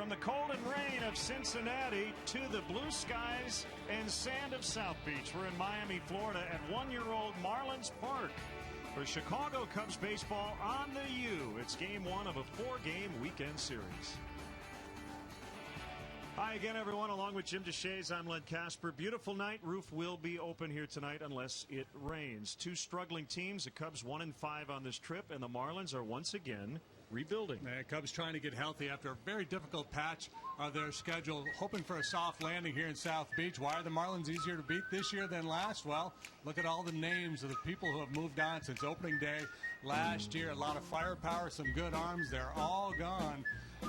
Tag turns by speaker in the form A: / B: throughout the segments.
A: From the cold and rain of Cincinnati to the blue skies and sand of South Beach, we're in Miami, Florida at one-year-old Marlins Park for Chicago Cubs baseball on the U. It's game one of a four-game weekend series. Hi again, everyone. Along with Jim DeShays, I'm Len Casper. Beautiful night. Roof will be open here tonight unless it rains. Two struggling teams. The Cubs 1-5 on this trip, and the Marlins are once again rebuilding.
B: Cubs trying to get healthy after a very difficult patch of their schedule, hoping for a soft landing here in South Beach. Why are the Marlins easier to beat this year than last? Well, look at all the names of the people who have moved on since opening day last year. A lot of firepower, some good arms. They're all gone.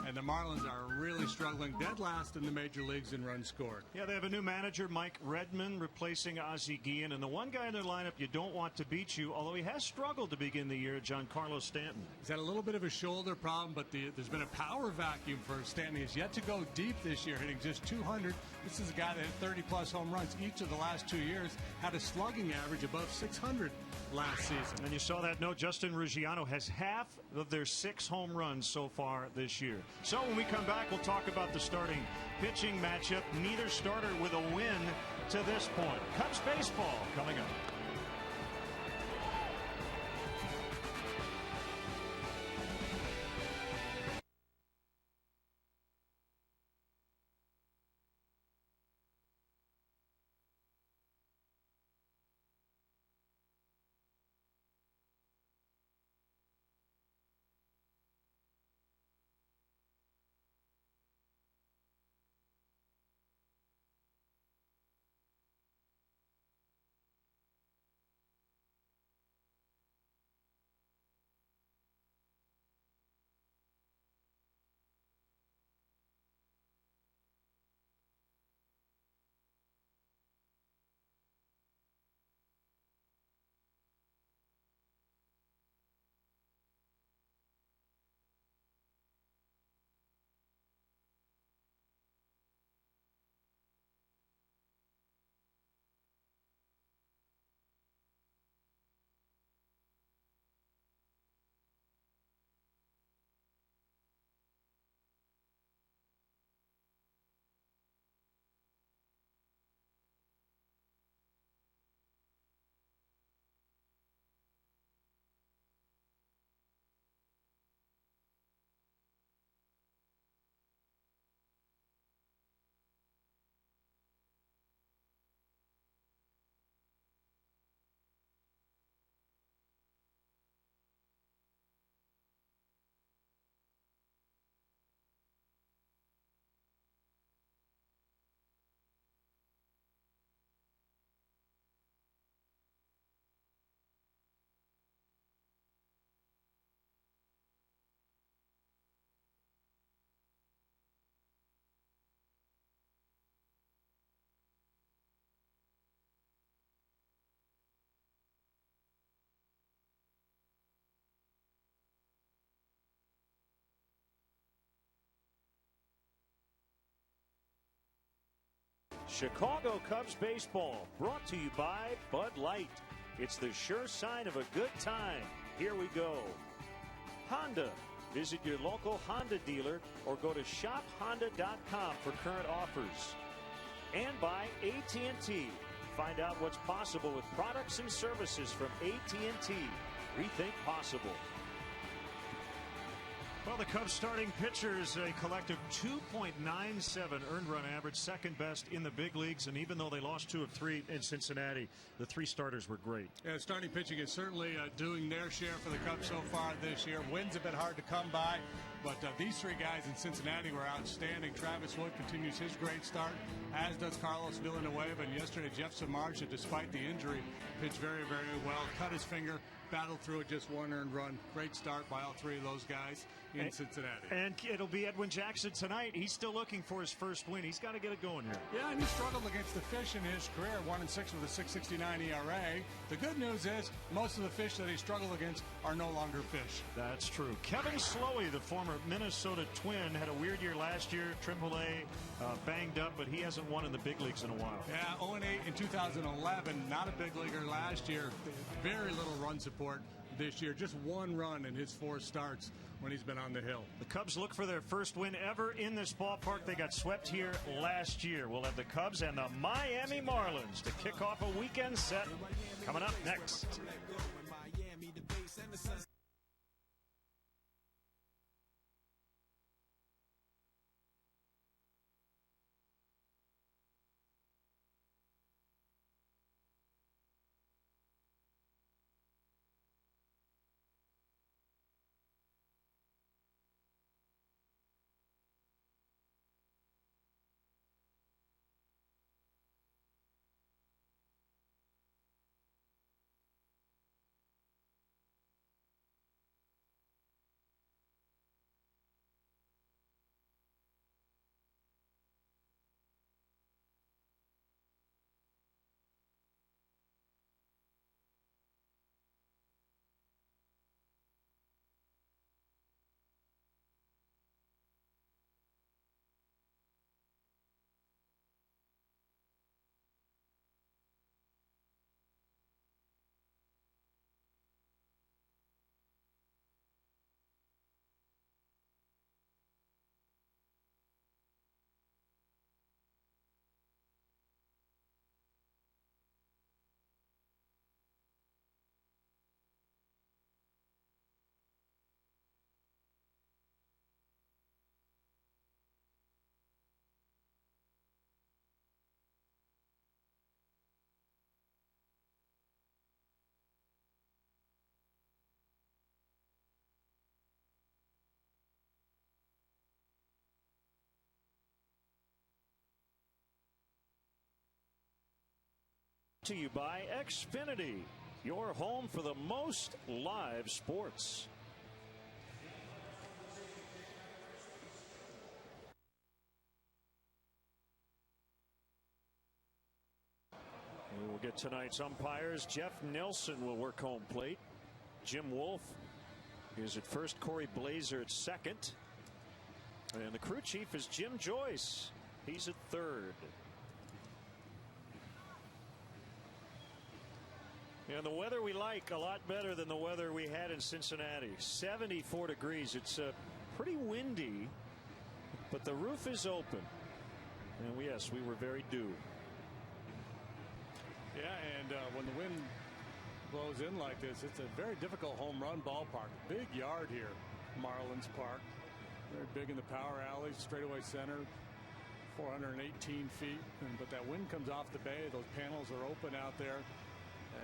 B: And the Marlins are really struggling, dead last in the major leagues in runs scored.
A: Yeah, they have a new manager, Mike Redmond, replacing Ozzie Guillen. And the one guy in their lineup you don't want to beat you, although he has struggled to begin the year, Giancarlo Stanton.
B: He's had a little bit of a shoulder problem, but there's been a power vacuum for Stanton. He's yet to go deep this year, hitting just 200. This is a guy that hit 30-plus home runs each of the last 2 years, had a slugging average above 600 last season.
A: And you saw that note, Justin Ruggiano has half of their 6 home runs so far this year. So when we come back, we'll talk about the starting pitching matchup. Neither starter with a win to this point. Cubs baseball coming up. Chicago Cubs baseball brought to you by Bud Light. It's the sure sign of a good time. Here we go. Honda. Visit your local Honda dealer or go to shophonda.com for current offers. And by AT&T. Find out what's possible with products and services from AT&T. Rethink possible. Well, the Cubs starting pitchers, a collective 2.97 earned run average, second best in the big leagues. And even though they lost 2 of 3 in Cincinnati, the 3 starters were great.
B: Yeah, starting pitching is certainly doing their share for the Cubs so far this year. Wins have been hard to come by, but these 3 guys in Cincinnati were outstanding. Travis Wood continues his great start, as does Carlos Villanueva. And yesterday, Jeff Samardzija, despite the injury, pitched very, very well. Cut his finger, battled through it, just 1 earned run. Great start by all 3 of those guys in Cincinnati.
A: And it'll be Edwin Jackson tonight. He's still looking for his first win. He's got to get it going here.
B: Yeah, and he struggled against the fish in his career, 1-6 with a 6.69 ERA. The good news is most of the fish that he struggled against are no longer fish.
A: That's true. Kevin Slowey, the former Minnesota Twin, had a weird year last year. AAA banged up, but he hasn't won in the big leagues in a while.
B: Yeah, 0-8 in 2011. Not a big leaguer last year. Very little run support. this year. Just 1 run in his 4 starts when he's been on the hill.
A: The Cubs look for their first win ever in this ballpark. They got swept here last year. We'll have the Cubs and the Miami Marlins to kick off a weekend set coming up next. To you by Xfinity, your home for the most live sports. We will get tonight's umpires. Jeff Nelson will work home plate. Jim Wolf is at first. Corey Blazer at second. And the crew chief is Jim Joyce. He's at third. And the weather we like a lot better than the weather we had in Cincinnati. 74 degrees. It's pretty windy, but the roof is open. And yes, we were very due.
B: Yeah, and when the wind blows in like this, it's a very difficult home run ballpark. Big yard here, Marlins Park. Very big in the power alley, straightaway center, 418 feet. But that wind comes off the bay. Those panels are open out there.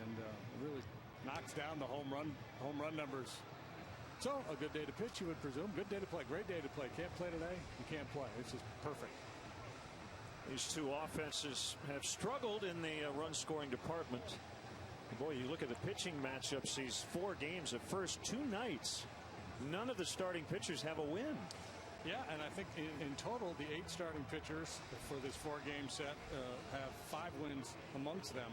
B: And really knocks down the home run numbers. So a good day to pitch, you would presume. Good day to play. Great day to play. Can't play today? You can't play. It's just perfect.
A: These two offenses have struggled in the run scoring department. Boy, you look at the pitching matchups these 4 games. The first 2 nights, none of the starting pitchers have a win.
B: Yeah, and I think in total, the 8 starting pitchers for this 4-game set have 5 wins amongst them.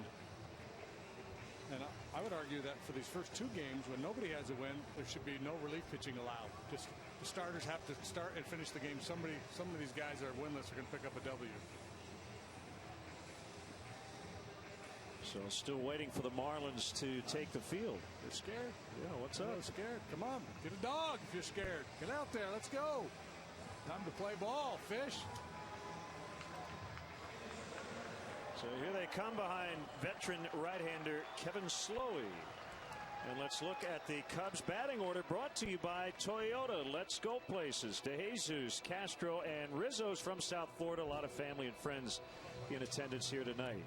B: And I would argue that for these first 2 games, when nobody has a win, there should be no relief pitching allowed. Just the starters have to start and finish the game. Some of these guys that are winless are going to pick up a W.
A: So still waiting for the Marlins to take the field.
B: They're scared.
A: Yeah, what's up?
B: Scared. Come on, get a dog if you're scared. Get out there. Let's go. Time to play ball, fish.
A: So here they come behind veteran right-hander Kevin Slowey. And let's look at the Cubs batting order brought to you by Toyota. Let's go places. DeJesus, Castro, and Rizzo's from South Florida. A lot of family and friends in attendance here tonight.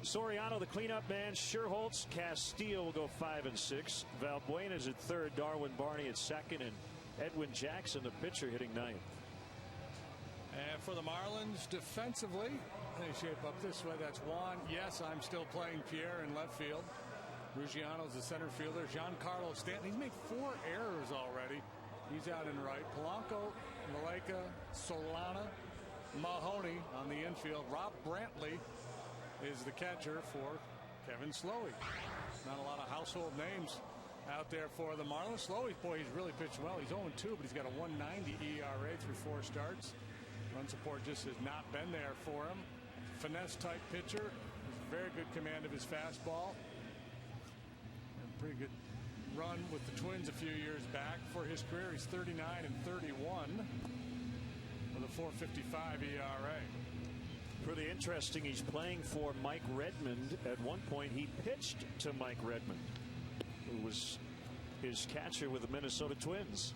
A: Soriano, the cleanup man. Sherholtz, Castillo will go 5 and 6. Valbuena's at third. Darwin Barney at second. And Edwin Jackson, the pitcher, hitting ninth.
B: And for the Marlins, defensively, they shape up this way. That's Juan. Yes, I'm still playing Pierre in left field. Ruggiano's the center fielder. Giancarlo Stanton. He's made 4 errors already. He's out in right. Polanco, Maleka, Solana, Mahoney on the infield. Rob Brantley is the catcher for Kevin Slowey. Not a lot of household names out there for the Marlins. Slowey, boy, he's really pitched well. He's 0-2, but he's got a 1.90 ERA through 4 starts. Run support just has not been there for him. Finesse type pitcher. Very good command of his fastball. And pretty good run with the Twins a few years back. For his career, he's 39-31 with a 4.55 ERA.
A: Pretty interesting. He's playing for Mike Redmond. At one point, he pitched to Mike Redmond, who was his catcher with the Minnesota Twins.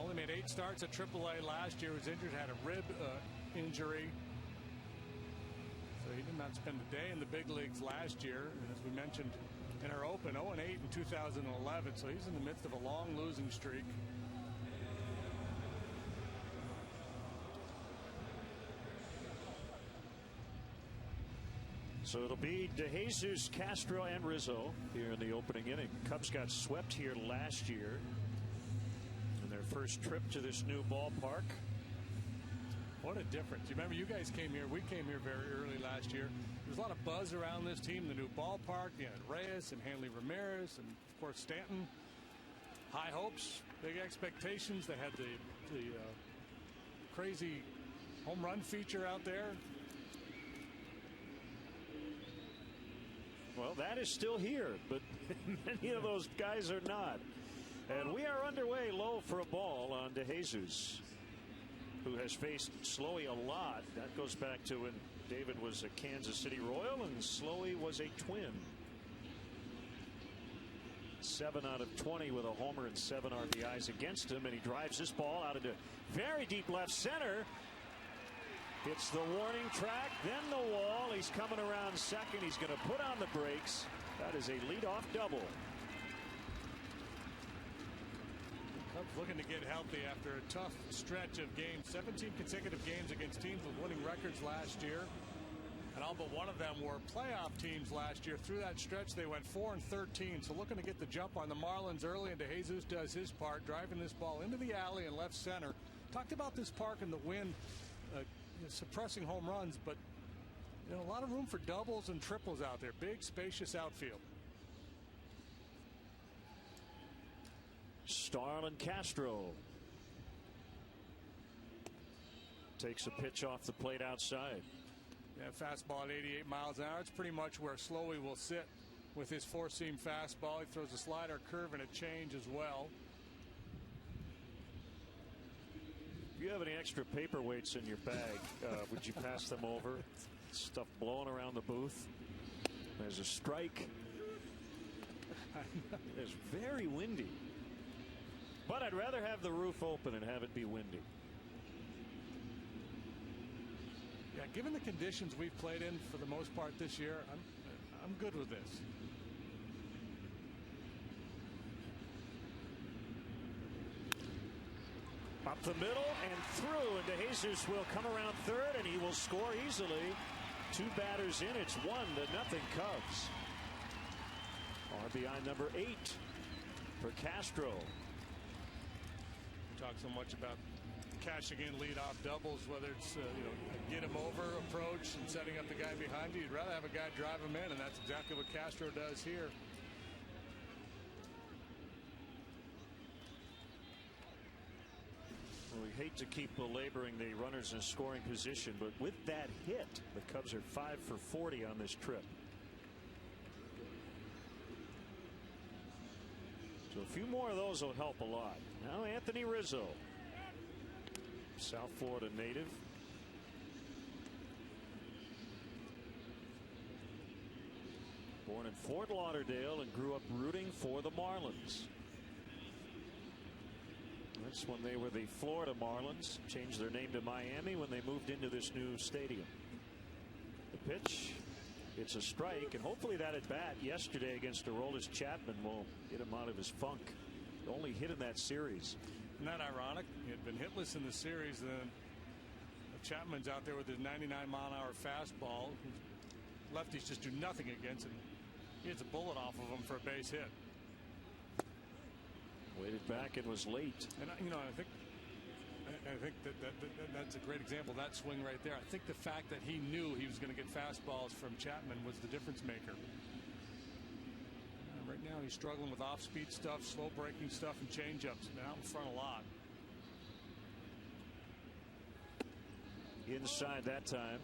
B: Only made 8 starts at AAA last year. Was injured, had a rib injury. So he did not spend a day in the big leagues last year. And as we mentioned in our open, 0-8 in 2011. So he's in the midst of a long losing streak.
A: So it'll be DeJesus, Castro, and Rizzo here in the opening inning. Cubs got swept here last year in their first trip to this new ballpark.
B: What a difference. You remember, you guys came here. We came here very early last year. There's a lot of buzz around this team, the new ballpark. You had Reyes and Hanley Ramirez and, of course, Stanton. High hopes, big expectations. They had the crazy home run feature out there.
A: Well, that is still here, but many of those guys are not. And we are underway low for a ball on DeJesus, who has faced Slowey a lot. That goes back to when David was a Kansas City Royal and Slowey was a Twin. 7 out of 20 with a homer and 7 RBIs against him, and he drives this ball out into very deep left center. Hits the warning track, then the wall. He's coming around second. He's going to put on the brakes. That is a leadoff double.
B: Cubs looking to get healthy after a tough stretch of games. 17 consecutive games against teams with winning records last year. And all but one of them were playoff teams last year. Through that stretch, they went 4-13. So looking to get the jump on the Marlins early, and DeJesus does his part, driving this ball into the alley and left center. Talked about this park and the wind suppressing home runs, but a lot of room for doubles and triples out there. Big, spacious outfield.
A: Starlin Castro takes a pitch off the plate outside.
B: Yeah, fastball at 88 miles an hour. It's pretty much where Slowey will sit with his four-seam fastball. He throws a slider, curve, and a change as well.
A: If you have any extra paperweights in your bag, would you pass them over? Stuff blowing around the booth. There's a strike. It's very windy. But I'd rather have the roof open and have it be windy.
B: Yeah, given the conditions we've played in for the most part this year, I'm good with this.
A: Up the middle and through, and DeJesus will come around third, and he will score easily. 2 batters in. It's 1-0 Cubs. RBI number 8 for Castro.
B: We talk so much about cashing in leadoff doubles, whether it's a get him over approach and setting up the guy behind you. You'd rather have a guy drive him in, and that's exactly what Castro does here.
A: We hate to keep belaboring the runners in scoring position, but with that hit, the Cubs are 5 for 40 on this trip. So a few more of those will help a lot. Now Anthony Rizzo, South Florida native. Born in Fort Lauderdale and grew up rooting for the Marlins. That's when they were the Florida Marlins. Changed their name to Miami when they moved into this new stadium. The pitch. It's a strike, and hopefully that at bat yesterday against Aroldis Chapman will get him out of his funk. The only hit in that series.
B: Isn't that ironic? He had been hitless in the series, then Chapman's out there with his 99-mile-an-hour fastball. Lefties just do nothing against him. He hits a bullet off of him for a base hit.
A: Waited back and was late.
B: And I think that's a great example of that swing right there. I think the fact that he knew he was going to get fastballs from Chapman was the difference maker. Right now he's struggling with off-speed stuff, slow breaking stuff, and changeups. Been out in front a lot.
A: Inside that time.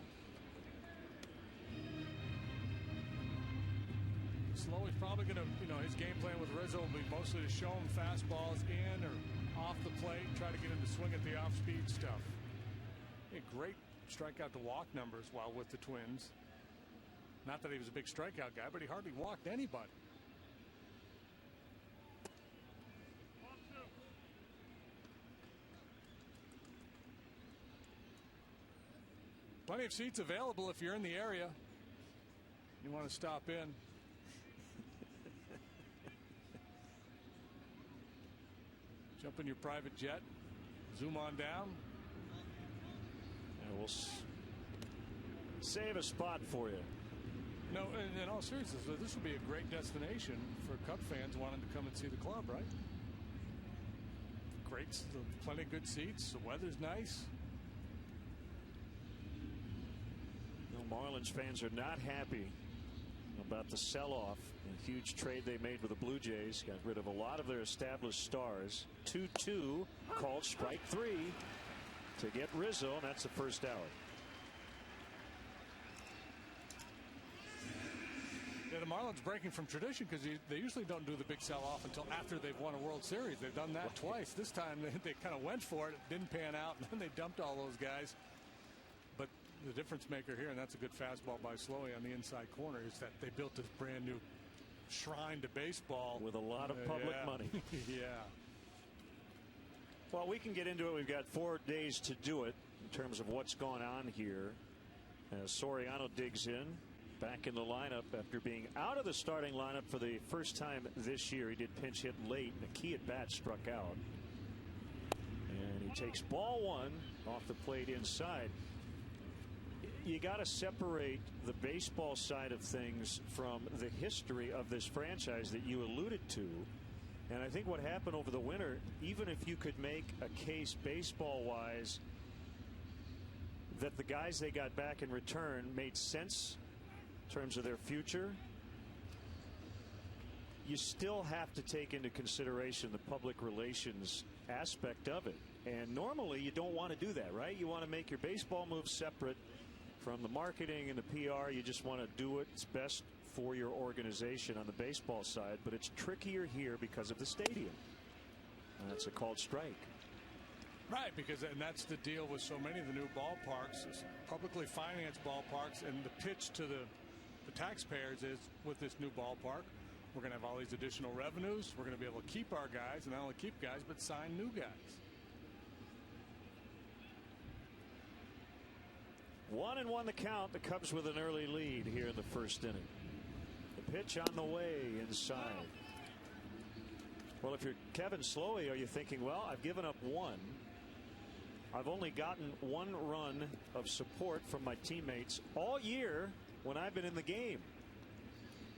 B: Slowey's probably going to, his game plan with Rizzo will be mostly to show him fastballs in or off the plate, try to get him to swing at the off-speed stuff. He had great strikeout to walk numbers while with the Twins. Not that he was a big strikeout guy, but he hardly walked anybody. Plenty of seats available if you're in the area. You want to stop in. Jump in your private jet. Zoom on down.
A: And we'll save a spot for you.
B: No, in all seriousness, this would be a great destination for Cub fans wanting to come and see the club, right? Great, plenty of good seats. The weather's nice.
A: Marlins fans are not happy about the sell-off. A huge trade they made with the Blue Jays. Got rid of a lot of their established stars. 2-2 called strike 3 to get Rizzo, and that's the first out.
B: Yeah, the Marlins breaking from tradition because they usually don't do the big sell-off until after they've won a World Series. They've done that twice. This time they kind of went for it. It didn't pan out, and then they dumped all those guys. But the difference maker here, and that's a good fastball by Slowey on the inside corner, is that they built this brand new shrine to baseball
A: with a lot of public money.
B: Yeah.
A: Well, we can get into it. We've got 4 days to do it in terms of what's going on here. As Soriano digs in, back in the lineup after being out of the starting lineup for the first time this year. He did pinch hit late, and a key at bat struck out. And he takes ball 1 off the plate inside. You got to separate the baseball side of things from the history of this franchise that you alluded to. And I think what happened over the winter, even if you could make a case baseball wise that the guys they got back in return made sense in terms of their future, you still have to take into consideration the public relations aspect of it. And normally you don't want to do that, right? You want to make your baseball moves separate from the marketing and the PR. You just want to do what's best for your organization on the baseball side, but it's trickier here because of the stadium. That's a called strike.
B: Right, because and that's the deal with so many of the new ballparks, publicly financed ballparks, and the pitch to the taxpayers is, with this new ballpark, we're going to have all these additional revenues. We're going to be able to keep our guys, and not only keep guys, but sign new guys.
A: 1-1 the count. The Cubs with an early lead here in the first inning. The pitch on the way inside. Well, if you're Kevin Slowey, are you thinking, well, I've given up 1. I've only gotten 1 run of support from my teammates all year when I've been in the game.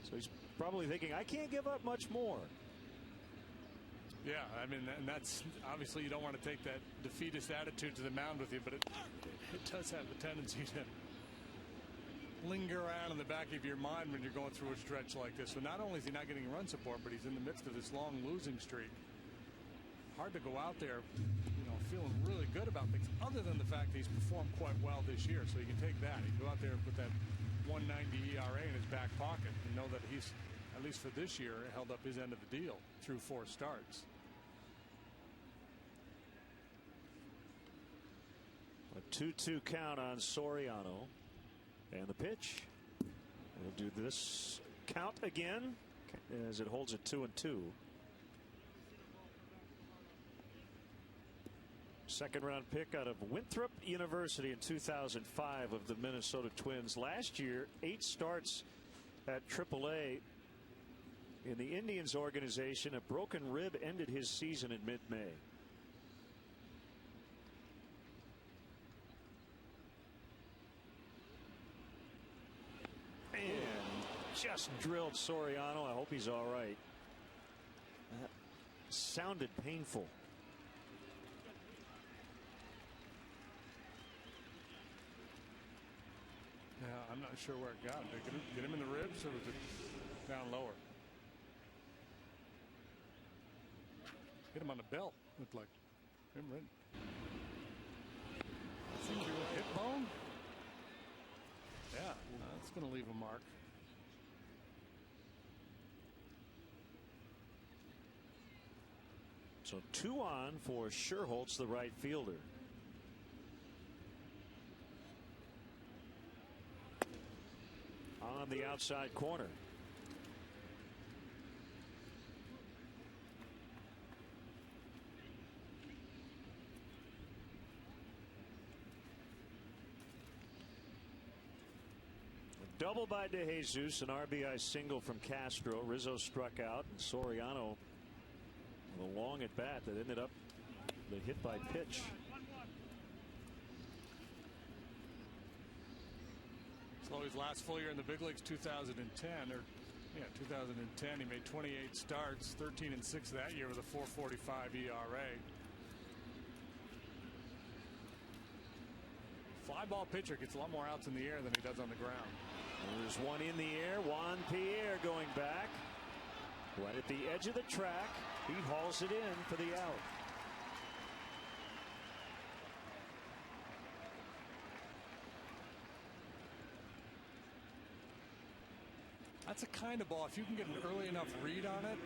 A: So he's probably thinking, I can't give up much more.
B: Yeah, I mean, and that's obviously you don't want to take that defeatist attitude to the mound with you, but it does have a tendency to linger around in the back of your mind when you're going through a stretch like this. So not only is he not getting run support, but he's in the midst of this long losing streak. Hard to go out there, feeling really good about things, other than the fact that he's performed quite well this year. So you can take that. You can go out there with that 1.90 ERA in his back pocket and know that he's, at least for this year, held up his end of the deal through 4 starts.
A: A 2-2 count on Soriano. And the pitch. We'll do this count again as it holds at 2-2. Second round pick out of Winthrop University in 2005 of the Minnesota Twins. Last year, 8 starts at AAA in the Indians organization. A broken rib ended his season in mid-May. Just drilled Soriano. I hope he's all right. That sounded painful.
B: Yeah, I'm not sure where it got. Did they get him in the ribs, or was it down lower? Hit him on the belt. Looked like him right. I think you're hip bone. Yeah, that's going to leave a mark.
A: So 2 on for Sherholtz, the right fielder. On the outside corner. A double by DeJesus, an RBI single from Castro. Rizzo struck out, and Soriano with a long at bat that ended up the hit by pitch.
B: His last full year in the big leagues, 2010, 2010. He made 28 starts, 13-6 that year with a 4.45 ERA. Fly ball pitcher gets a lot more outs in the air than he does on the ground.
A: There's one in the air. Juan Pierre going back right at the edge of the track. He hauls it in for the out.
B: That's a kind of ball, if you can get an early enough read on it,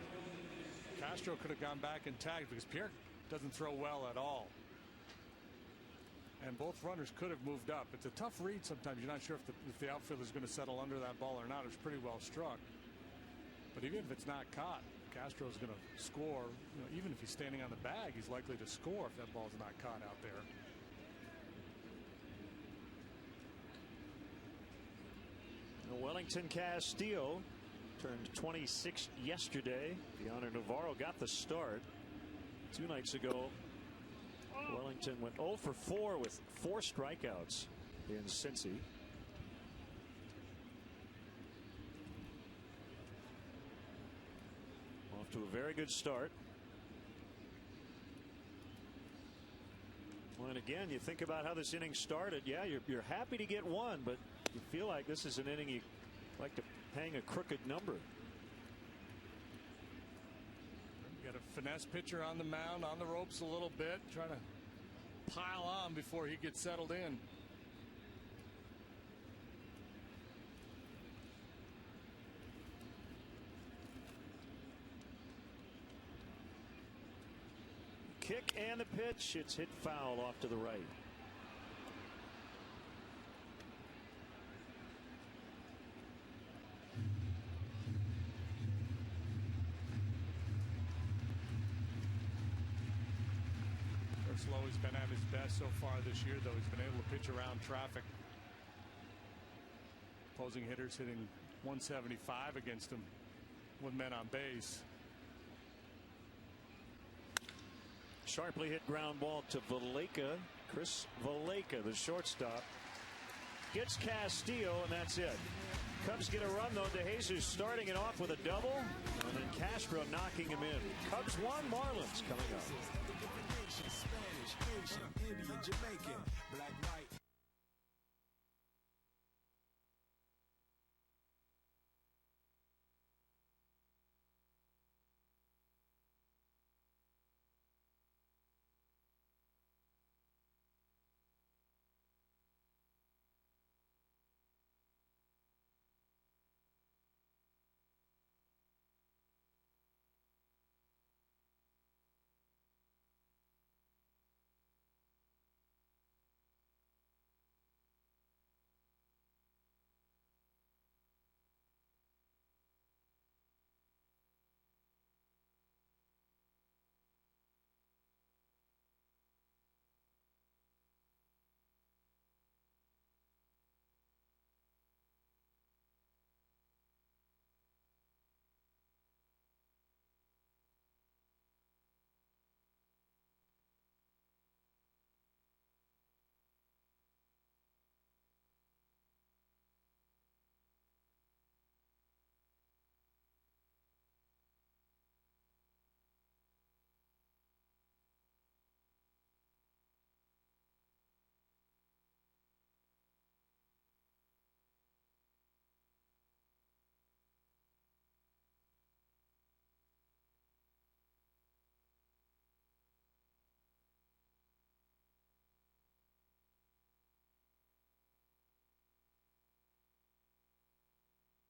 B: Castro could have gone back and tagged, because Pierre doesn't throw well at all. And both runners could have moved up. It's a tough read sometimes. You're not sure if the outfielder is going to settle under that ball or not. It's pretty well struck. But even if it's not caught, Castro's going to score. Even if he's standing on the bag, he's likely to score if that ball's not caught out there.
A: Wellington Castillo turned 26 yesterday. Deoner Navarro got the start 2 nights ago. Wellington went 0 for 4 with 4 strikeouts in Cincy. Off to a very good start. Well, and again, you think about how this inning started. Yeah, you're happy to get one, but you feel like this is an inning you like to hang a crooked number.
B: You got a finesse pitcher on the mound, on the ropes a little bit, trying to pile on before he gets settled in.
A: Kick and the pitch. It's hit foul off to the right.
B: Slow, he's been at his best so far this year, though. He's been able to pitch around traffic. Opposing hitters hitting 175 against him with men on base.
A: Sharply hit ground ball to Valleca. Chris Valleca, the shortstop, gets Castillo, and that's it. Cubs get a run, though. DeJesus starting it off with a double, and then Castro knocking him in. Cubs 1, Marlins coming up.
C: Spanish, Asian, Indian, Jamaican, black, white.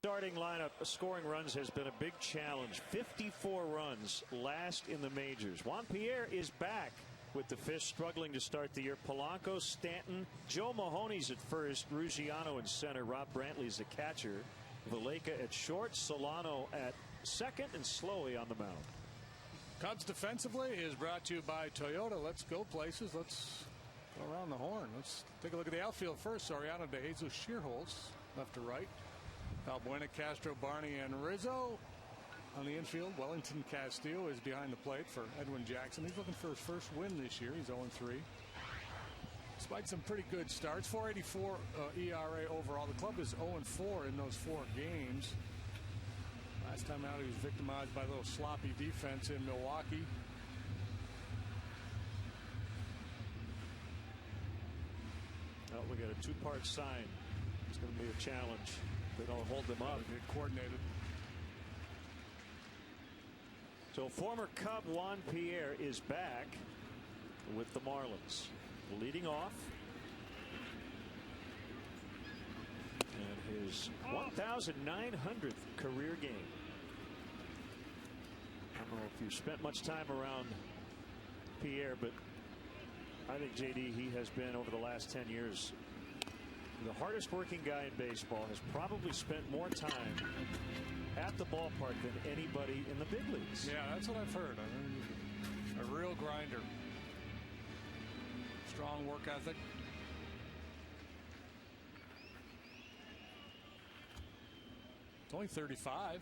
A: starting lineup scoring runs has been a big challenge. 54 runs last in the majors. Juan Pierre is back with the Fish struggling to start the year. Polanco, Stanton, Joe Mahoney's at first, Ruggiano in center, Rob Brantley's the catcher, Valleca at short, Solano at second, and Slowey on the mound.
B: Cubs defensively is brought to you by Toyota. Let's go places. Let's go around the horn. Let's take a look at the outfield first. Soriano, De Jesus, Shearholz, left to right. Valbuena, Castro, Barney, and Rizzo. On the infield, Wellington Castillo is behind the plate for Edwin Jackson. He's looking for his first win this year. He's 0-3. Despite some pretty good starts, 4.84 ERA overall. The club is 0-4 in those 4 games. Last time out, he was victimized by a little sloppy defense in Milwaukee.
A: Oh, we got a 2-part sign. It's going to be a challenge. They don't hold them up.
B: Get coordinated.
A: So former Cub Juan Pierre is back with the Marlins. Leading off. And his 1,900th career game. I don't know if you've spent much time around Pierre, but I think, JD, he has been, over the last 10 years, the hardest working guy in baseball. Has probably spent more time at the ballpark than anybody in the big leagues.
B: Yeah, that's what I've heard. A real grinder. Strong work ethic. It's only 35.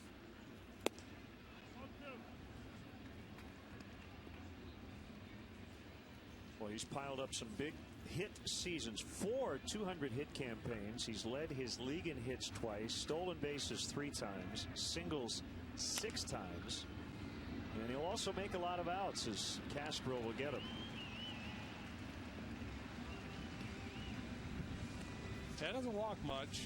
A: Well, he's piled up some big hit seasons. 4 200-hit campaigns. He's led his league in hits twice, stolen bases 3 times, singles 6 times, and he'll also make a lot of outs as Castro will get him.
B: Ted doesn't walk much.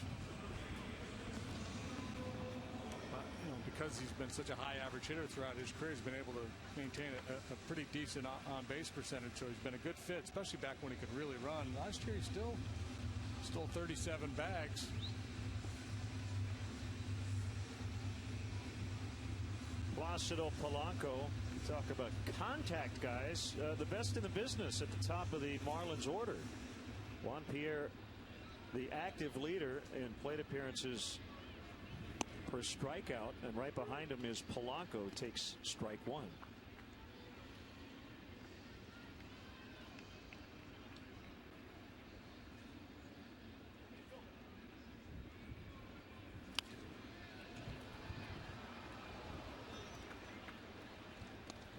B: Because he's been such a high average hitter throughout his career, he's been able to maintain a pretty decent on-base percentage. So he's been a good fit, especially back when he could really run. Last year he still stole 37 bags.
A: Placido Polanco, talk about contact guys, the best in the business at the top of the Marlins order. Juan Pierre, the active leader in plate appearances per strikeout, and right behind him is Polanco, takes strike 1.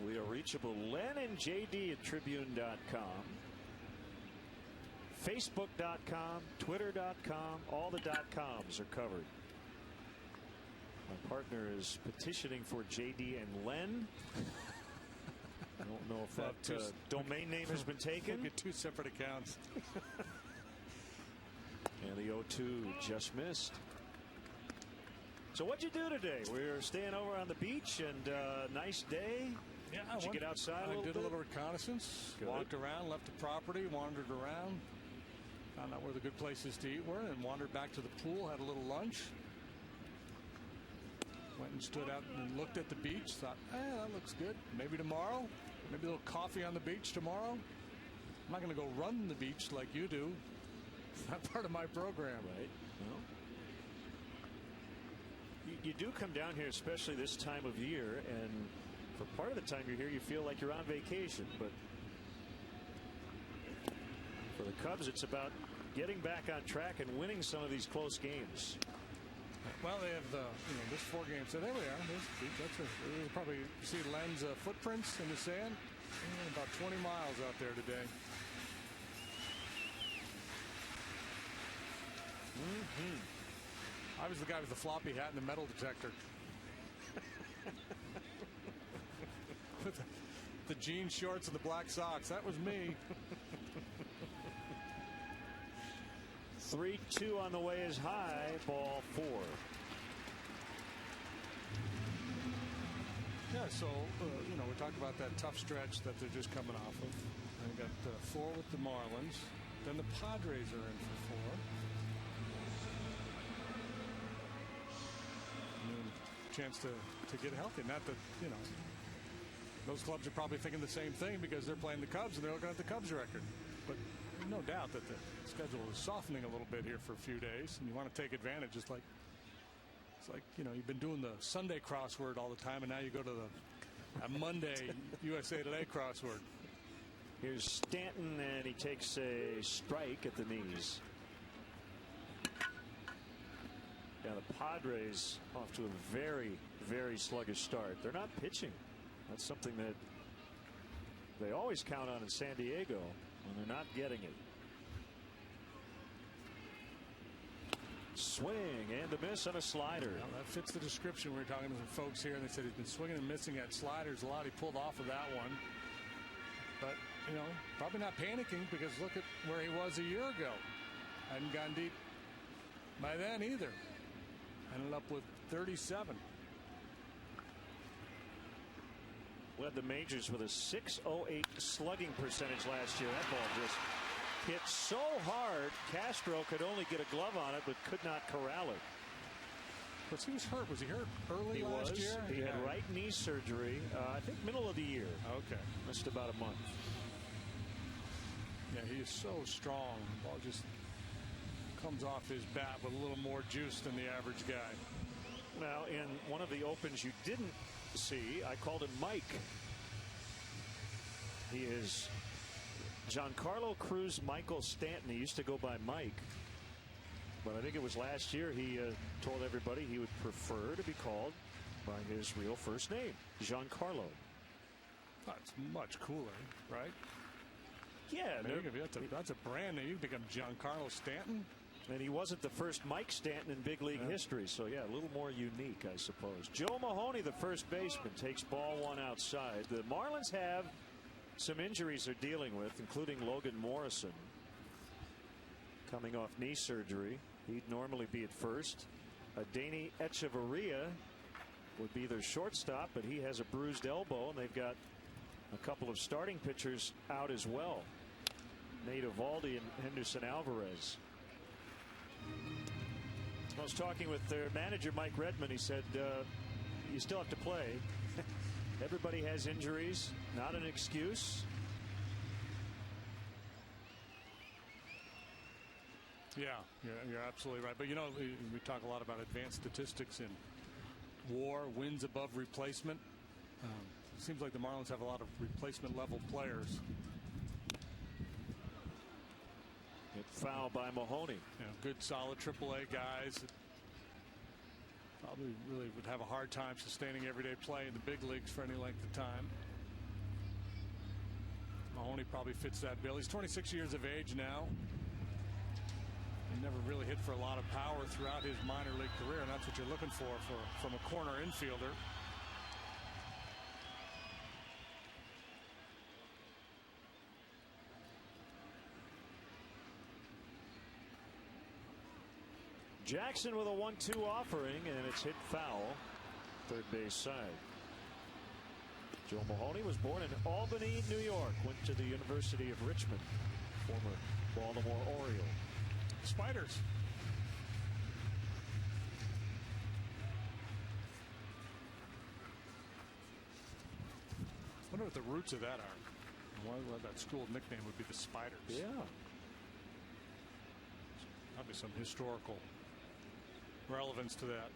A: We are reachable. Len and JD at Tribune.com, Facebook.com, Twitter.com. All the .coms are covered. My partner is petitioning for JD and Len. I don't know if that domain name has been taken.
B: We'll get 2 separate accounts.
A: And the 0-2 just missed. So what'd you do today? We're staying over on the beach, and nice day.
B: Yeah,
A: did you get outside a little bit?
B: I did a little reconnaissance. Good. Walked around, left the property, wandered around, found out where the good places to eat were, and wandered back to the pool, had a little lunch. Went and stood out and looked at the beach. Thought, that looks good. Maybe tomorrow. Maybe a little coffee on the beach tomorrow. I'm not going to go run the beach like you do. It's not part of my program.
A: Right. Well, you do come down here, especially this time of year, and for part of the time you're here, you feel like you're on vacation. But for the Cubs, it's about getting back on track and winning some of these close games.
B: Well, they have this 4 games. So there we are. There's the beach. You'll probably see Len's footprints in the sand. About 20 miles out there today. I was the guy with the floppy hat and the metal detector. With the jean shorts and the black socks. That was me.
A: 3-2 on the way is high. Ball 4.
B: Yeah, so, we talked about that tough stretch that they're just coming off of. They got 4 with the Marlins. Then the Padres are in for 4. chance to get healthy. Not that, you know, those clubs are probably thinking the same thing because they're playing the Cubs and they're looking at the Cubs record. But no doubt that the schedule is softening a little bit here for a few days, and you want to take advantage. It's like, you know, you've been doing the Sunday crossword all the time, and now you go to a Monday USA Today crossword.
A: Here's Stanton, and he takes a strike at the knees. Yeah, the Padres off to a very, very sluggish start. They're not pitching. That's something that they always count on in San Diego, and they're not getting it. Swing and a miss on a slider.
B: Well, that fits the description. We were talking to some folks here, and they said he's been swinging and missing at sliders a lot. He pulled off of that one. But, you know, probably not panicking because look at where he was a year ago. Hadn't gone deep by then either. Ended up with 37.
A: Led the majors with a .608 slugging percentage last year. That ball just hit so hard, Castro could only get a glove on it, but could not corral it.
B: But he was hurt. Was he hurt early last year?
A: He had right knee surgery, I think middle of the year.
B: Okay.
A: Missed about a month.
B: Yeah, he is so strong. The ball just comes off his bat with a little more juice than the average guy.
A: Now, in one of the opens you didn't see, I called him Mike. He is Giancarlo Cruz Michael Stanton. He used to go by Mike, but I think it was last year he told everybody he would prefer to be called by his real first name, Giancarlo.
B: That's much cooler, right?
A: Yeah,
B: that's a brand name. You can become Giancarlo Stanton.
A: And he wasn't the first Mike Stanton in big league history, so yeah, a little more unique, I suppose. Joe Mahoney, the first baseman, takes ball one outside. The Marlins have some injuries they're dealing with, including Logan Morrison, coming off knee surgery. He'd normally be at first. Adeiny Echeverria would be their shortstop, but he has a bruised elbow, and they've got a couple of starting pitchers out as well. Nate Eovaldi and Henderson Alvarez. I was talking with their manager, Mike Redmond. He said, you still have to play. Everybody has injuries, not an excuse.
B: Yeah, you're absolutely right. But, you know, we talk a lot about advanced statistics in WAR, wins above replacement. Seems like the Marlins have a lot of replacement level players.
A: Hit foul by Mahoney.
B: You know, good, solid AAA guys. Probably really would have a hard time sustaining everyday play in the big leagues for any length of time. Mahoney probably fits that bill. He's 26 years of age now. He never really hit for a lot of power throughout his minor league career, and that's what you're looking for from a corner infielder.
A: Jackson with a 1-2 offering, and it's hit foul, third base side. Joe Mahoney was born in Albany, New York. Went to the University of Richmond. Former Baltimore Oriole.
B: Spiders. I wonder what the roots of that are. Why that school nickname would be the Spiders.
A: Yeah.
B: Probably some historical relevance to that.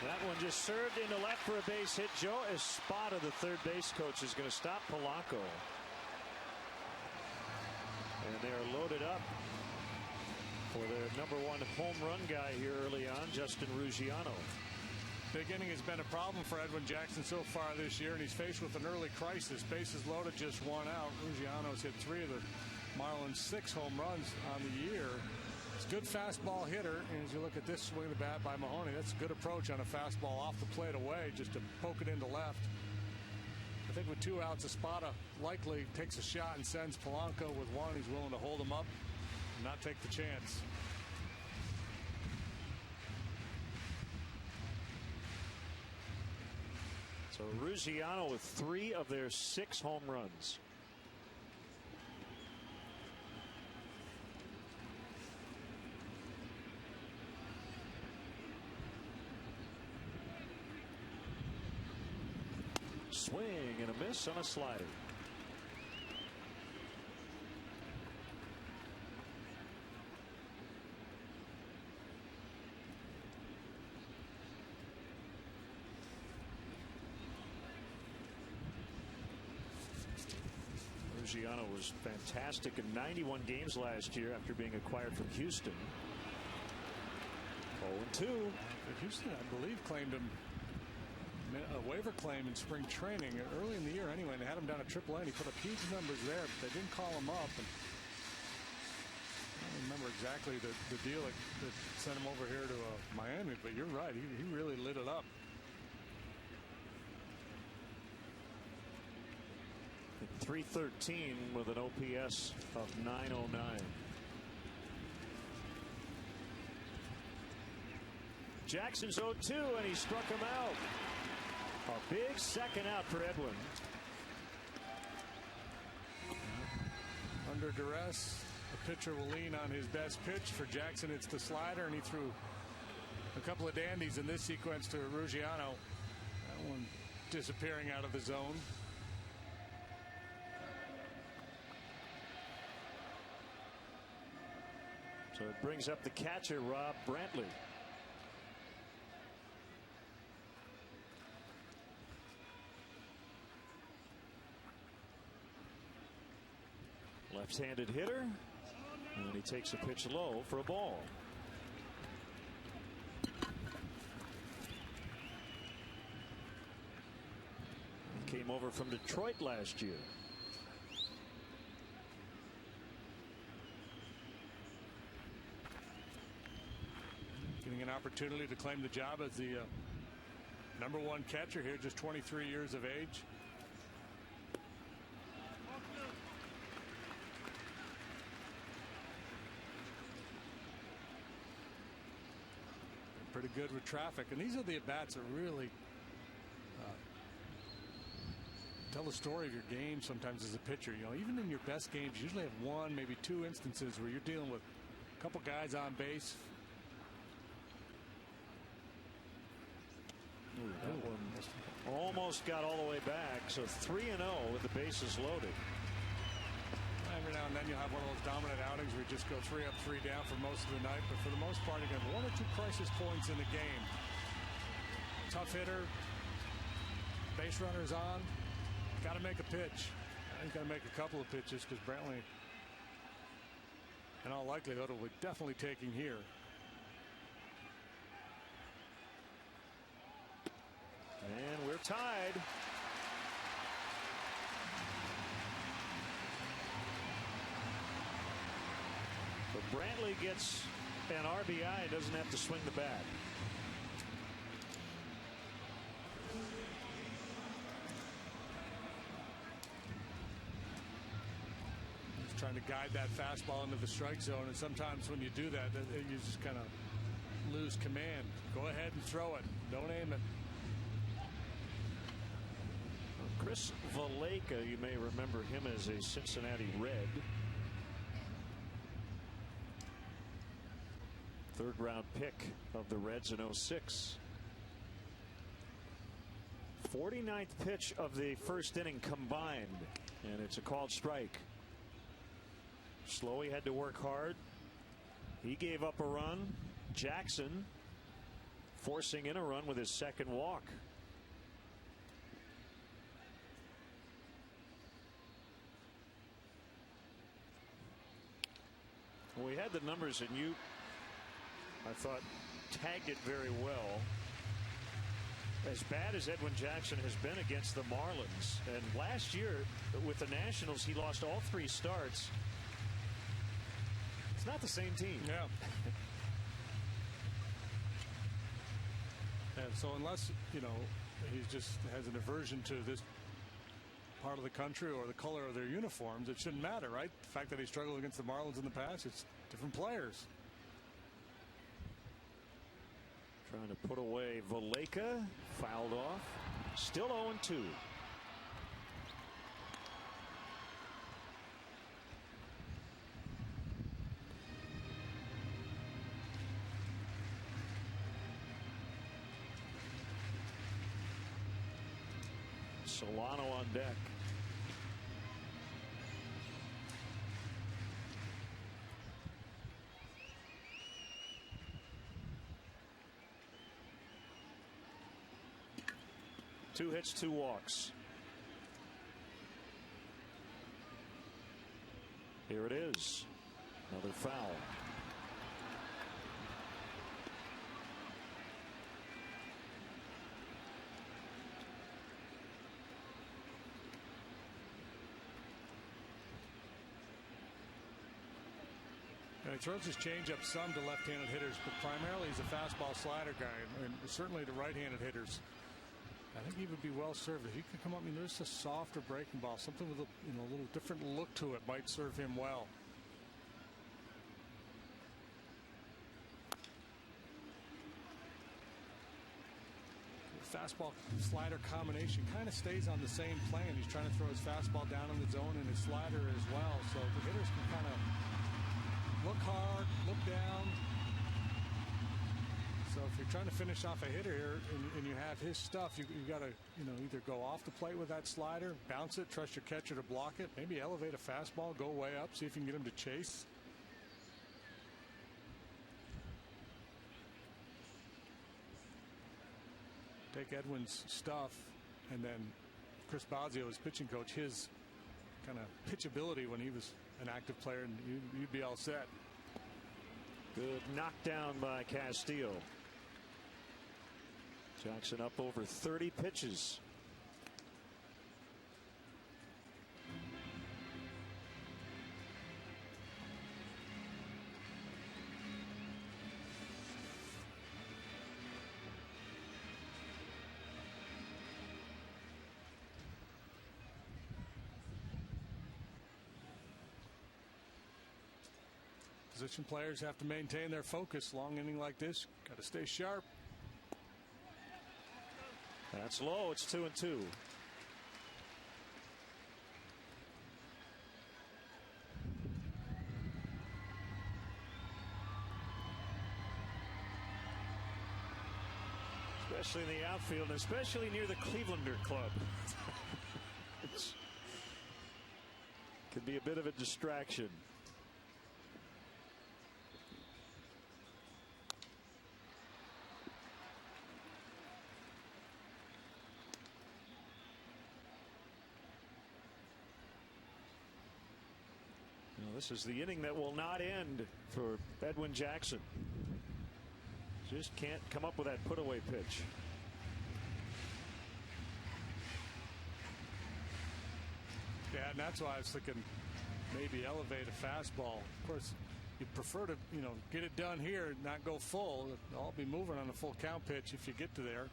A: That one just served into left for a base hit. Joe Espada, the third base coach, is going to stop Polanco. And they're loaded up for their #1 home run guy here early on, Justin Ruggiano.
B: Big inning has been a problem for Edwin Jackson so far this year, and he's faced with an early crisis. Bases loaded, just one out. Ruggiano's hit 3 of the Marlins' 6 home runs on the year. He's a good fastball hitter, and as you look at this swing of the bat by Mahoney, that's a good approach on a fastball off the plate away, just to poke it into left. I think with 2 outs, Espada likely takes a shot and sends Polanco with 1. He's willing to hold him up and not take the chance.
A: So Ruggiano with 3 of their 6 home runs. Swing and a miss on a slider. Ruggiano was fantastic in 91 games last year after being acquired from Houston. 0-2.
B: Houston, I believe, claimed him a waiver claim in spring training early in the year anyway. They had him down at AAA, and he put up huge numbers there, but they didn't call him up. And I don't remember exactly the deal that sent him over here to Miami, but you're right. He really lit it up.
A: 313 with an OPS of 909. Jackson's 0-2, and he struck him out. A big second out for Edwin.
B: Under duress, the pitcher will lean on his best pitch. For Jackson, it's the slider, and he threw a couple of dandies in this sequence to Ruggiano. That one disappearing out of the zone.
A: So it brings up the catcher, Rob Brantley. Left-handed hitter, and he takes a pitch low for a ball. He came over from Detroit last year.
B: Getting an opportunity to claim the job as the #1 catcher here, just 23 years of age. Pretty good with traffic, and these are the at-bats that really tell the story of your game sometimes as a pitcher. You know, even in your best games, you usually have one, maybe two instances where you're dealing with a couple guys on base.
A: Ooh, that one almost got all the way back. So 3-0 with the bases loaded.
B: Every now and then you'll have one of those dominant outings where you just go 3 up, 3 down for most of the night. But for the most part, you have 1 or 2 crisis points in the game. Tough hitter, base runners on. Got to make a pitch. He's got to make a couple of pitches because Brantley, in all likelihood, will be definitely taking here.
A: And we're tied. But Brantley gets an RBI and doesn't have to swing the bat.
B: He's trying to guide that fastball into the strike zone, and sometimes when you do that, you just kind of lose command. Go ahead and throw it. Don't aim it.
A: Chris Valleca, you may remember him as a Cincinnati Red. Third-round pick of the Reds in 06. 49th pitch of the first inning combined, and it's a called strike. Slowey had to work hard. He gave up a run. Jackson forcing in a run with his second walk. We had the numbers, and you, I thought, tagged it very well. As bad as Edwin Jackson has been against the Marlins, and last year with the Nationals, he lost all 3 starts. It's not the same team.
B: Yeah. And so unless, you know, he just has an aversion to this part of the country or the color of their uniforms, it shouldn't matter, right? The fact that he struggled against the Marlins in the past, it's different players.
A: Trying to put away Valleca, fouled off. Still 0-2. Solano on deck. Two hits, two walks. Here it is. Another foul.
B: He throws his changeup some to left-handed hitters, but primarily he's a fastball slider guy, and certainly to right-handed hitters. I think he would be well served if he could come up. I mean, there's a softer breaking ball, something with a little different look to it might serve him well. The fastball slider combination kind of stays on the same plane. He's trying to throw his fastball down in the zone and his slider as well, so the hitters can kind of look hard, look down. So if you're trying to finish off a hitter here and you have his stuff, you've got to either go off the plate with that slider, bounce it, trust your catcher to block it, maybe elevate a fastball, go way up, see if you can get him to chase. Take Edwin's stuff, and then Chris Bosio, his pitching coach, his kind of pitchability when he was an active player, and you'd be all set.
A: Good knockdown by Castillo. Jackson up over 30 pitches.
B: Position players have to maintain their focus. Long inning like this, got to stay sharp.
A: That's low. It's 2-2. Especially in the outfield, especially near the Clevelander club. Could be a bit of a distraction. This is the inning that will not end for Edwin Jackson. Just can't come up with that put-away pitch.
B: Yeah, and that's why I was thinking maybe elevate a fastball. Of course, you'd prefer to, get it done here, not go full. I'll be moving on a full count pitch if you get to there.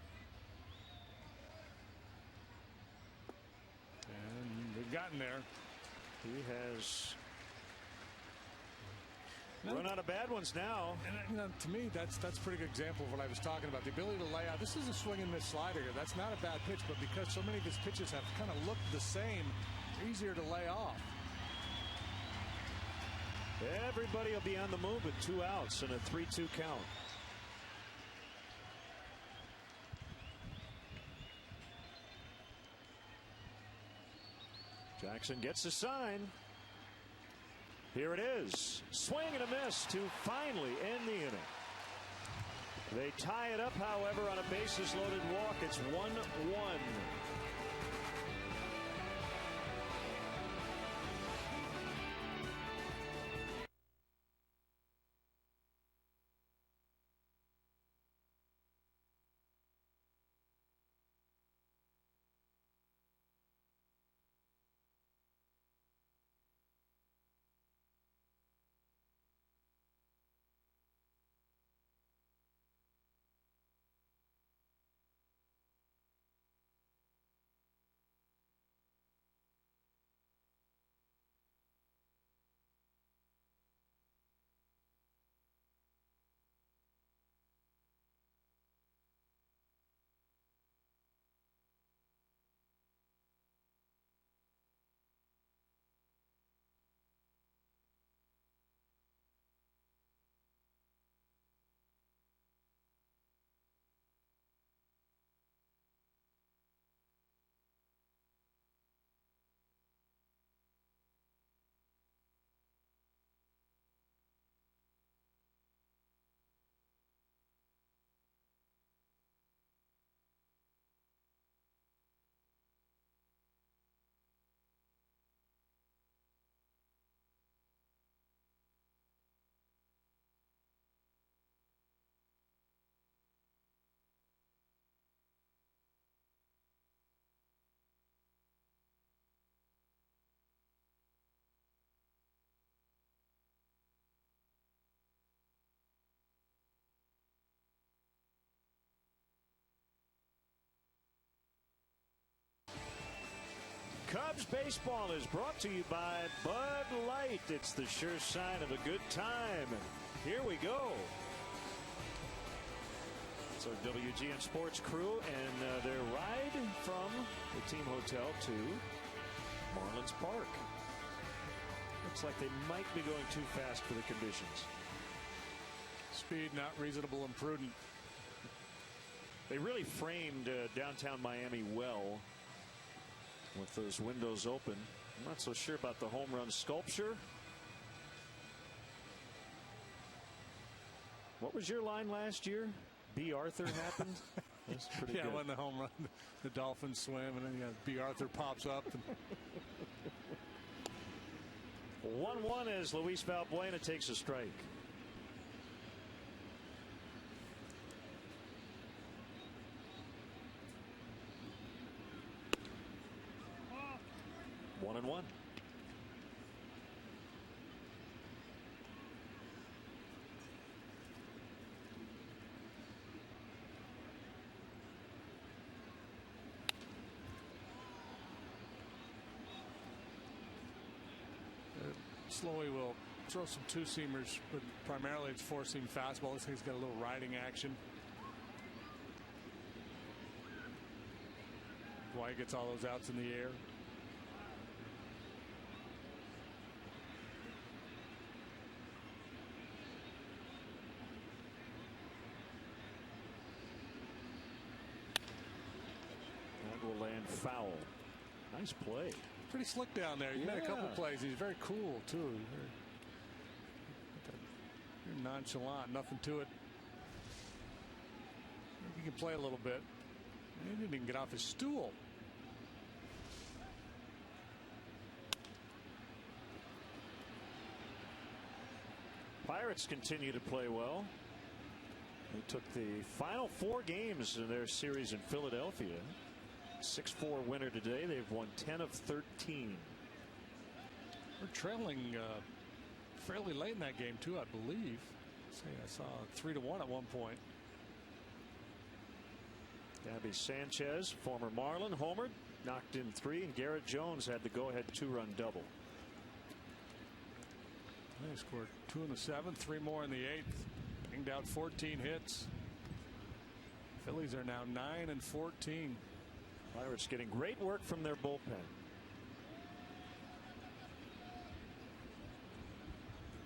B: And we've gotten there.
A: He has run out of bad ones now.
B: And to me, that's a pretty good example of what I was talking about. The ability to lay out. This is a swing and miss slider here. That's not a bad pitch, but because so many of his pitches have kind of looked the same, easier to lay off.
A: Everybody will be on the move with 2 outs and a 3-2 count. Jackson gets a sign. Here it is. Swing and a miss to finally end the inning. They tie it up, however, on a bases loaded walk. It's 1-1. Cubs baseball is brought to you by Bud Light. It's the sure sign of a good time. Here we go. It's our WGN Sports crew and their ride from the team hotel to Marlins Park. Looks like they might be going too fast for the conditions.
B: Speed not reasonable and prudent.
A: They really framed downtown Miami well with those windows open. I'm not so sure about the home run sculpture. What was your line last year? B. Arthur happened? That's pretty good.
B: Yeah, when the home run, the Dolphins swim, and then B. Arthur pops up.
A: 1-1 as Luis Valbuena takes a strike. One and one.
B: Slowly will throw some two-seamers, but primarily it's four-seam fastball. Looks like he's got a little riding action. Why he gets all those outs in the air.
A: That will land foul. Nice play.
B: Pretty slick down there. He made a couple plays. He's very cool too. Very nonchalant. Nothing to it. He can play a little bit. He didn't even get off his stool.
A: Pirates continue to play well. They took the final 4 games in their series in Philadelphia. 6-4 winner today. They've won 10 of 13.
B: We're trailing fairly late in that game too, I believe. I saw 3-1 at one point.
A: Gabby Sanchez, former Marlin, homered, knocked in 3, and Garrett Jones had the go-ahead 2-run double.
B: They scored 2 in the 7th, 3 more in the 8th. Banged out 14 hits. Phillies are now 9 and 14.
A: Pirates getting great work from their bullpen.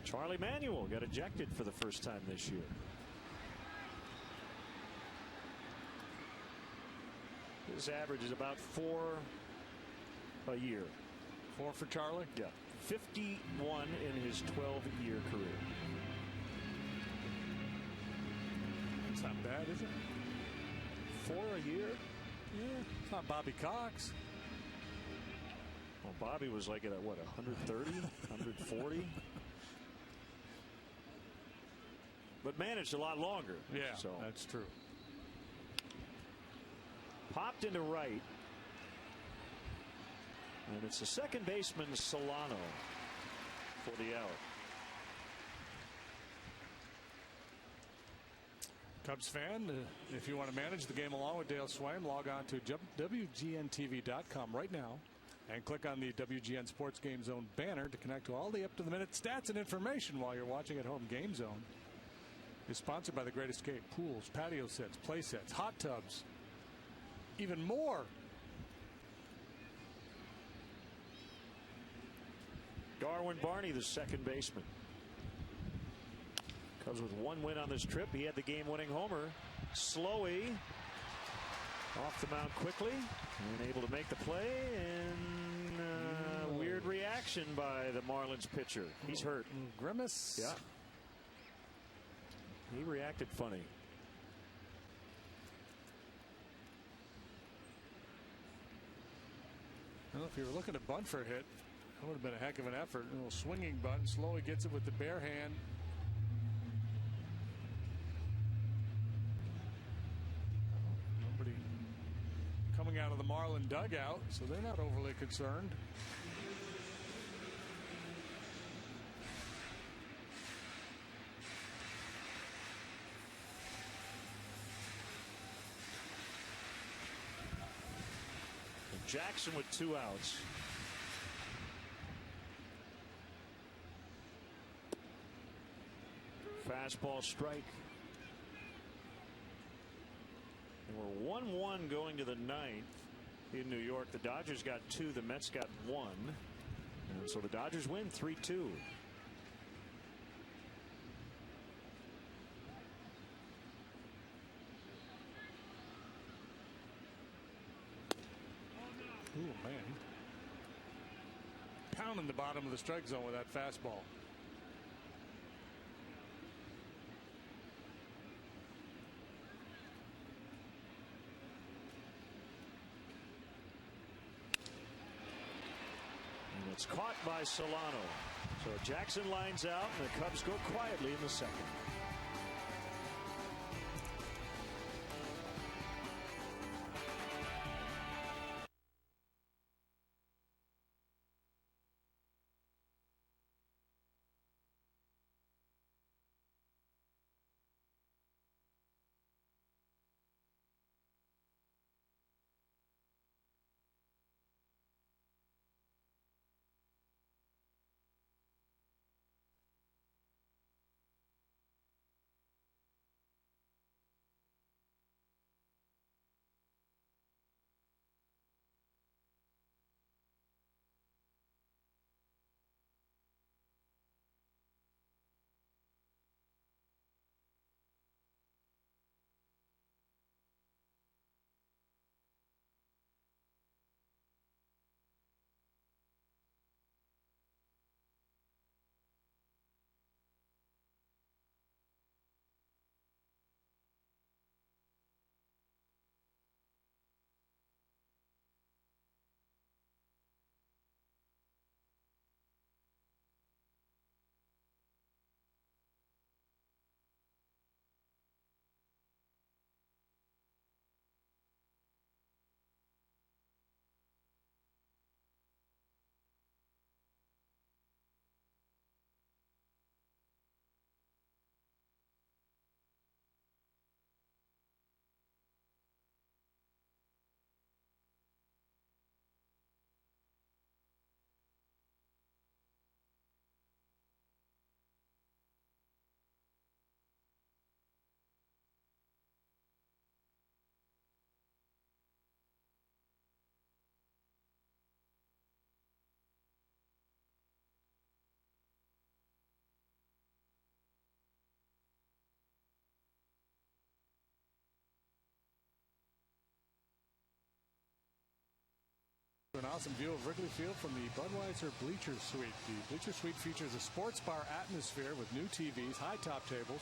A: Charlie Manuel got ejected for the first time this year. His average is about 4 a year.
B: 4 for Charlie?
A: Yeah. 51 in his 12-year career.
B: That's not bad, is it?
A: 4 a year?
B: Yeah, it's not Bobby Cox.
A: Well, Bobby was like at what, 130, 140? But managed a lot longer.
B: Yeah,
A: so
B: that's true.
A: Popped into right. And it's the second baseman, Solano, for the out.
B: Cubs fan, if you want to manage the game along with Dale Swaim, log on to WGNTV.com right now and click on the WGN Sports Game Zone banner to connect to all the up-to-the-minute stats and information while you're watching at home. Game Zone is sponsored by the Great Escape. Pools, patio sets, play sets, hot tubs, even more.
A: Darwin Barney, the second baseman. Cubs with 1 win on this trip. He had the game-winning homer. Slowey off the mound quickly and able to make the play. And weird reaction by the Marlins pitcher. He's hurt.
B: Grimace.
A: Yeah. He reacted funny.
B: Well, if you were looking to bunt for a hit, that would have been a heck of an effort. A little swinging bunt. Slowly gets it with the bare hand. Nobody coming out of the Marlin dugout, so they're not overly concerned.
A: Jackson with 2 outs. Fastball strike. And we're 1-1 going to the 9th in New York. The Dodgers got 2. The Mets got 1. And so the Dodgers win 3-2.
B: Oh, man. Pounding the bottom of the strike zone with that fastball.
A: And it's caught by Solano. So Jackson lines out, and the Cubs go quietly in the second.
B: An awesome view of Wrigley Field from the Budweiser Bleachers Suite. The Bleachers Suite features a sports bar atmosphere with new TVs, high top tables,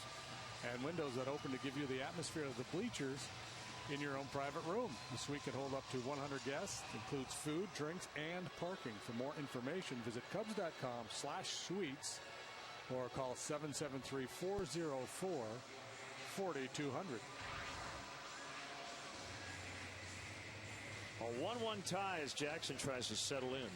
B: and windows that open to give you the atmosphere of the bleachers in your own private room. The suite can hold up to 100 guests, includes food, drinks, and parking. For more information, visit Cubs.com/suites or call 773-404-4200.
A: A 1-1 tie as Jackson tries to settle in.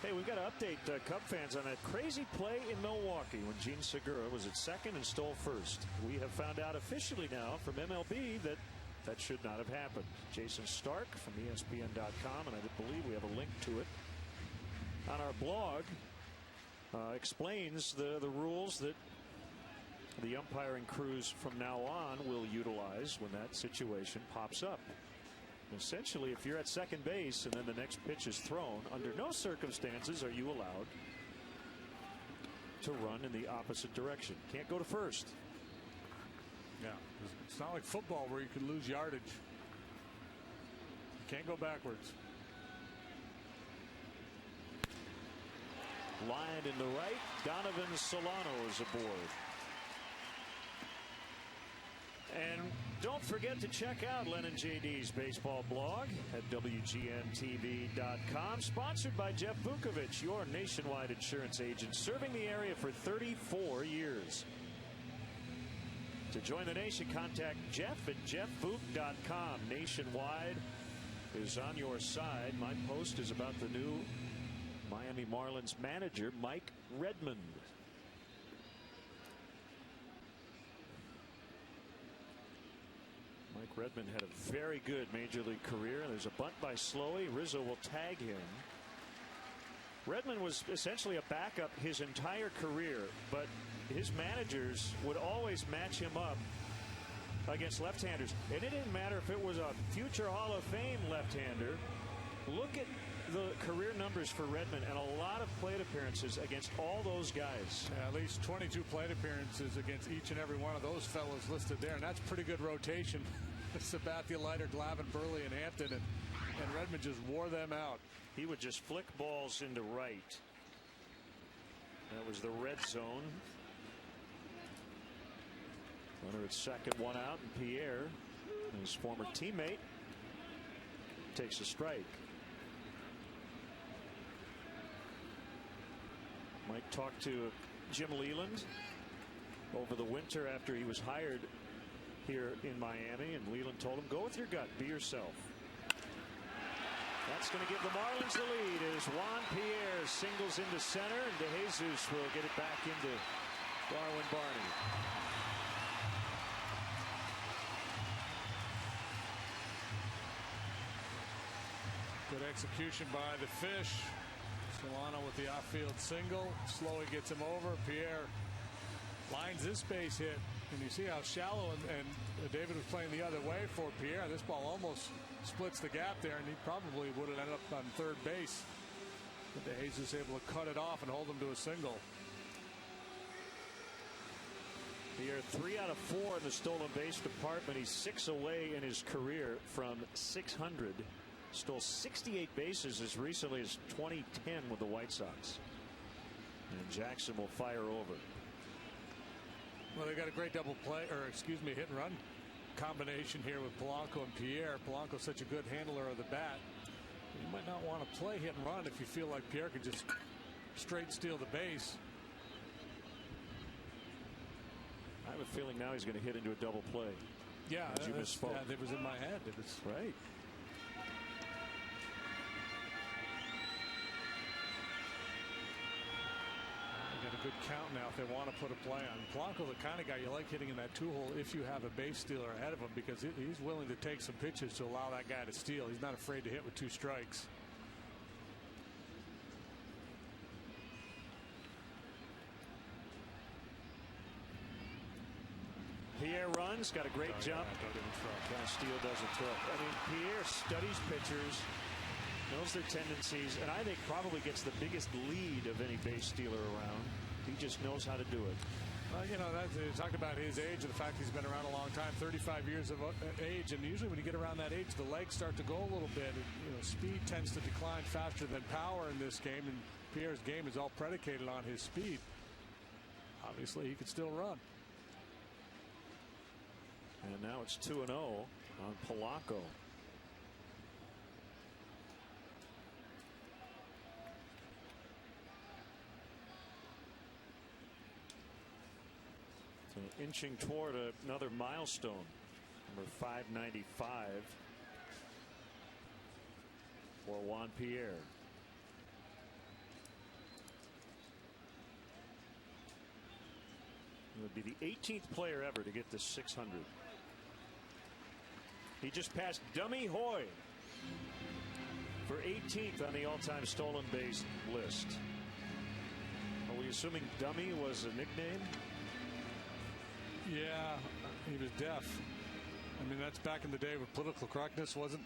A: Hey, we've got to update Cub fans on that crazy play in Milwaukee when Gene Segura was at second and stole first. We have found out officially now from MLB that that should not have happened. Jason Stark from ESPN.com, and I believe we have a link to it on our blog, explains the rules that the umpiring crews from now on will utilize when that situation pops up. Essentially, if you're at second base and then the next pitch is thrown, under no circumstances are you allowed to run in the opposite direction. Can't go to first.
B: Yeah, it's not like football where you can lose yardage. You can't go backwards.
A: Line in the right. Donovan Solano is aboard. And don't forget to check out Len and JD's baseball blog at WGNTV.com. Sponsored by Jeff Vukovich, your nationwide insurance agent, serving the area for 34 years. To join the nation, contact Jeff at JeffVuk.com. Nationwide is on your side. My post is about the new Miami Marlins manager, Mike Redmond. Mike Redmond had a very good major league career. There's a bunt by Slowey. Rizzo will tag him. Redmond was essentially a backup his entire career, but his managers would always match him up against left-handers. And it didn't matter if it was a future Hall of Fame left-hander. Look at the career numbers for Redmond and a lot of plate appearances against all those guys.
B: Yeah, at least 22 plate appearances against each and every one of those fellows listed there, and that's pretty good rotation. Sabathia, Leiter, Glavine, Burley, and Hampton, and Redmond just wore them out.
A: He would just flick balls into right. That was the red zone. Runner at second, one out, and Pierre, his former teammate, takes a strike. Mike talked to Jim Leland over the winter after he was hired here in Miami, and Leland told him, go with your gut, be yourself. That's going to give the Marlins the lead as Juan Pierre singles into center, and DeJesus will get it back into Darwin Barney.
B: Good execution by the Fish. Solano with the outfield single. Slowey gets him over. Pierre lines this base hit. And you see how shallow and David was playing the other way for Pierre. This ball almost splits the gap there, and he probably would have ended up on third base. But DeJesus able to cut it off and hold him to a single.
A: Pierre 3 out of 4 in the stolen base department. He's 6 away in his career from 600. Stole 68 bases as recently as 2010 with the White Sox. And Jackson will fire over.
B: Well, they got a great double play, or excuse me, hit and run combination here with Polanco and Pierre. Polanco's such a good handler of the bat. You might not want to play hit and run if you feel like Pierre could just straight steal the base.
A: I have a feeling now he's going to hit into a double play.
B: Yeah,
A: you misspoke.
B: Yeah, that was in my head. It was
A: right.
B: Good count now if they want to put a play on. Polanco's the kind of guy you like hitting in that 2-hole if you have a base stealer ahead of him, because he's willing to take some pitches to allow that guy to steal. He's not afraid to hit with 2 strikes.
A: Pierre runs, got a great jump. Castillo doesn't throw. I mean, Pierre studies pitchers, knows their tendencies, and I think probably gets the biggest lead of any base stealer around. He just knows how to do it.
B: You know, you talked about his age and the fact he's been around a long time, 35 years of age, and usually when you get around that age, the legs start to go a little bit. Speed tends to decline faster than power in this game, and Pierre's game is all predicated on his speed. Obviously, he could still run.
A: And now it's 2-0 on Polanco. Inching toward another milestone, number 595 for Juan Pierre. He would be the 18th player ever to get to 600. He just passed Dummy Hoy for 18th on the all-time stolen base list. Are we assuming Dummy was a nickname?
B: Yeah, he was deaf. I mean, that's back in the day when political correctness wasn't,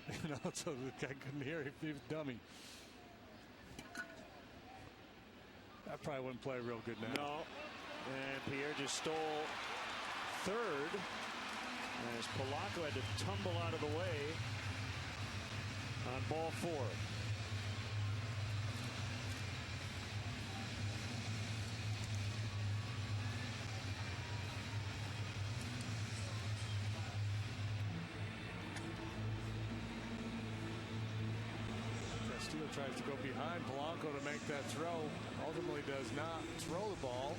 B: so the guy couldn't hear if he was dummy. That probably wouldn't play real good now.
A: No. And Pierre just stole third as Polanco had to tumble out of the way on ball 4.
B: Tries to go behind Polanco to make that throw. Ultimately does not throw the ball.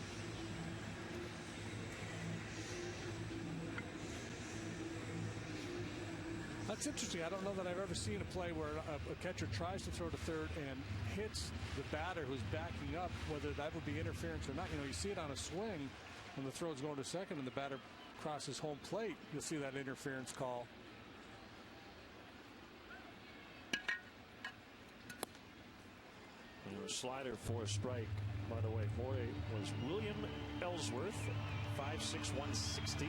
B: That's interesting. I don't know that I've ever seen a play where a catcher tries to throw to third and hits the batter who's backing up, whether that would be interference or not. You see it on a swing when the throw is going to second and the batter crosses home plate. You'll see that interference call.
A: Slider for a strike. By the way, Morey was William Ellsworth, 5'6", 160.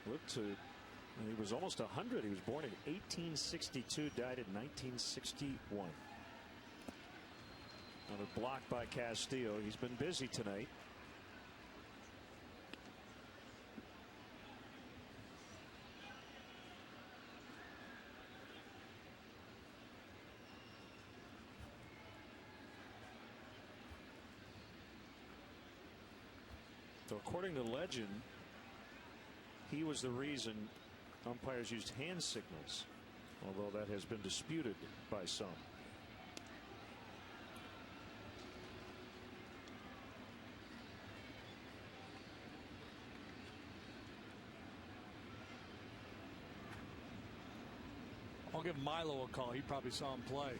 A: Looked to, he was almost 100. He was born in 1862, died in 1961. Another block by Castillo. He's been busy tonight. So according to legend, he was the reason umpires used hand signals, although that has been disputed by some.
B: I'll give Milo a call. He probably saw him play.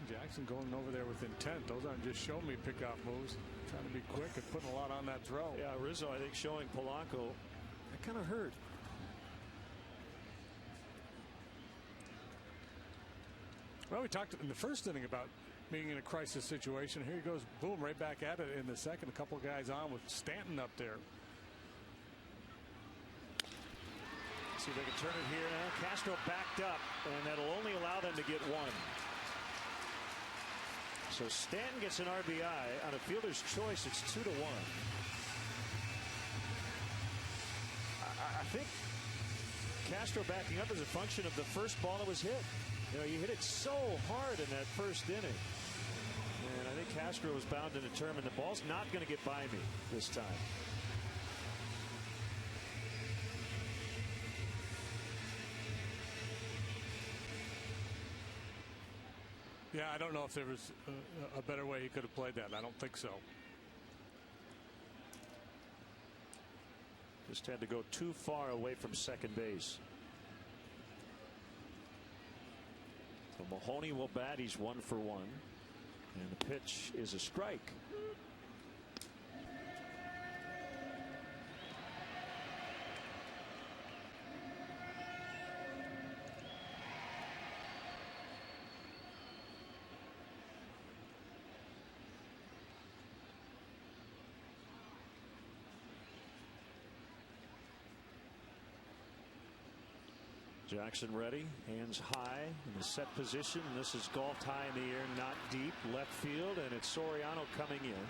B: Jackson going over there with intent. Those aren't just show me pickoff moves. Trying to be quick and putting a lot on that throw.
A: Yeah, Rizzo, I think, showing Polanco that kind of hurt.
B: Well, we talked in the first inning about being in a crisis situation. Here he goes, boom, right back at it in the second. A couple guys on with Stanton up there.
A: See if they can turn it here now. Castro backed up, and that'll only allow them to get one. So Stanton gets an RBI on a fielder's choice. It's 2-1. I think Castro backing up is a function of the first ball that was hit. You know, you hit it so hard in that first inning. And I think Castro was bound to determine the ball's not going to get by me this time.
B: Yeah, I don't know if there was a better way he could have played that. I don't think so.
A: Just had to go too far away from second base. So Mahoney will bat. He's 1 for 1. And the pitch is a strike. Jackson ready, hands high in the set position. This is golfed high in the air, not deep, left field, and it's Soriano coming in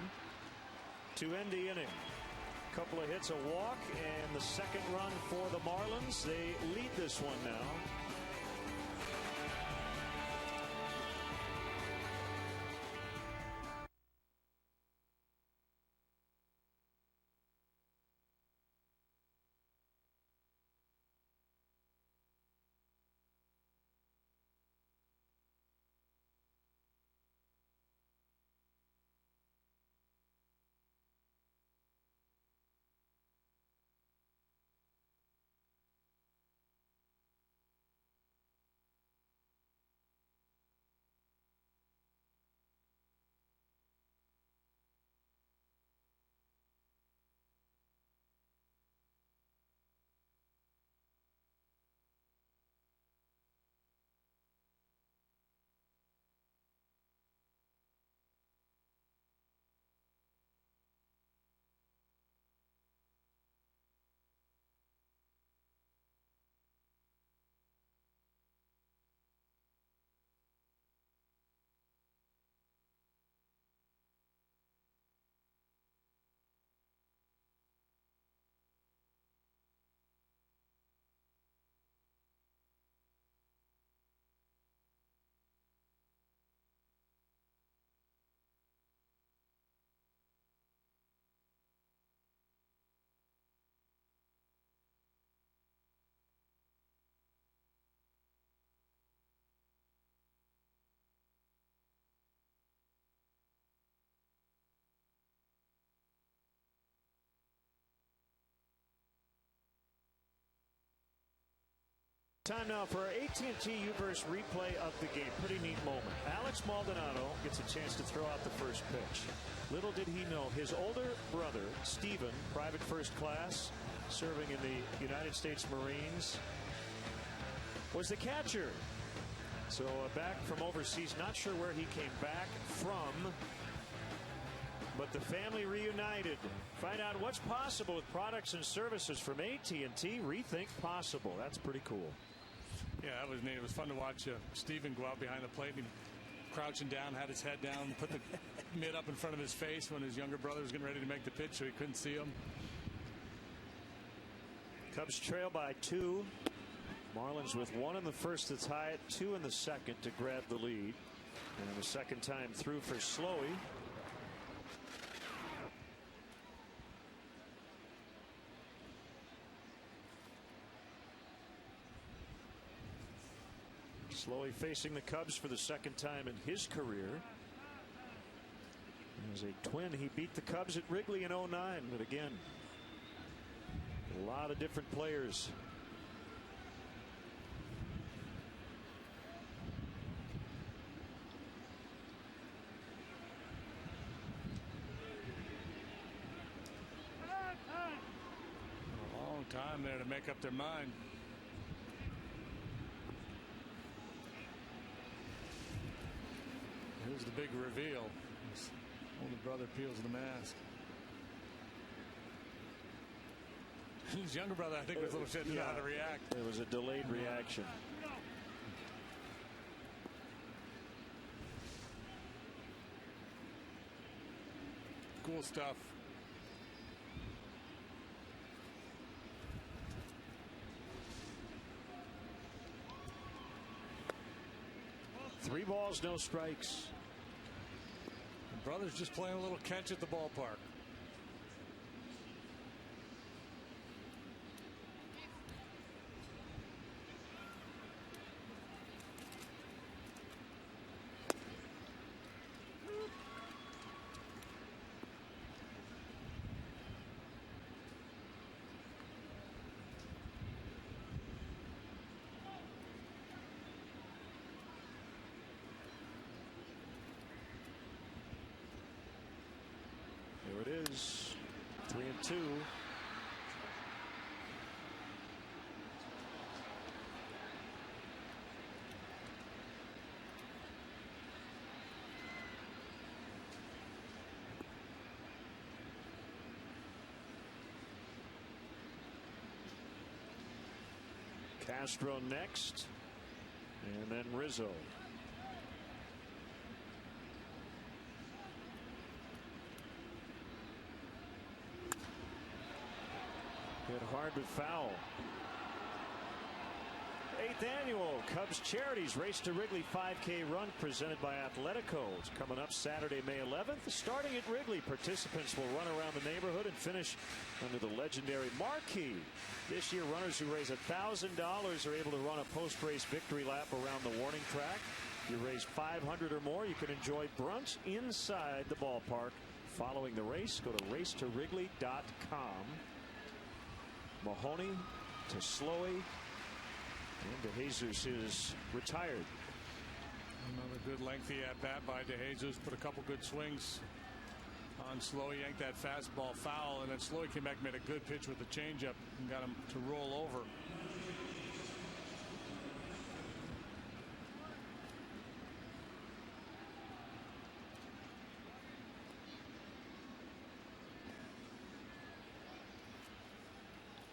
A: to end the inning. Couple of hits, a walk, and the second run for the Marlins. They lead this one now. Time now for our AT&T U-verse replay of the game. Pretty neat moment. Alex Maldonado gets a chance to throw out the first pitch. Little did he know, his older brother, Steven, private first class, serving in the United States Marines, was the catcher. So back from overseas, not sure where he came back from, but the family reunited. Find out what's possible with products and services from AT&T. Rethink possible. That's pretty cool.
B: Yeah, that was neat. It was fun to watch Steven go out behind the plate. And crouching down, had his head down, put the mitt up in front of his face when his younger brother was getting ready to make the pitch, so he couldn't see him.
A: Cubs trail by 2. Marlins with 1 in the first to tie it, 2 in the second to grab the lead. And the second time through for Slowey. Slowey facing the Cubs for the second time in his career. As a Twin, he beat the Cubs at Wrigley in 09. But again, a lot of different players.
B: A long time there to make up their mind. Here's the big reveal. His older brother peels the mask. His younger brother, I think, was a little shit, didn't know how to react.
A: There was a delayed reaction.
B: Cool stuff.
A: Three balls, no strikes.
B: The brother's just playing a little catch at the ballpark.
A: There it is. 3-2. Castro next, and then Rizzo. Hit hard but foul. 8th annual Cubs Charities Race to Wrigley 5K run presented by Athletico. It's coming up Saturday, May 11th. Starting at Wrigley, participants will run around the neighborhood and finish under the legendary marquee. This year, runners who raise $1,000 are able to run a post-race victory lap around the warning track. If you raise $500 or more, you can enjoy brunch inside the ballpark. Following the race, go to racetorwrigley.com. Mahoney to Slowey, and DeJesus is retired.
B: Another good lengthy at bat by DeJesus. Put a couple good swings on Slowey, yanked that fastball foul, and then Slowey came back and made a good pitch with the changeup and got him to roll over.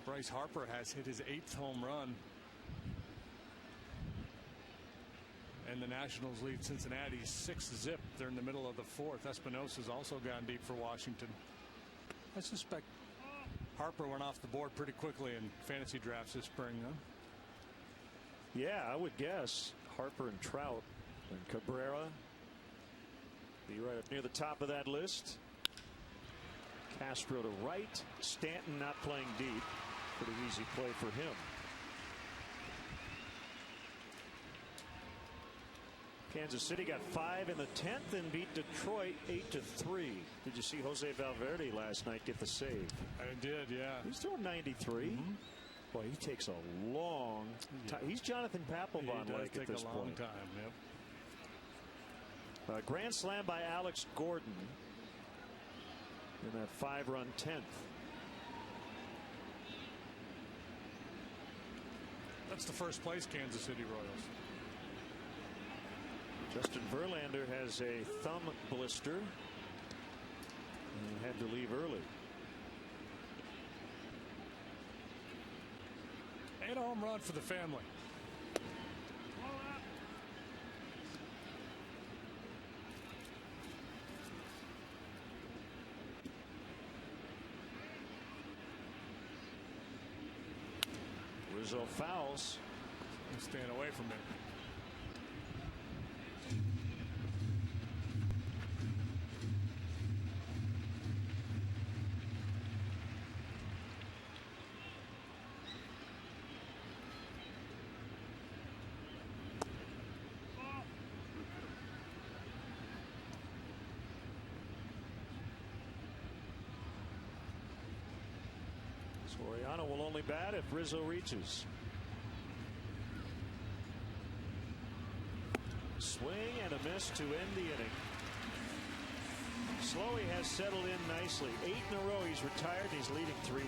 B: Bryce Harper has hit his 8th home run. And the Nationals lead Cincinnati 6-0. They're in the middle of the 4th. Espinosa's also gone deep for Washington. I suspect Harper went off the board pretty quickly in fantasy drafts this spring, huh?
A: Yeah, I would guess. Harper and Trout and Cabrera be right up near the top of that list. Castro to right. Stanton not playing deep. Pretty easy play for him. Kansas City got 5 in the 10th and beat Detroit 8-3. Did you see Jose Valverde last night get the save?
B: I did, yeah.
A: He's throwing 93. Boy, he takes a long time. He's Jonathan Papelbon-like at this point.
B: Time, yep.
A: Grand slam by Alex Gordon in that 5-run 10th.
B: That's the first place Kansas City Royals.
A: Justin Verlander has a thumb blister and had to leave early.
B: And a home run for the family.
A: Rizzo fouls.
B: I'm staying away from him.
A: Soriano will only bat if Rizzo reaches. Swing and a miss to end the inning. Slowey has settled in nicely. 8 in a row. He's retired. And he's leading 3-1.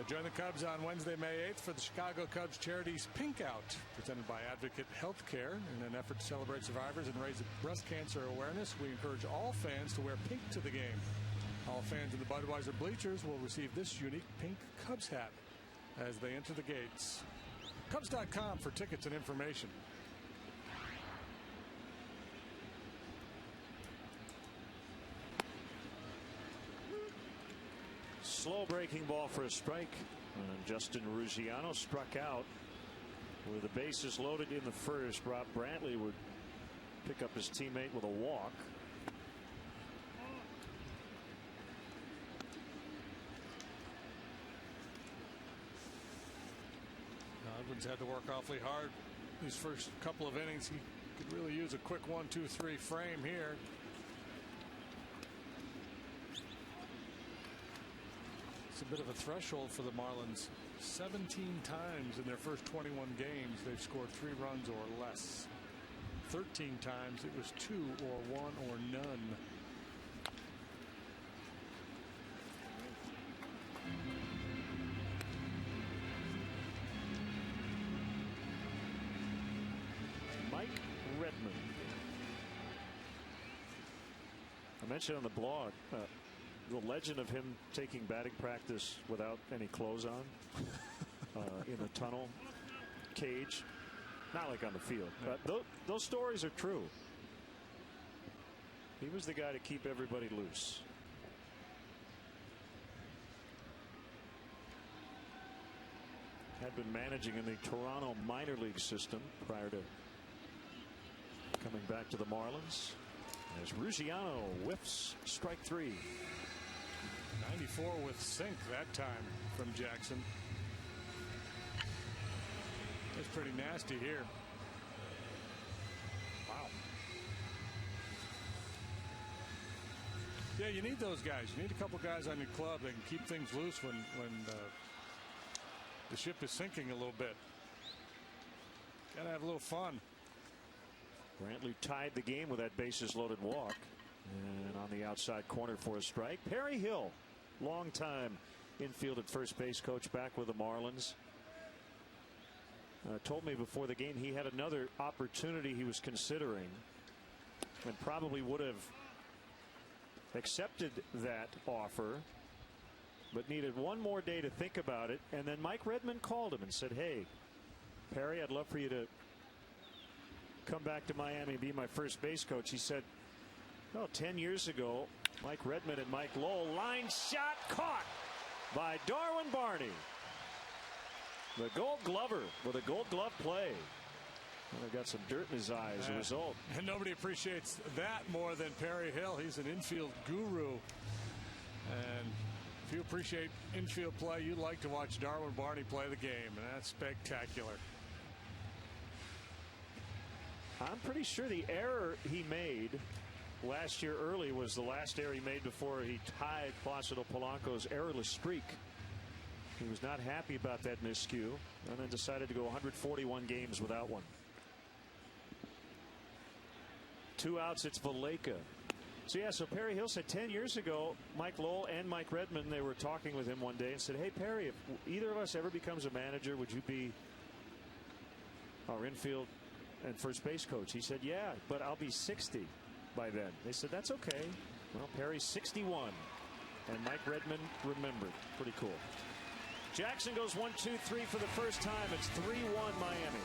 B: Join the Cubs on Wednesday, May 8th for the Chicago Cubs Charities Pink Out, presented by Advocate Healthcare. In an effort to celebrate survivors and raise breast cancer awareness, we encourage all fans to wear pink to the game. All fans in the Budweiser bleachers will receive this unique pink Cubs hat as they enter the gates. Cubs.com for tickets and information.
A: Slow breaking ball for a strike. Justin Ruggiano struck out with the bases loaded in the first. Rob Brantley would pick up his teammate with a walk.
B: Godwin's had to work awfully hard these first couple of innings. He could really use a quick 1-2-3 frame here. It's a bit of a threshold for the Marlins. 17 times in their first 21 games they've scored 3 runs or less. 13 times it was 2 or 1 or none.
A: Mike Redmond. I mentioned on the blog the legend of him taking batting practice without any clothes on in the tunnel cage. Not like on the field. But those stories are true. He was the guy to keep everybody loose. Had been managing in the Toronto minor league system prior to coming back to the Marlins. As Ruggiano whiffs strike 3.
B: 94 with sink that time from Jackson. It's pretty nasty here. Wow. Yeah, you need those guys. You need a couple guys on your club that can keep things loose when the ship is sinking a little bit. Gotta have a little fun.
A: Brantley tied the game with that bases loaded walk. And on the outside corner for a strike, Perry Hill, longtime infield and first base coach, back with the Marlins. Told me before the game he had another opportunity he was considering and probably would have accepted that offer, but needed one more day to think about it. And then Mike Redmond called him and said, "Hey, Perry, I'd love for you to come back to Miami and be my first base coach." He said, "Oh, 10 years ago, Mike Redmond and Mike Lowell, line shot caught by Darwin Barney. The Gold Glover with a Gold Glove play." And got some dirt in his eye as a result.
B: And nobody appreciates that more than Perry Hill. He's an infield guru. And if you appreciate infield play, you'd like to watch Darwin Barney play the game. And that's spectacular.
A: I'm pretty sure the error he made last year early was the last error he made before he tied Placido Polanco's errorless streak. He was not happy about that miscue and then decided to go 141 games without one. 2 outs, it's Valleca. So yeah, so Perry Hill said 10 years ago, Mike Lowell and Mike Redmond, they were talking with him one day and said, "Hey Perry, if either of us ever becomes a manager, would you be our infield and first base coach?" He said, "Yeah, but I'll be 60 by then." They said, "That's okay." Well, Perry's 61 and Mike Redmond remembered. Pretty cool. Jackson goes 1-2-3 for the first time. It's 3-1 Miami.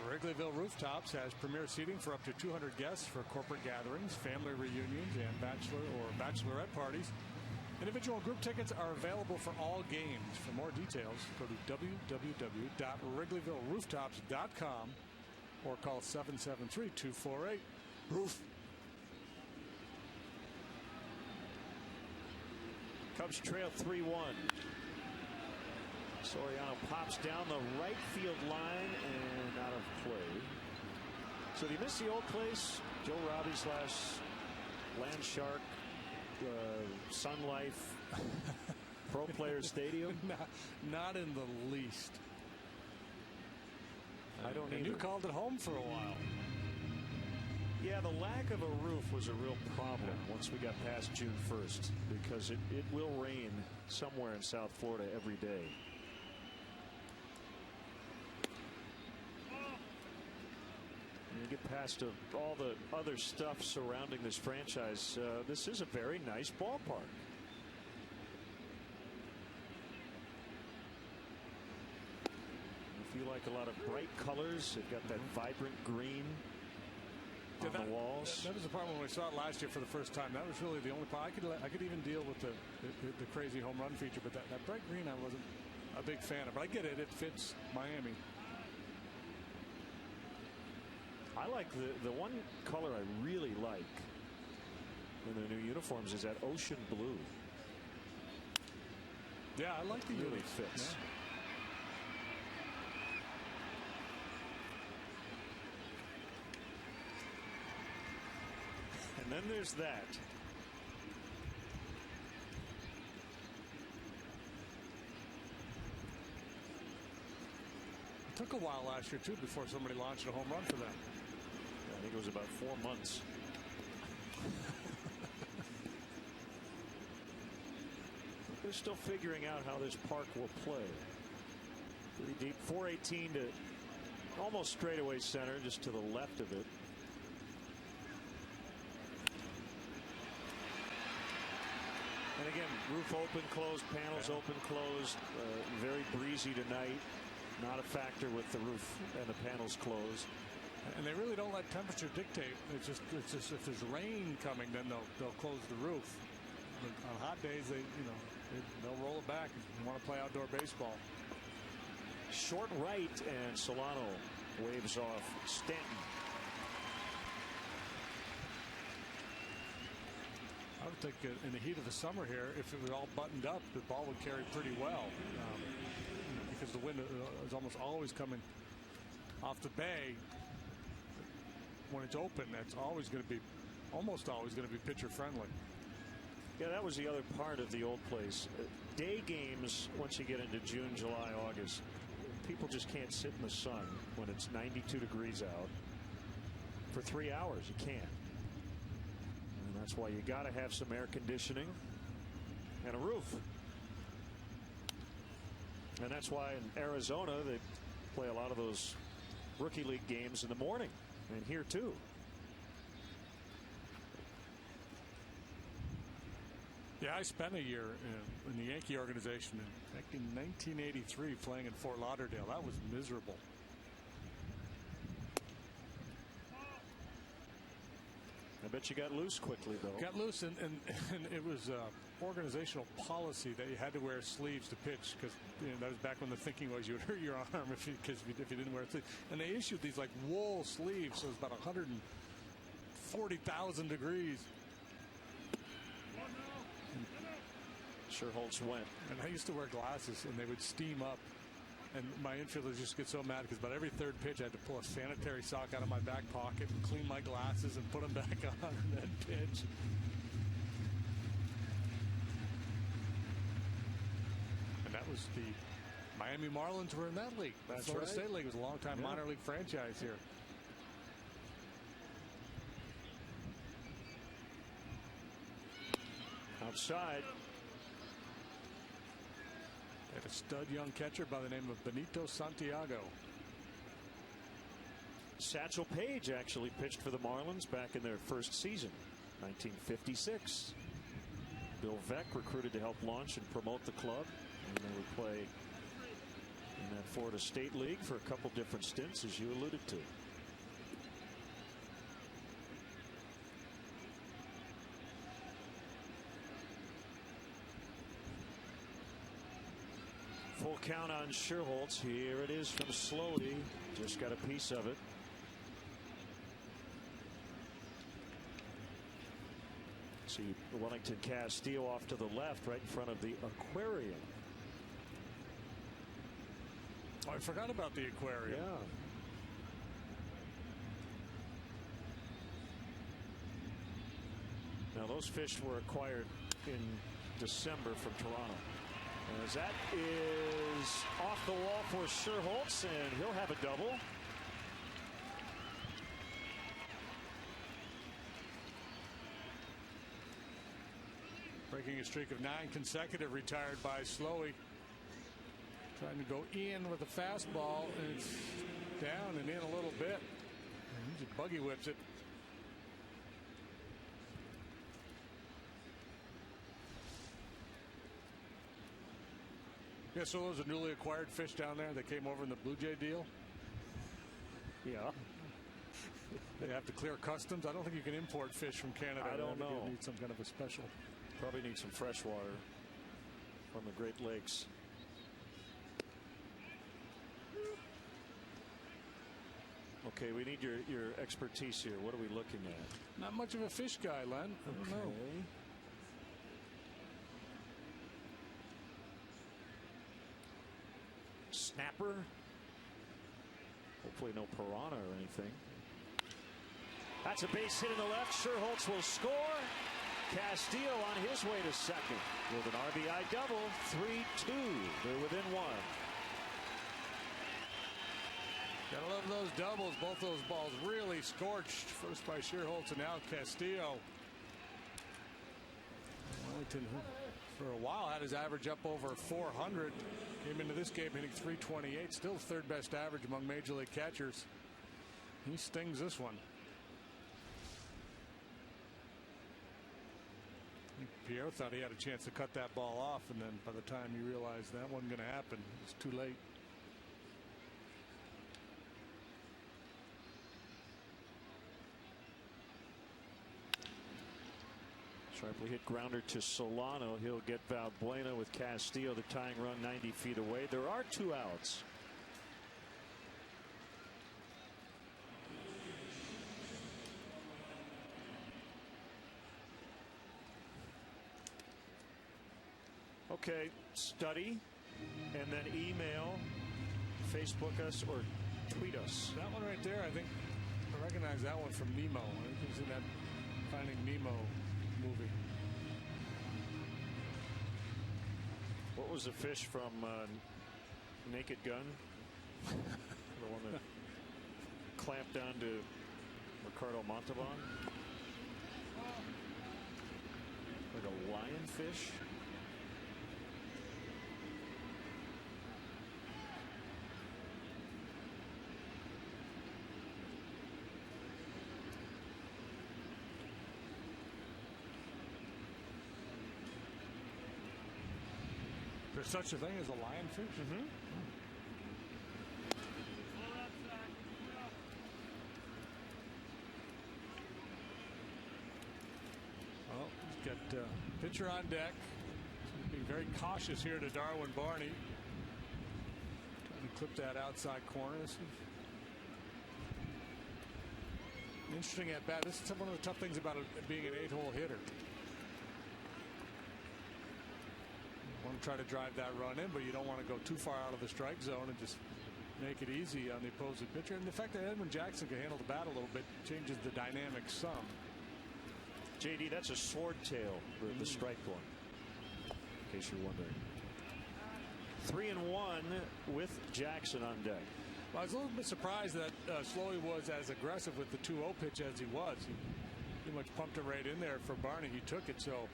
B: Wrigleyville Rooftops has premier seating for up to 200 guests for corporate gatherings, family reunions, and bachelor or bachelorette parties. Individual and group tickets are available for all games. For more details, go to www.wrigleyvillerooftops.com or call 773-248-ROOF.
A: Cubs trail 3-1. Soriano pops down the right field line and out of play. So if you miss the old place, Joe Robbie / Land Shark, Sun Life, Pro Players Stadium?
B: Not in the least.
A: I don't either.
B: And you called it home for a while.
A: Yeah, the lack of a roof was a real problem once we got past June 1st, because it will rain somewhere in South Florida every day. And you get past all the other stuff surrounding this franchise. This is a very nice ballpark. If you like a lot of bright colors, they've got that vibrant green on the walls.
B: That was the problem when we saw it last year for the first time. That was really the only part. I could even deal with the crazy home run feature, but that bright green I wasn't a big fan of. But I get it. It fits Miami.
A: I like the one color I really like in their new uniforms is that ocean blue.
B: Yeah, I like the
A: really fits.
B: Yeah.
A: And then there's that.
B: It took a while last year, too, before somebody launched a home run for them.
A: I think it was about 4 months. They're still figuring out how this park will play. Pretty deep. 418 to almost straightaway center, just to the left of it. And again, roof open, closed, panels open, closed. Very breezy tonight. Not a factor with the roof and the panels closed.
B: And they really don't let temperature dictate. It's just if there's rain coming, then they'll close the roof. But on hot days, they'll roll it back and want to play outdoor baseball.
A: Short right, and Solano waves off Stanton.
B: I would think in the heat of the summer here, if it was all buttoned up, the ball would carry pretty well. Because the wind is almost always coming off the bay. When it's open, that's always going to be, almost always going to be pitcher friendly.
A: Yeah, that was the other part of the old place. Day games, once you get into June, July, August, people just can't sit in the sun when it's 92 degrees out for 3 hours. You can't. And that's why you got to have some air conditioning and a roof. And that's why in Arizona they play a lot of those rookie league games in the morning, and here too.
B: Yeah, I spent a year in the Yankee organization back in 1983 playing in Fort Lauderdale. That was miserable.
A: I bet you got loose quickly, though.
B: Got loose, and it was organizational policy that you had to wear sleeves to pitch, because that was back when the thinking was you would hurt your arm if you didn't wear sleeves. And they issued these like wool sleeves, so it was about 140,000 degrees.
A: Sherholtz went.
B: And I used to wear glasses, and they would steam up. And my infielders just get so mad because about every third pitch I had to pull a sanitary sock out of my back pocket and clean my glasses and put them back on and then pitch. And that was the Miami Marlins were in that league.
A: That's
B: Florida
A: right.
B: State League was a long-time minor league franchise here.
A: Outside.
B: They had a stud young catcher by the name of Benito Santiago.
A: Satchel Paige actually pitched for the Marlins back in their first season, 1956. Bill Veeck recruited to help launch and promote the club, and they would play in that Florida State League for a couple different stints, as you alluded to. Full count on Sherholtz. Here it is from Slody. Just got a piece of it. See Wellington Castillo off to the left, right in front of the aquarium.
B: Oh, I forgot about the aquarium.
A: Yeah. Now those fish were acquired in December from Toronto. As that is off the wall for Sherholtz, and he'll have a double.
B: Breaking a streak of 9 consecutive, retired by Slowey. Trying to go in with a fastball, and it's down and in a little bit. And he just buggy whips it. Yeah, so those are newly acquired fish down there that came over in the Blue Jay deal.
A: Yeah.
B: They have to clear customs. I don't think you can import fish from Canada.
A: I don't know.
B: You need some kind of a special.
A: Probably need some fresh water from the Great Lakes. Okay, we need your expertise here. What are we looking at?
B: Not much of a fish guy, Len. I don't know.
A: Snapper. Hopefully no piranha or anything. That's a base hit in the left. Sherholtz will score. Castillo on his way to second with an RBI double. 3-2. They're within one.
B: Gotta love those doubles. Both those balls really scorched. First by Sherholtz and now Castillo. Wellington, for a while, had his average up over 400. Came into this game hitting .328. Still third best average among Major League catchers. He stings this one. Pierre thought he had a chance to cut that ball off, and then by the time he realized that wasn't going to happen, it was too late.
A: Sharply hit grounder to Solano. He'll get Valbuena with Castillo, the tying run 90 feet away. There are 2 outs. Okay, study and then email, Facebook us, or tweet us.
B: That one right there, I think I recognize that one from Nemo. I think it was in that Finding Nemo movie.
A: What was the fish from Naked Gun? The one that clamped down to Ricardo Montalban? Like a lionfish?
B: There's such a thing as a lionfish?
A: Mm-hmm.
B: Well, he's got pitcher on deck. He's being very cautious here to Darwin Barney. Trying to clip that outside corner. This is interesting at bat. This is one of the tough things about it being an 8-hole hitter. Want to try to drive that run in, but you don't want to go too far out of the strike zone and just make it easy on the opposing pitcher. And the fact that Edwin Jackson can handle the bat a little bit changes the dynamic some.
A: JD, that's a sword tail, the strike one, in case you're wondering. 3-1 with Jackson on deck.
B: Well, I was a little bit surprised that Slowey was as aggressive with the 2-0 pitch as he was. He pretty much pumped it right in there for Barney. He took it, so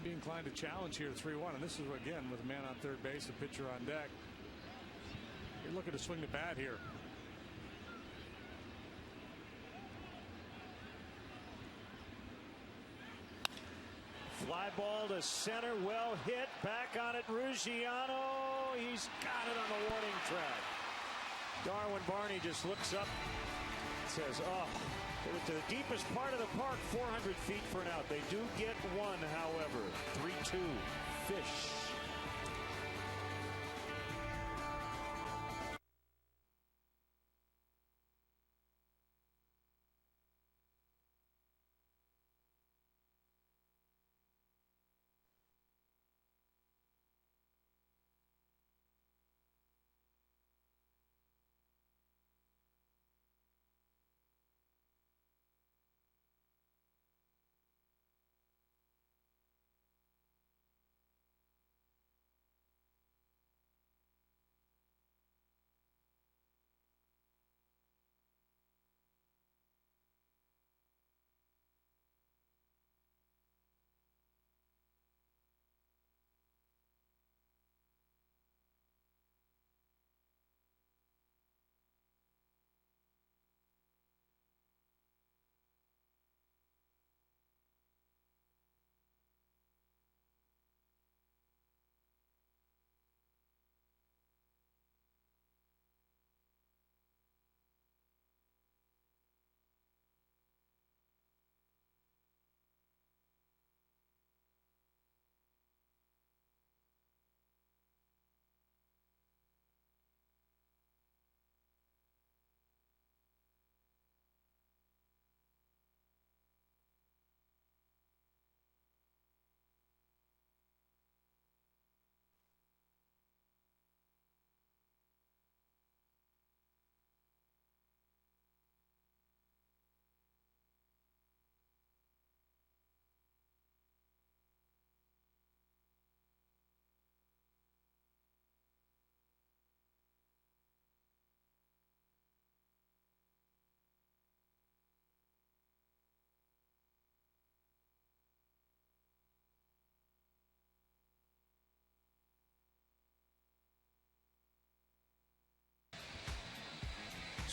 B: be inclined to challenge here 3-1, and this is again with a man on third base, a pitcher on deck. You're looking to swing the bat here.
A: Fly ball to center, well hit, back on it, Ruggiano. He's got it on the warning track. Darwin Barney just looks up, says, oh. They went to the deepest part of the park, 400 feet for an out. They do get one, however. 3-2 Fish.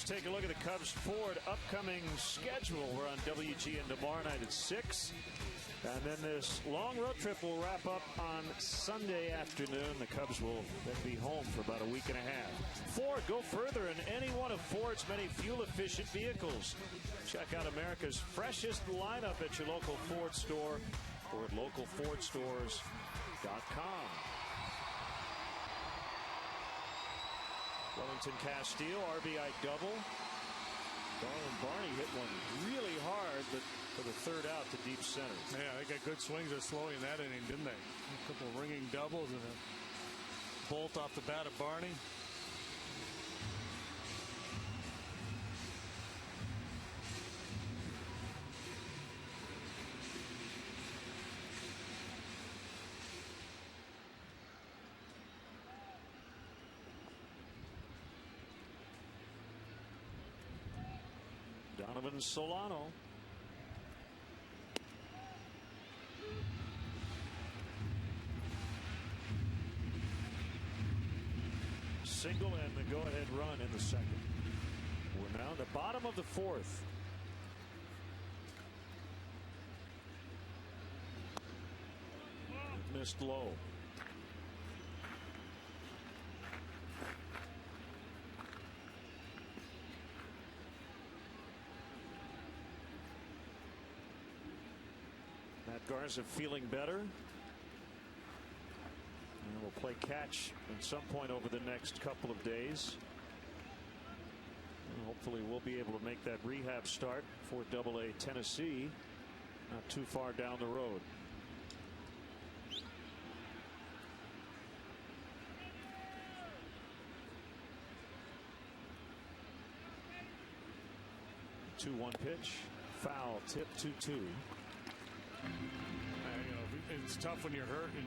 A: Let's take a look at the Cubs Ford upcoming schedule. We're on WGN tomorrow night at 6. And then this long road trip will wrap up on Sunday afternoon. The Cubs will then be home for about a week and a half. Ford, go further in any one of Ford's many fuel-efficient vehicles. Check out America's freshest lineup at your local Ford store or at localfordstores.com. Wellington Castillo, RBI double. Darwin Barney hit one really hard, but for the third out to deep center.
B: Yeah, they got good swings of slowing that inning, didn't they? A couple of ringing doubles and a bolt off the bat of Barney.
A: Donovan Solano. Single and the go-ahead run in the second. We're now in the bottom of the fourth. Missed low. Matt Garza feeling better. And we'll play catch at some point over the next couple of days. And hopefully we'll be able to make that rehab start for AA Tennessee not too far down the road. The 2-1 pitch. Foul tip 2-2.
B: It's tough when you're hurt and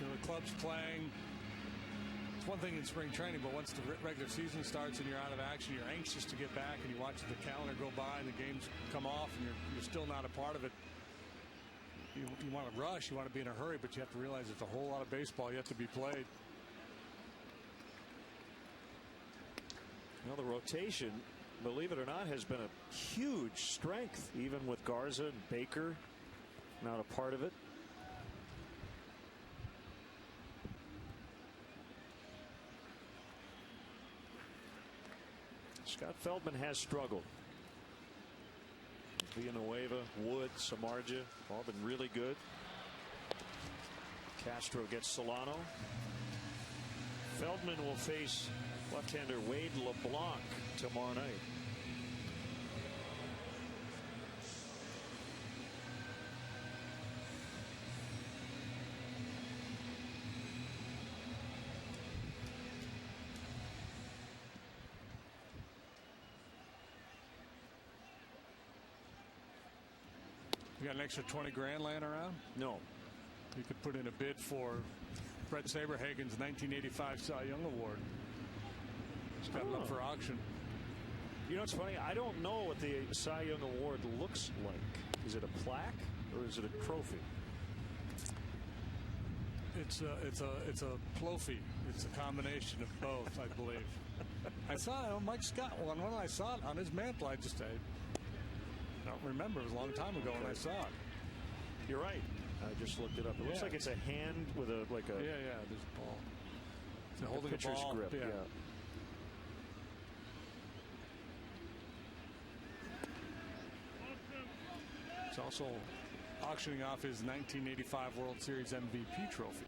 B: the club's playing. It's one thing in spring training, but once the regular season starts and you're out of action, you're anxious to get back, and you watch the calendar go by and the games come off, and you're still not a part of it. You want to rush, you want to be in a hurry, but you have to realize there's a whole lot of baseball yet to be played.
A: Well, the rotation, believe it or not, has been a huge strength, even with Garza and Baker not a part of it. Scott Feldman has struggled. Villanueva, Wood, Samardzija, all been really good. Castro gets Solano. Feldman will face left-hander Wade LeBlanc tomorrow night.
B: You got an extra 20 grand laying around?
A: No.
B: You could put in a bid for Brett Saberhagen's 1985 Cy Young Award. It's got it up for auction.
A: You know what's funny? I don't know what the Cy Young Award looks like. Is it a plaque or is it a trophy?
B: It's a plofy. It's a combination of both, I believe. I saw Mike Scott one. When I saw it on his mantle, I don't remember. It was a long time ago when I saw it.
A: You're right. I just looked it up. It looks like it's a hand with a
B: yeah. There's a ball. It's
A: like
B: holding
A: a pitcher's
B: ball.
A: grip. Yeah.
B: It's also auctioning off his 1985 World Series MVP trophy.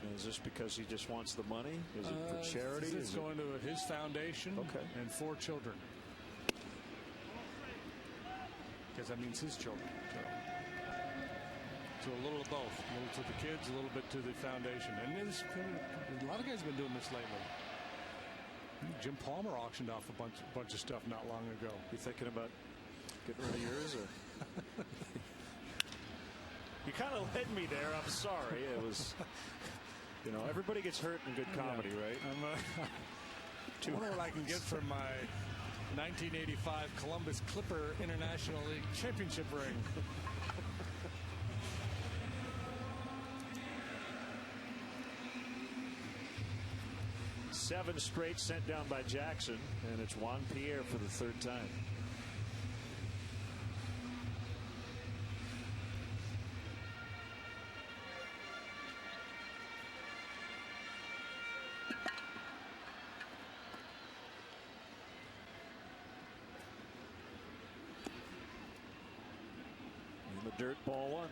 A: And is this because he just wants the money? Is it for charity?
B: It's going to his foundation and 4 children. Because that means his children. So a little of both. A little to the kids, a little bit to the foundation. And a lot of guys have been doing this lately. Jim Palmer auctioned off a bunch of stuff not long ago.
A: You thinking about getting rid of yours? Or? You kind of led me there. I'm sorry. It was, everybody gets hurt in good comedy, right?
B: I wonder what I can get for my 1985 Columbus Clipper International League Championship ring.
A: 7 straight sent down by Jackson, and it's Juan Pierre for the 3rd time. In the dirt, ball 1.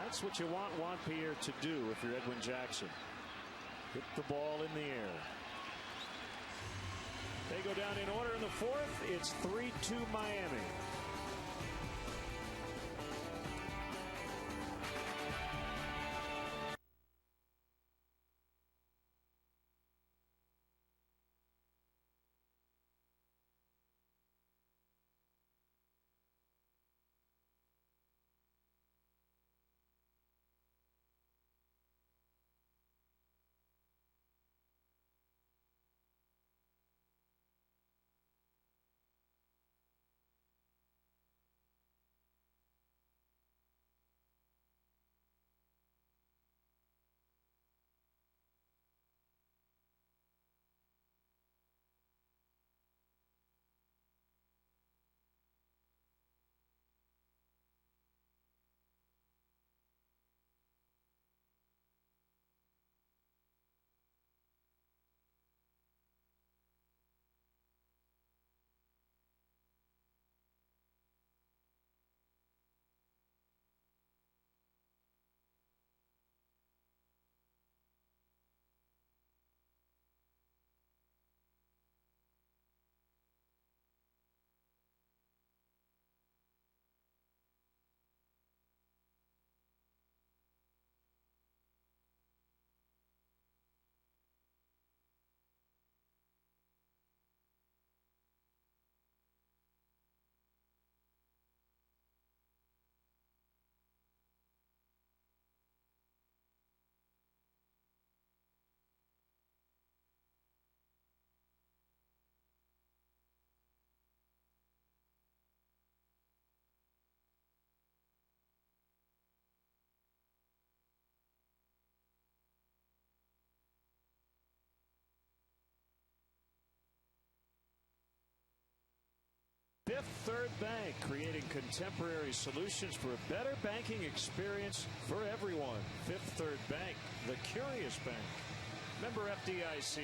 A: That's what you want Juan Pierre to do if you're Edwin Jackson. Hit the ball in the air. They go down in order in the 4th. It's 3-2 Miami. Fifth Third Bank, creating contemporary solutions for a better banking experience for everyone. Fifth Third Bank, the curious bank. Member FDIC.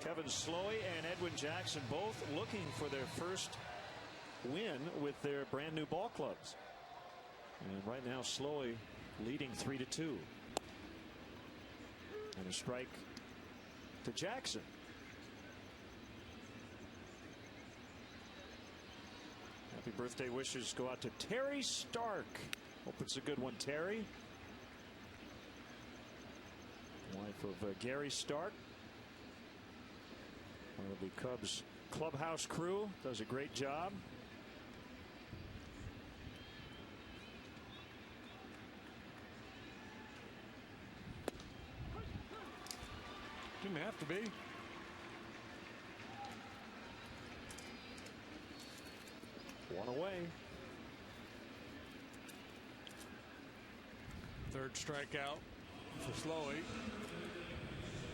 A: Kevin Slowey and Edwin Jackson both looking for their first win with their brand new ball clubs. And right now Slowey leading 3-2. And a strike to Jackson. Happy birthday wishes go out to Terry Stark. Hope it's a good one, Terry. Wife of Gary Stark. One of the Cubs clubhouse crew. Does a great job.
B: Didn't have to be.
A: One away.
B: Third strikeout for Slowey.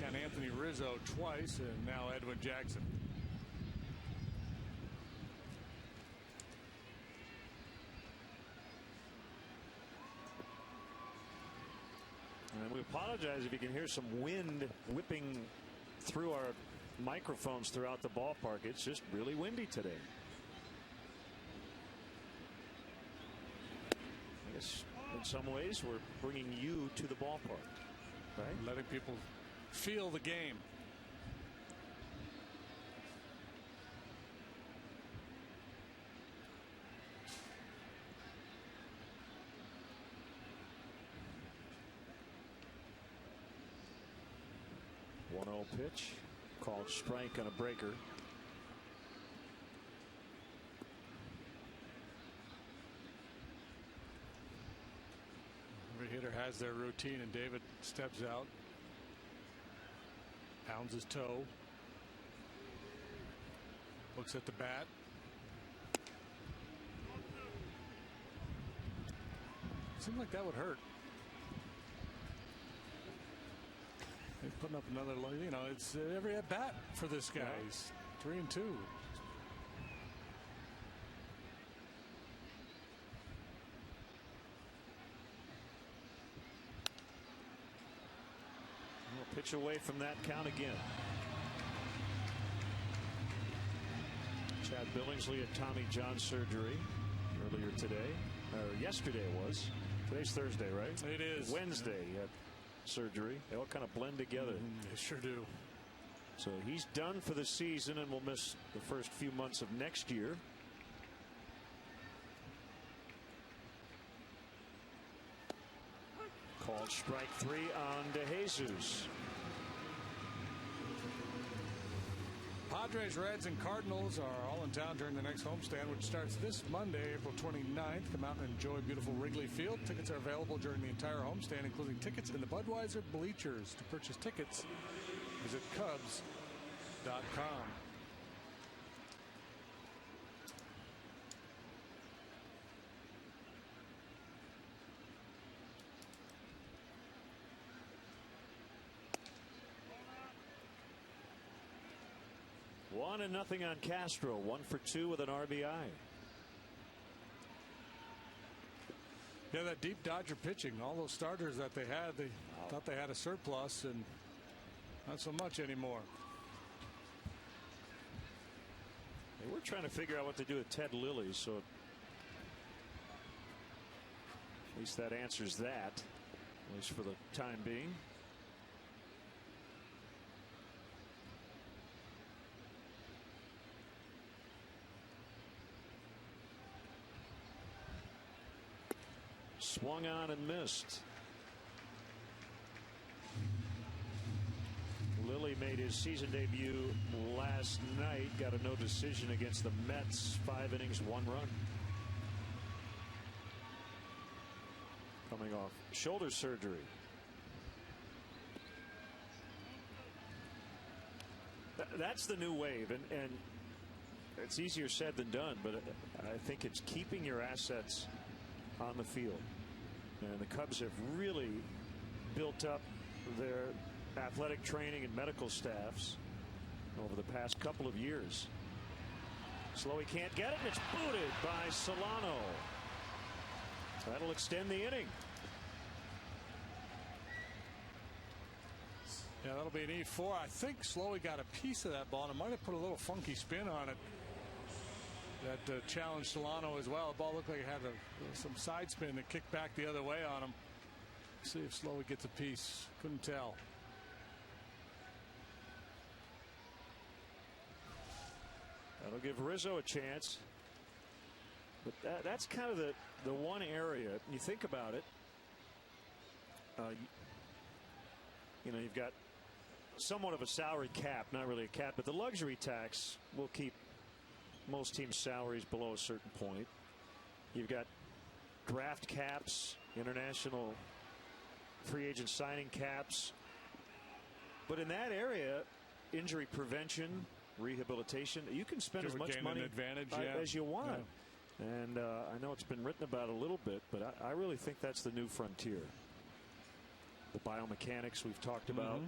B: Got Anthony Rizzo twice, and now Edwin Jackson.
A: And we apologize if you can hear some wind whipping through our microphones throughout the ballpark. It's just really windy today. I guess in some ways we're bringing you to the ballpark, right?
B: Letting people feel the game.
A: One-0 pitch called strike on a breaker.
B: Every hitter has has their routine, and David steps out, pounds his toe, looks at the bat. Seems like that would hurt. He's putting up another, you know, it's every at bat for this guy. He's 3-2.
A: Pitch away from that count again. Chad Billingsley had Tommy John surgery earlier today, or yesterday it was. Today's Thursday, right?
B: It is.
A: Wednesday he had surgery. They all kind of blend together.
B: They sure do.
A: So he's done for the season and will miss the first few months of next year. Called strike 3 on DeJesus.
B: Padres, Reds, and Cardinals are all in town during the next homestand, which starts this Monday, April 29th. Come out and enjoy beautiful Wrigley Field. Tickets are available during the entire homestand, including tickets in the Budweiser bleachers. To purchase tickets, visit Cubs.com.
A: One and nothing on Castro. 1 for 2 with an RBI.
B: Yeah, that deep Dodger pitching. All those starters that they had, they thought they had a surplus, and not so much anymore.
A: They were trying to figure out what to do with Ted Lilly, so at least that answers that, at least for the time being. Swung on and missed. Lilly made his season debut last night. Got a no decision against the Mets. 5 innings, 1 run. Coming off shoulder surgery. That's the new wave, and it's easier said than done, but I think it's keeping your assets on the field. And the Cubs have really built up their athletic training and medical staffs over the past couple of years. Slowey can't get it, and it's booted by Solano. That'll extend the inning.
B: Yeah, that'll be an E4. I think Slowey got a piece of that ball, and it might have put a little funky spin on it. That challenged Solano as well. The ball looked like it had some side spin that kicked back the other way on him. See if Slowey gets a piece. Couldn't tell.
A: That'll give Rizzo a chance. But that's kind of the one area. You think about it. You know, you've got somewhat of a salary cap, not really a cap, but the luxury tax will keep most teams' salaries below a certain point. You've got draft caps, international free agent signing caps. But in that area, injury prevention, rehabilitation, you can spend as much money as you want. Yeah. And I know it's been written about a little bit, but I really think that's the new frontier. The biomechanics we've talked about.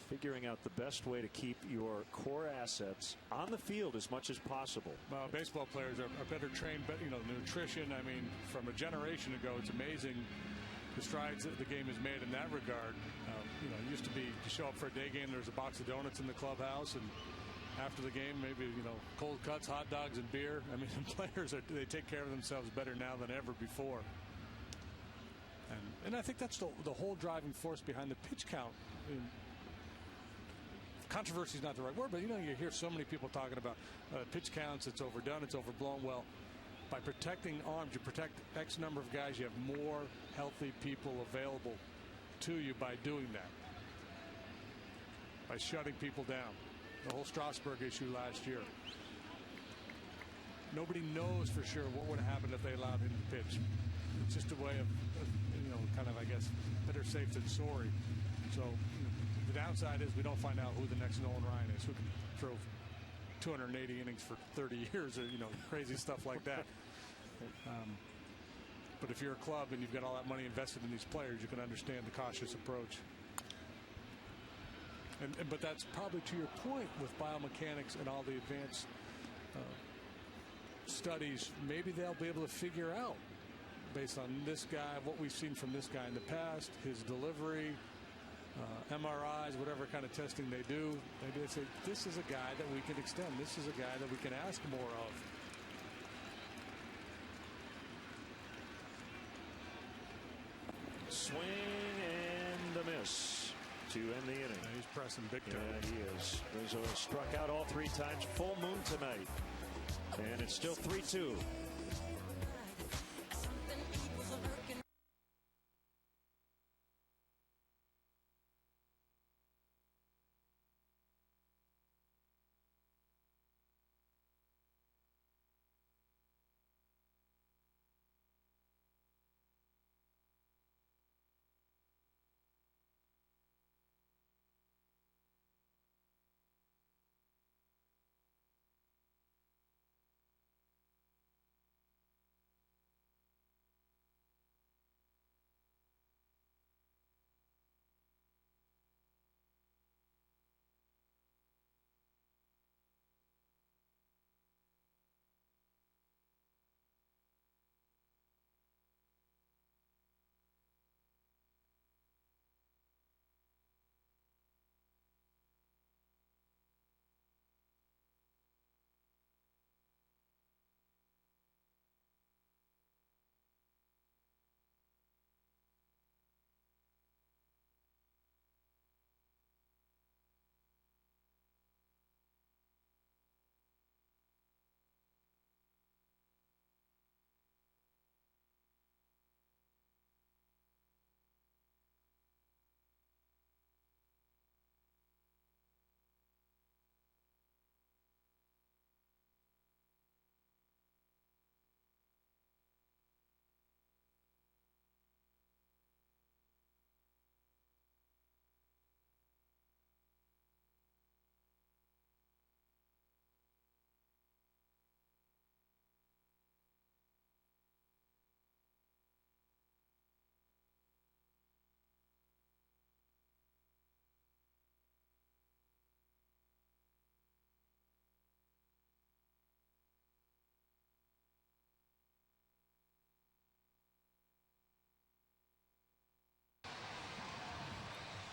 A: Figuring out the best way to keep your core assets on the field as much as possible.
B: Well, baseball players are better trained, but you know, nutrition. I mean, from a generation ago, it's amazing the strides that the game has made in that regard. You know, it used to be you show up for a day game, there's a box of donuts in the clubhouse, and after the game, maybe cold cuts, hot dogs, and beer. I mean, the players they take care of themselves better now than ever before. And I think that's the whole driving force behind the pitch count. Controversy is not the right word, but you hear so many people talking about pitch counts. It's overdone. It's overblown. Well, by protecting arms, you protect X number of guys. You have more healthy people available to you by doing that. By shutting people down. The whole Strasburg issue last year. Nobody knows for sure what would have happened if they allowed him to pitch. It's just a way of kind of, I guess, better safe than sorry. So the downside is we don't find out who the next Nolan Ryan is, who can throw 280 innings for 30 years or, crazy stuff like that. But if you're a club and you've got all that money invested in these players, you can understand the cautious approach. But that's probably to your point with biomechanics and all the advanced studies. Maybe they'll be able to figure out, based on this guy, what we've seen from this guy in the past, his delivery, MRIs, whatever kind of testing they do. Maybe they say, this is a guy that we can extend. This is a guy that we can ask more of.
A: Swing and a miss to end the inning.
B: Yeah, he's pressing big time.
A: Yeah, he is. Rizzo struck out all 3 times. Full moon tonight. And it's still 3-2.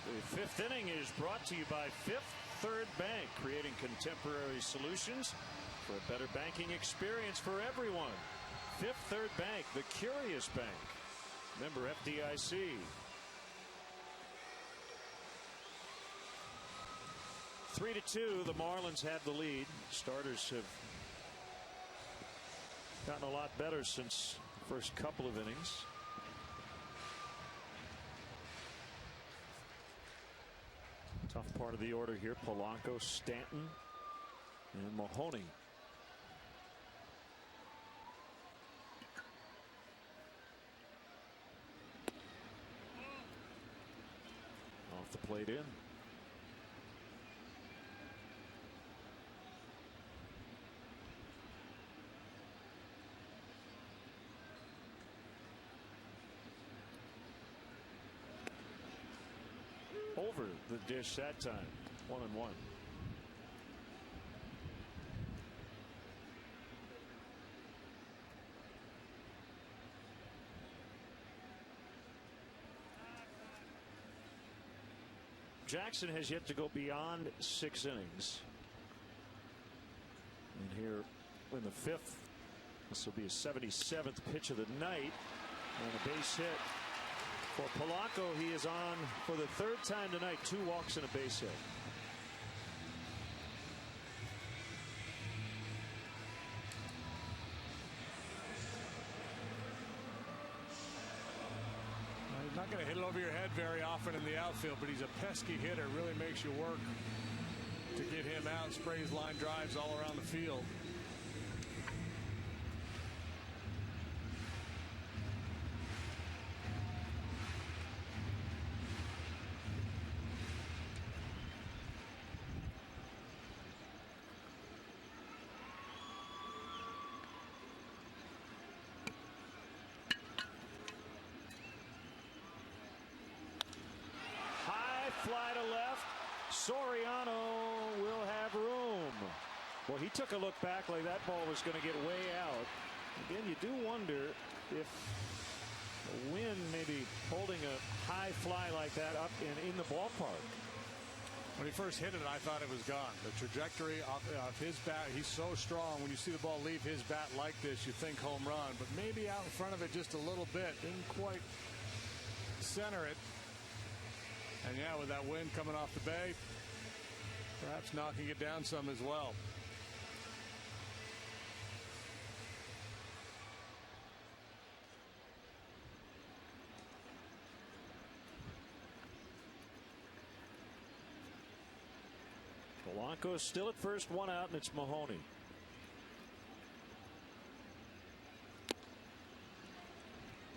A: The 5th inning is brought to you by Fifth Third Bank, creating contemporary solutions for a better banking experience for everyone. Fifth Third Bank, the curious bank. Member FDIC. Three to 2, the Marlins have the lead. Starters have gotten a lot better since the first couple of innings. Tough part of the order here. Polanco, Stanton, and Mahoney. Off the plate in. Over the dish that time. 1-1. Jackson has yet to go beyond 6 innings. And here in the 5th, this will be his 77th pitch of the night. And a base hit. For Polanco, he is on for the 3rd time tonight. 2 walks and a base hit.
B: He's not going to hit it over your head very often in the outfield, but he's a pesky hitter. Really makes you work to get him out. Sprays line drives all around the field.
A: fly to left. Soriano will have room. Well, he took a look back like that ball was going to get way out. Again, you do wonder if the wind maybe holding a high fly like that up in the ballpark.
B: When he first hit it, I thought it was gone. The trajectory of his bat, he's so strong. When you see the ball leave his bat like this, you think home run. But maybe out in front of it just a little bit. Didn't quite center it. And yeah, with that wind coming off the bay, perhaps knocking it down some as well.
A: Polanco is still at first, one out, and it's Mahoney.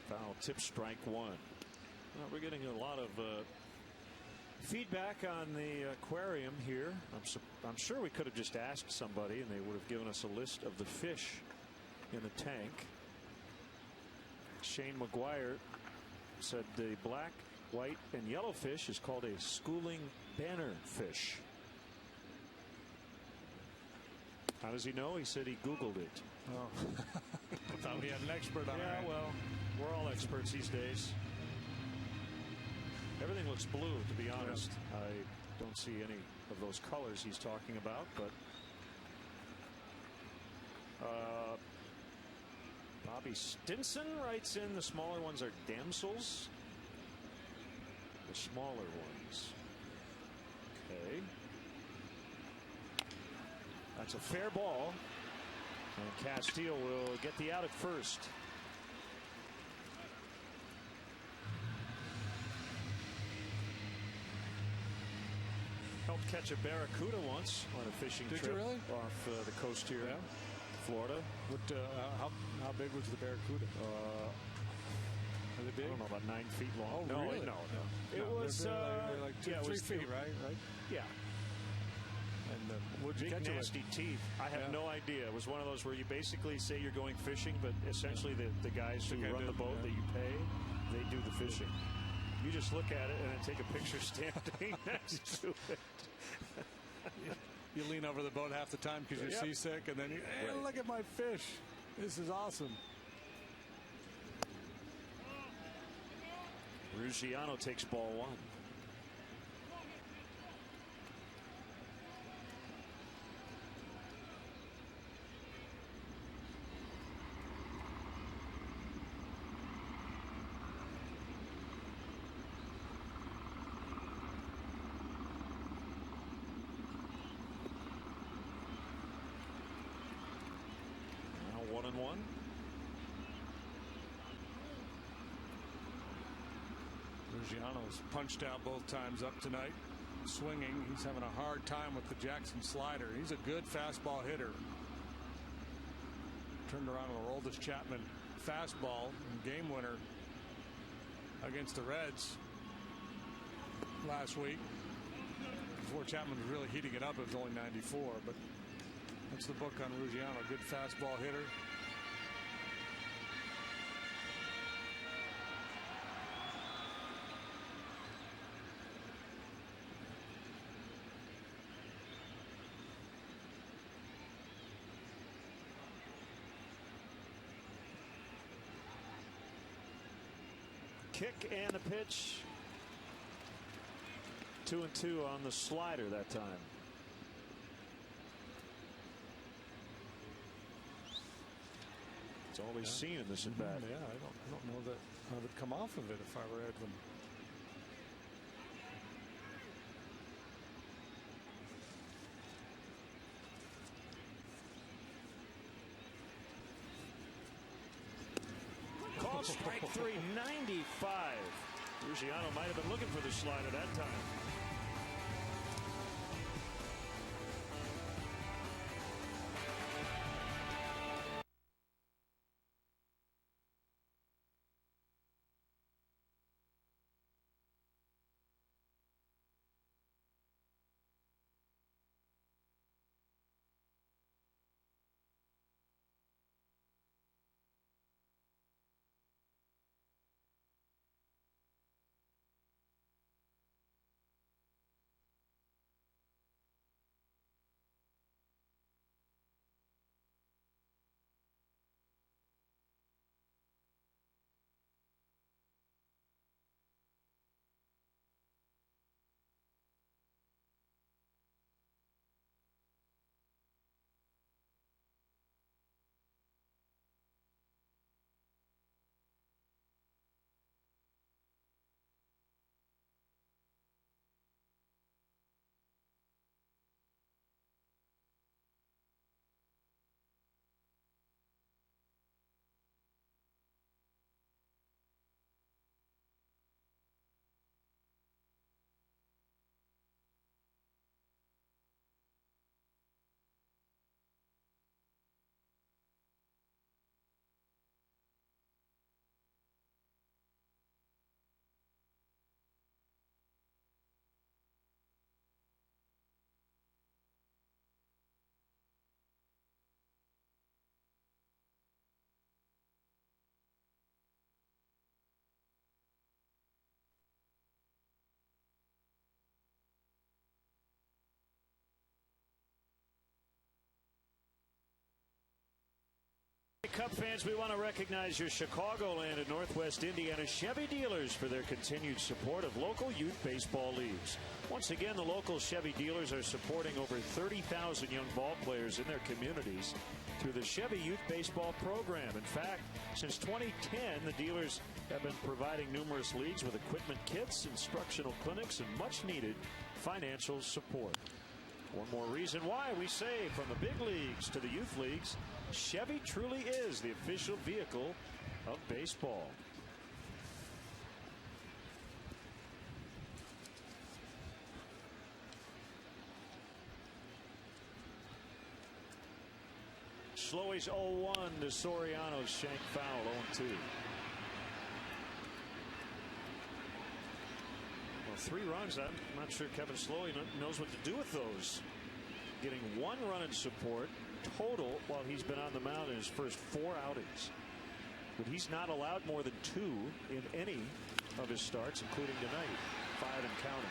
A: Foul tip, strike one. Well, we're getting a lot of feedback on the aquarium here. I'm sure we could have just asked somebody and they would have given us a list of the fish in the tank. Shane McGuire said the black, white, and yellow fish is called a schooling banner fish. How does he know? He said he Googled it.
B: Oh. I thought we had an expert on it.
A: Yeah, well, we're all experts these days. Everything looks blue, to be honest. Yeah. I don't see any of those colors he's talking about, but Bobby Stinson writes in the smaller ones are damsels. The smaller ones. Okay. That's a fair ball. And Castillo will get the out at first. Helped catch a barracuda once on a fishing
B: trip.
A: Did you really?
B: Off
A: the coast here,
B: yeah.
A: Florida.
B: What? How big was the barracuda? Was it big?
A: I don't know, about 9 feet long.
B: Oh,
A: no,
B: really?
A: No. It was
B: they're like 2-3 feet, right?
A: Yeah.
B: And what'd you
A: big
B: catch
A: nasty teeth. I have no idea. It was one of those where you basically say you're going fishing, but essentially the guys who run the boat that you pay, they do the fishing. You just look at it and then take a picture standing next to it.
B: You lean over the boat half the time because you're seasick, and then hey, look at my fish. This is awesome.
A: Ruggiano takes ball one. Now 1-1.
B: Ruggiano's punched out both times up tonight. Swinging. He's having a hard time with the Jackson slider. He's a good fastball hitter. Turned around and rolled this Chapman fastball game winner against the Reds last week. Before Chapman was really heating it up, it was only 94, but that's the book on Ruggiano. Good fastball hitter.
A: Kick and the pitch. 2-2 on the slider that time. It's always seen in this at bat.
B: Yeah, I don't know that I would come off of it if I were Edwin.
A: Called strike three, 95. Ruggiano might have been looking for the slider that time. Cub fans, we want to recognize your Chicagoland and Northwest Indiana Chevy dealers for their continued support of local youth baseball leagues. Once again, the local Chevy dealers are supporting over 30,000 young ball players in their communities through the Chevy Youth Baseball program. In fact, since 2010, the dealers have been providing numerous leagues with equipment kits, instructional clinics, and much-needed financial support. One more reason why we say from the big leagues to the youth leagues, Chevy truly is the official vehicle of baseball. Slowey's 0-1 to Soriano's shank foul, 0-2. Well, 3 runs. I'm not sure Kevin Slowey knows what to do with those. Getting 1 run in support total while he's been on the mound in his first 4 outings. But he's not allowed more than 2 in any of his starts, including tonight. 5 and counting.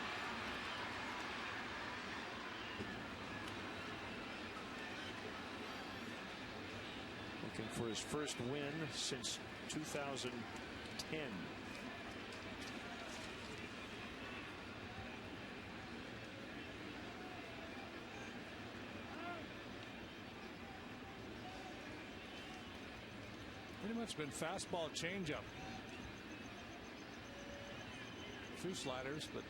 A: Looking for his first win since 2010.
B: Pretty much been fastball changeup. A few sliders, but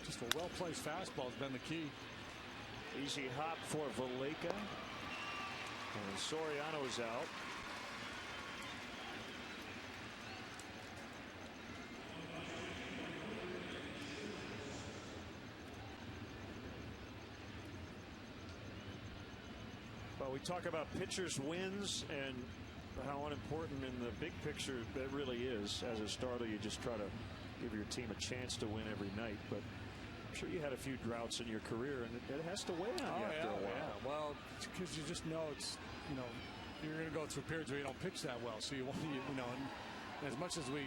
B: just a well-placed fastball has been the key.
A: Easy hop for Valleca. And Soriano is out. Well, we talk about pitchers' wins and how unimportant in the big picture that really is. As a starter, you just try to give your team a chance to win every night. But I'm sure you had a few droughts in your career, and it has to weigh on you after a while.
B: Yeah. Well, because you just know it's, you're going to go through periods where you don't pitch that well. So you want to, and as much as we,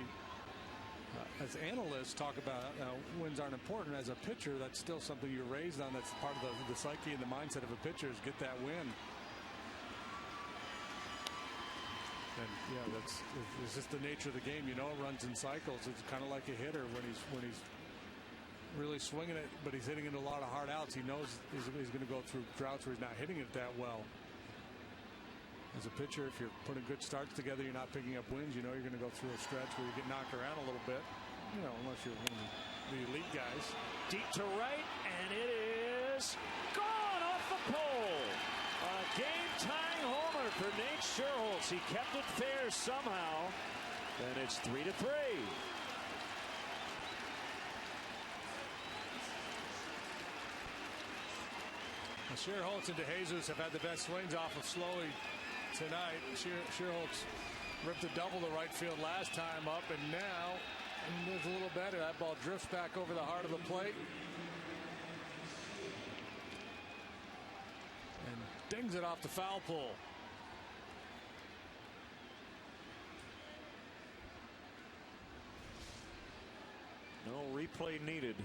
B: as analysts, talk about wins aren't important, as a pitcher, that's still something you're raised on. That's part of the psyche and the mindset of a pitcher is get that win. And yeah, it's just the nature of the game. It runs in cycles. It's kind of like a hitter when he's really swinging it, but he's hitting it a lot of hard outs. He knows he's going to go through droughts where he's not hitting it that well. As a pitcher, if you're putting good starts together, you're not picking up wins. You're going to go through a stretch where you get knocked around a little bit. Unless you're one of the elite guys.
A: Deep to right, and it is gone off the pole. A game-tying homer for Nate Sherholtz. He kept it fair somehow, and it's 3-3.
B: Sherholtz and DeJesus have had the best swings off of Slowey tonight. Sherholtz ripped a double to right field last time up, and now he does a little better. That ball drifts back over the heart of the plate and dings it off the foul pole.
A: No replay needed.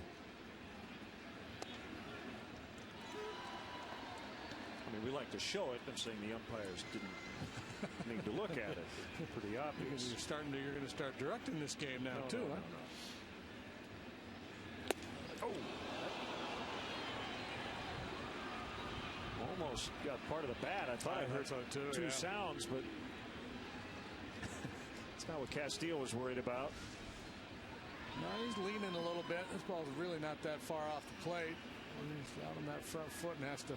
A: I mean, we like to show it. I'm saying the umpires didn't need to look at it. Pretty obvious.
B: You're going to start directing this game now, too.
A: No. Oh. Almost got part of the bat. I thought I heard two sounds, but it's not what Castillo was worried about.
B: No, he's leaning a little bit. This ball's really not that far off the plate. He's out on that front foot and has to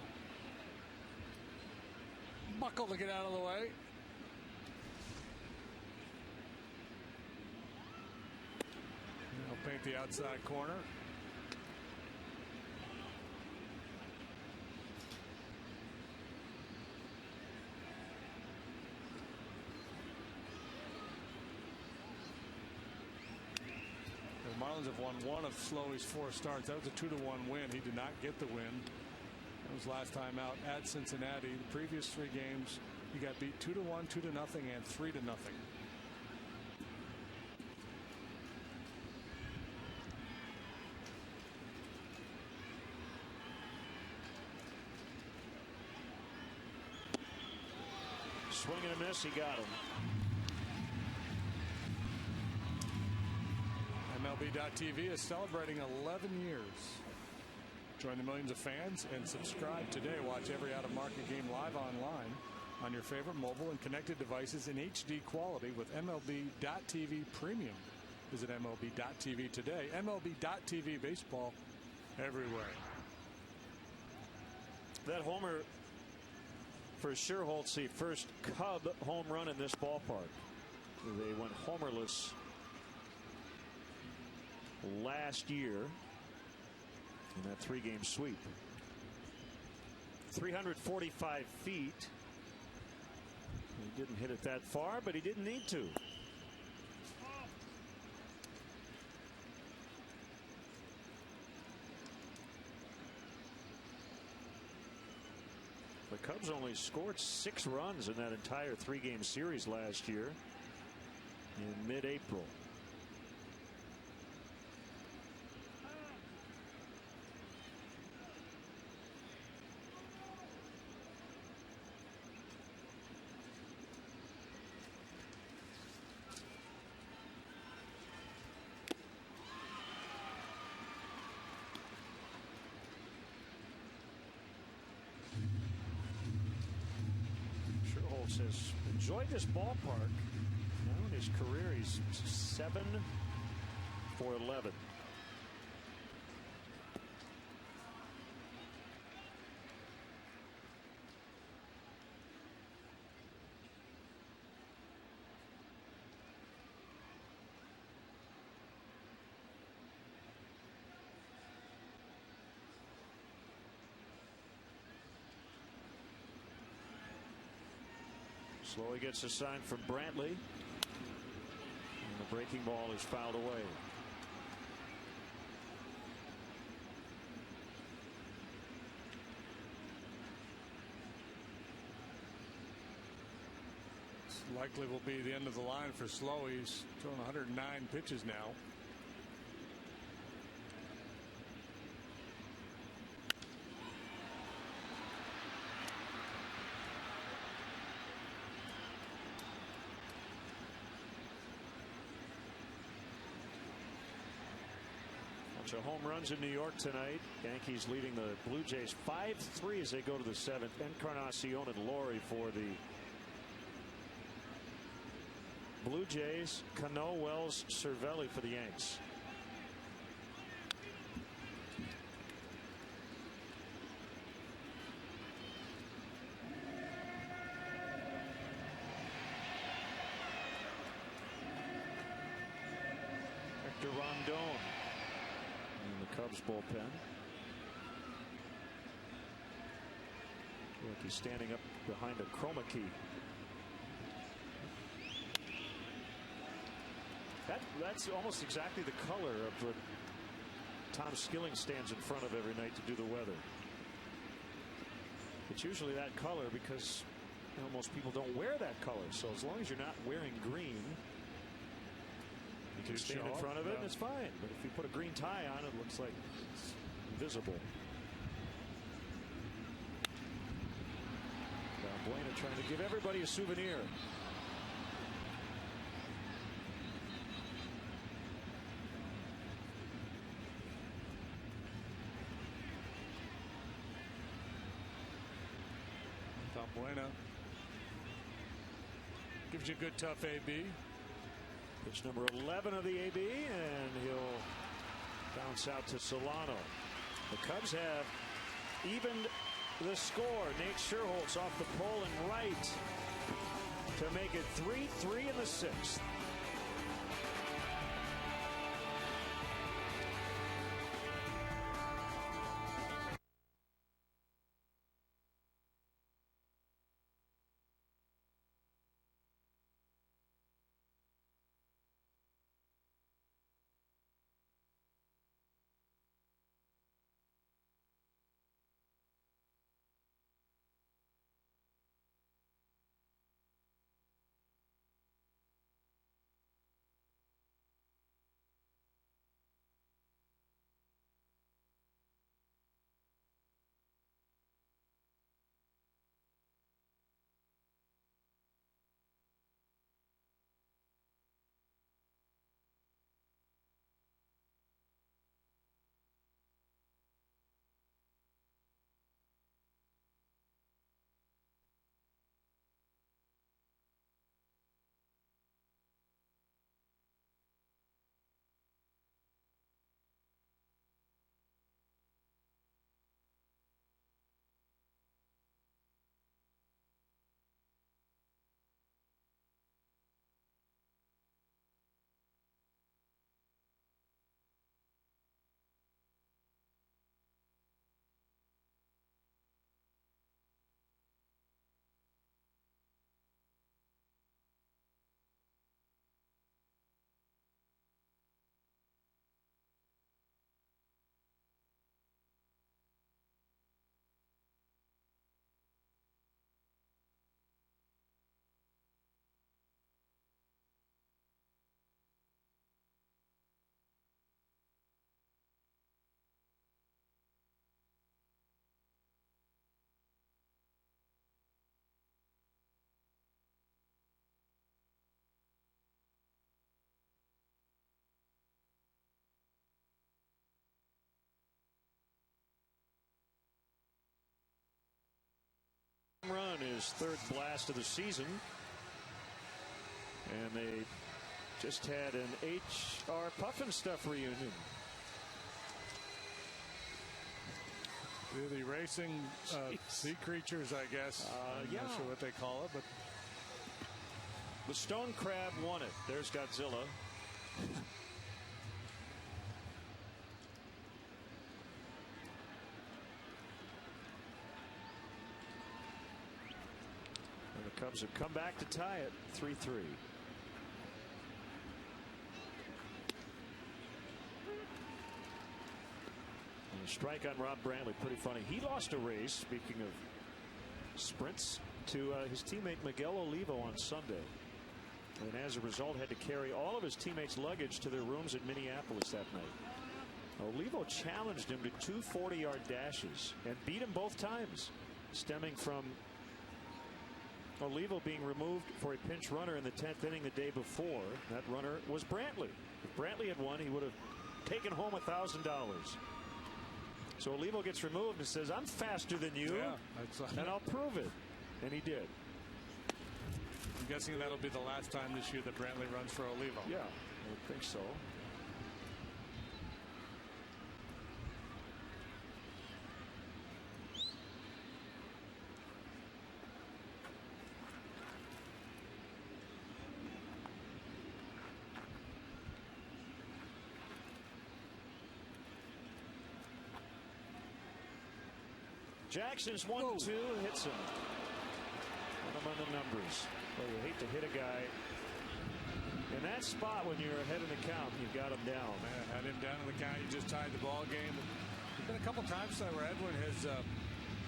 B: buckle to get out of the way. He'll paint the outside corner. The Marlins have won 1 of Slowey's 4 starts. That was a 2-1 win. He did not get the win. That was last time out at Cincinnati. The previous 3 games, he got beat 2-1, 2-0, and 3-0.
A: swing and a miss. He got him.
B: MLB.TV is celebrating 11 years. Join the millions of fans and subscribe today. Watch every out-of-market game live online on your favorite mobile and connected devices in HD quality with MLB.TV Premium. Visit MLB.TV today. MLB.TV baseball everywhere.
A: That homer for Sherholtz, the first Cub home run in this ballpark. They went homerless last year in that 3-game sweep. 345 feet. He didn't hit it that far, but he didn't need to. The Cubs only scored 6 runs in that entire 3-game series last year in mid-April. Has enjoyed this ballpark. Now in his career, he's 7 for 11. Slowly gets a sign from Brantley. And the breaking ball is fouled away.
B: This likely will be the end of the line for Slow. He's throwing 109 pitches now.
A: Home runs in New York tonight. Yankees leading the Blue Jays 5-3 as they go to the 7th. Encarnacion and Laurie for the Blue Jays. Cano, Wells, Cervelli for the Yanks. Hector Rondon. Cubs bullpen. Look, he's standing up behind a chroma key. That's almost exactly the color of what Tom Skilling stands in front of every night to do the weather. It's usually that color because most people don't wear that color. So as long as you're not wearing green, you can stand in front of it and it's fine. But if you put a green tie on, it looks like it's invisible. Valbuena trying to give everybody a souvenir.
B: Valbuena gives you a good tough AB.
A: Pitch number 11 of the AB, and he'll bounce out to Solano. The Cubs have evened the score. Nate Sherholtz off the pole and right to make it 3-3 in the 6th. his third blast of the season. And they just had an H.R. Puffenstuff reunion.
B: The racing sea creatures, I guess. I'm not sure what they call it, but
A: the stone crab won it. There's Godzilla. And the Cubs have come back to tie it 3-3. And a strike on Rob Brantley. Pretty funny. He lost a race, speaking of sprints, to his teammate Miguel Olivo on Sunday. And as a result had to carry all of his teammates' luggage to their rooms in Minneapolis that night. Olivo challenged him to 2 40-yard dashes and beat him both times, stemming from Olivo being removed for a pinch runner in the 10th inning the day before. That runner was Brantley. If Brantley had won, he would have taken home $1,000. So Olivo gets removed and says, "I'm faster than you, and I'll prove it." And he did.
B: I'm guessing that'll be the last time this year that Brantley runs for Olivo.
A: Yeah, I would think so. Jackson's 1-2, hits him. Put him on the numbers. Well, you hate to hit a guy in that spot when you're ahead in the count. You've got him down.
B: Man, had him down in the count. You just tied the ball game. There's been a couple times tonight where Edwin has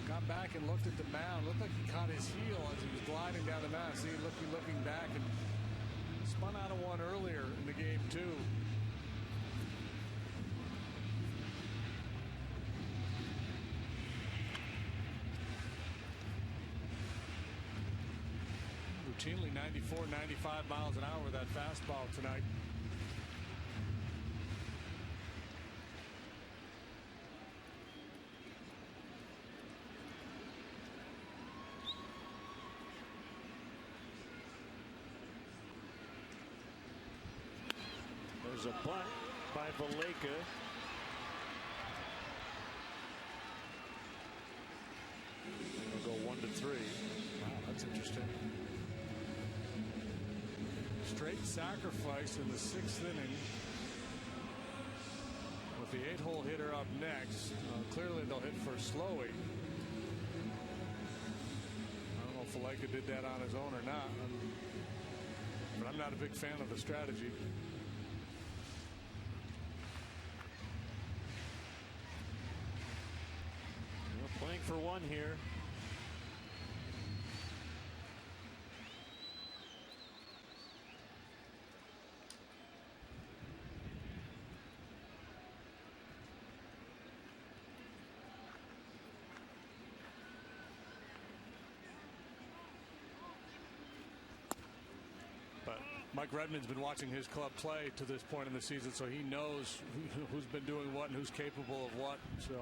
B: gone back and looked at the mound. Looked like he caught his heel as he was gliding down the mound. See, looking back, and spun out of one earlier in the game too. Routinely 94, 95 miles an hour with that fastball tonight.
A: There's a bunt by Valleca. It'll go 1-3.
B: Wow, that's interesting. Straight sacrifice in the 6th inning with the 8-hole hitter up next. Clearly they'll hit for Slowey. I don't know if Valleca did that on his own or not, but I'm not a big fan of the strategy.
A: We're playing for one here.
B: Mike Redmond's been watching his club play to this point in the season, so he knows who's been doing what and who's capable of what. So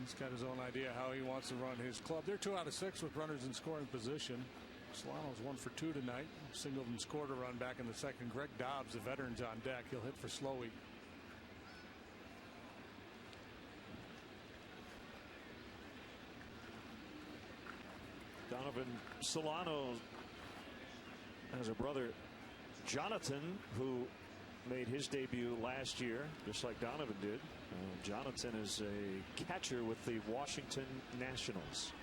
B: he's got his own idea how he wants to run his club. They're 2 out of 6 with runners in scoring position. Solano's 1 for 2 tonight. Singled and scored a run back in the second. Greg Dobbs, the veteran's on deck. He'll hit for Slowey.
A: Donovan Solano has a brother, Jonathan, who made his debut last year, just like Donovan did. Jonathan is a catcher with the Washington Nationals.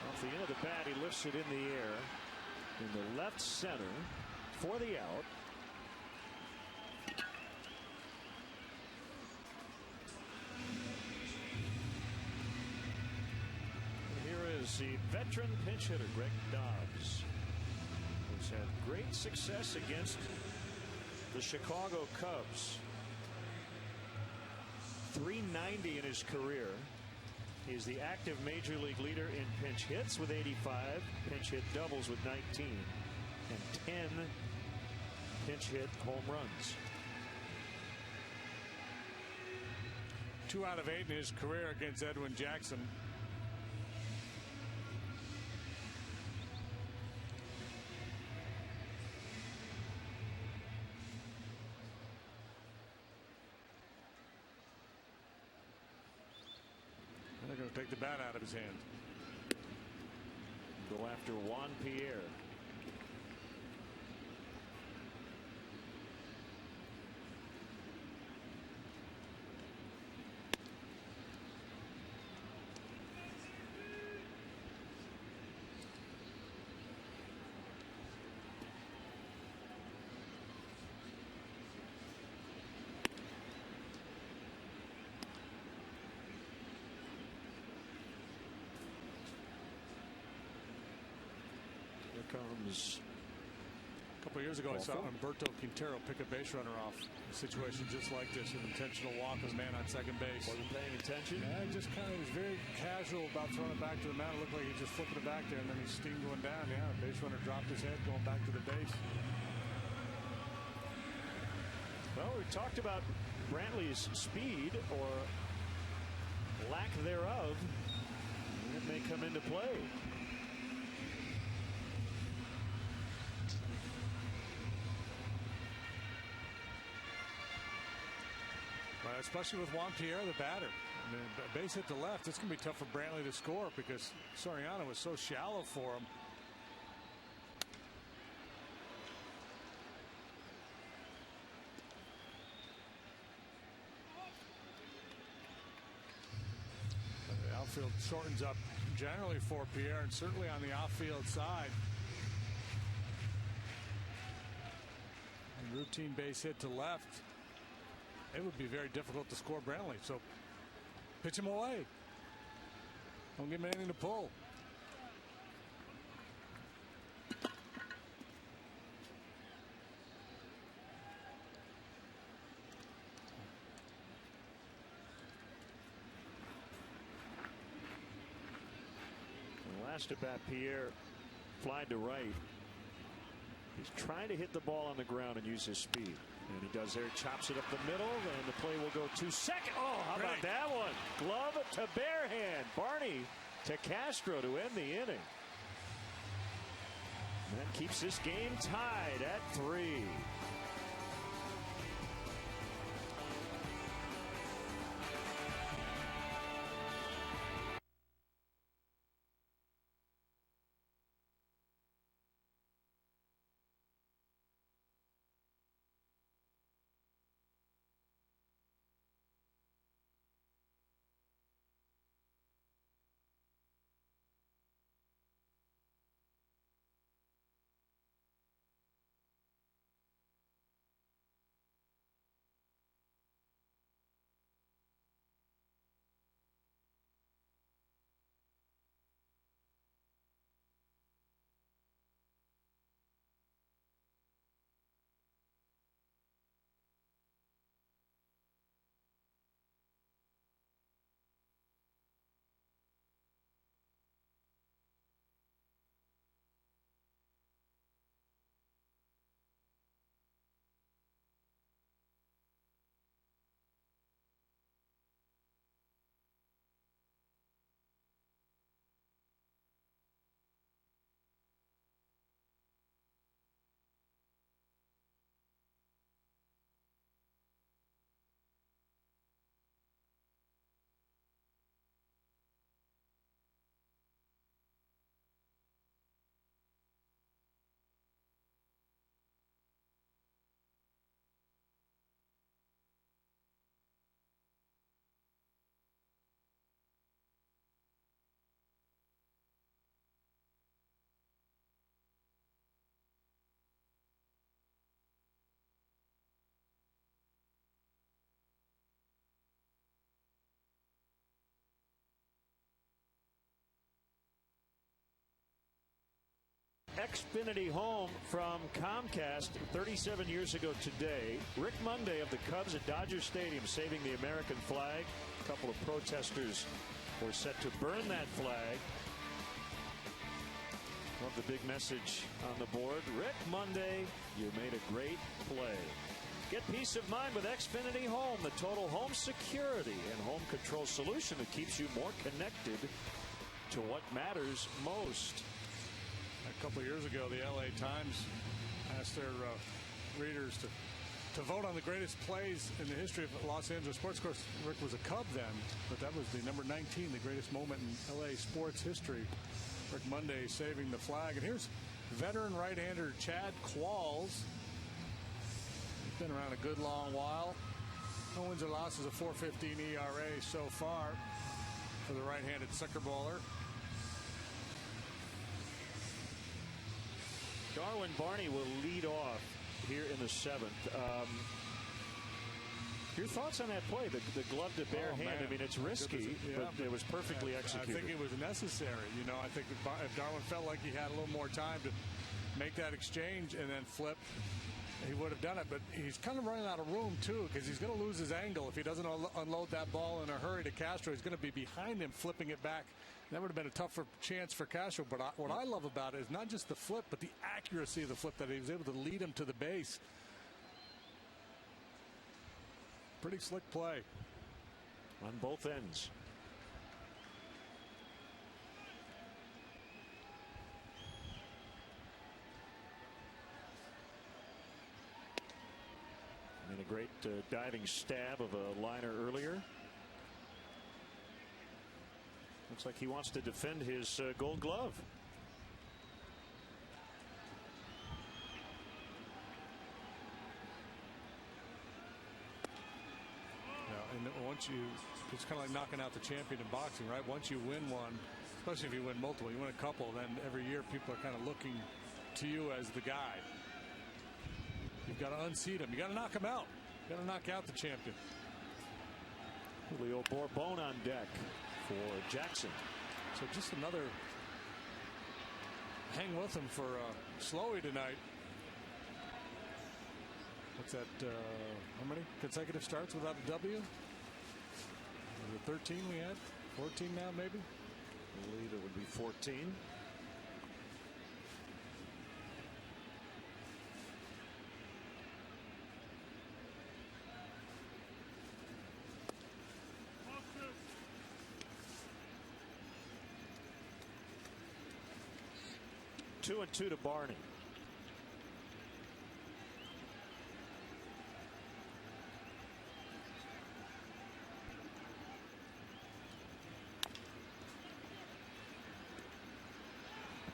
A: Off the end of the bat, he lifts it in the air in the left center for the out. The veteran pinch hitter Greg Dobbs, who's had great success against the Chicago Cubs. .390 in his career. He's the active major league leader in pinch hits with 85, pinch hit doubles with 19, and 10 pinch hit home runs.
B: 2 out of 8 in his career against Edwin Jackson. They're going to take the bat out of his hand.
A: Go after Juan Pierre. Comes
B: a couple of years ago, I saw Humberto Quintero pick a base runner off a situation just like this, an intentional walk with a man on second base.
A: Wasn't paying attention.
B: Yeah, he just kind of was very casual about throwing it back to the mound. It looked like he just flipping it back there, and then he steamed going down. Yeah, the base runner dropped his head going back to the base.
A: Well, we talked about Brantley's speed or lack thereof. It may come into play.
B: Especially with Juan Pierre, the batter. I mean, base hit to left. It's going to be tough for Brantley to score because Soriano was so shallow for him. The outfield shortens up generally for Pierre, and certainly on the outfield side. And routine base hit to left. It would be very difficult to score Brantley. So pitch him away. Don't give him anything to pull.
A: Last at bat, Pierre flied to right. He's trying to hit the ball on the ground and use his speed. And he does there, chops it up the middle, and the play will go to second. Oh, how about that one? Glove to bare hand. Barney to Castro to end the inning. And that keeps this game tied at 3. Xfinity home from Comcast 37 years ago today. Rick Monday of the Cubs at Dodger Stadium saving the American flag. A couple of protesters were set to burn that flag. Love the big message on the board. Rick Monday, you made a great play. Get peace of mind with Xfinity Home, the total home security and home control solution that keeps you more connected to what matters most.
B: A couple of years ago, the LA Times asked their readers to vote on the greatest plays in the history of Los Angeles sports. Of course, Rick was a Cub then, but that was the number 19, the greatest moment in LA sports history. Rick Monday saving the flag. And here's veteran right-hander Chad Qualls. He's been around a good long while. No wins or losses, a 4.15 ERA so far for the right-handed sucker baller.
A: Darwin Barney will lead off here in the 7th. Your thoughts on that play? The glove to bare hand.
B: Man.
A: I mean, it's risky, but it was perfectly executed.
B: I think it was necessary. You know, I think if Darwin felt like he had a little more time to make that exchange and then flip, he would have done it. But he's kind of running out of room, too, because he's going to lose his angle. If he doesn't unload that ball in a hurry to Castro, he's going to be behind him flipping it back. That would have been a tougher chance for Castro. But what I love about it is not just the flip, but the accuracy of the flip, that he was able to lead him to the base. Pretty slick play
A: on both ends. And a great diving stab of a liner earlier. Looks like he wants to defend his Gold Glove.
B: And once it's kind of like knocking out the champion in boxing, right? Once you win one, especially if you win multiple, you win a couple, then every year people are kind of looking to you as the guy. You've got to unseat him. You got to knock him out. You got to knock out the champion.
A: Julio Bourbon on deck for Jackson.
B: So just another hang with him for Slowey tonight. What's that? How many consecutive starts without a W? Was it 13 we had? 14 now, maybe?
A: I believe it would be 14. Two and two to Barney.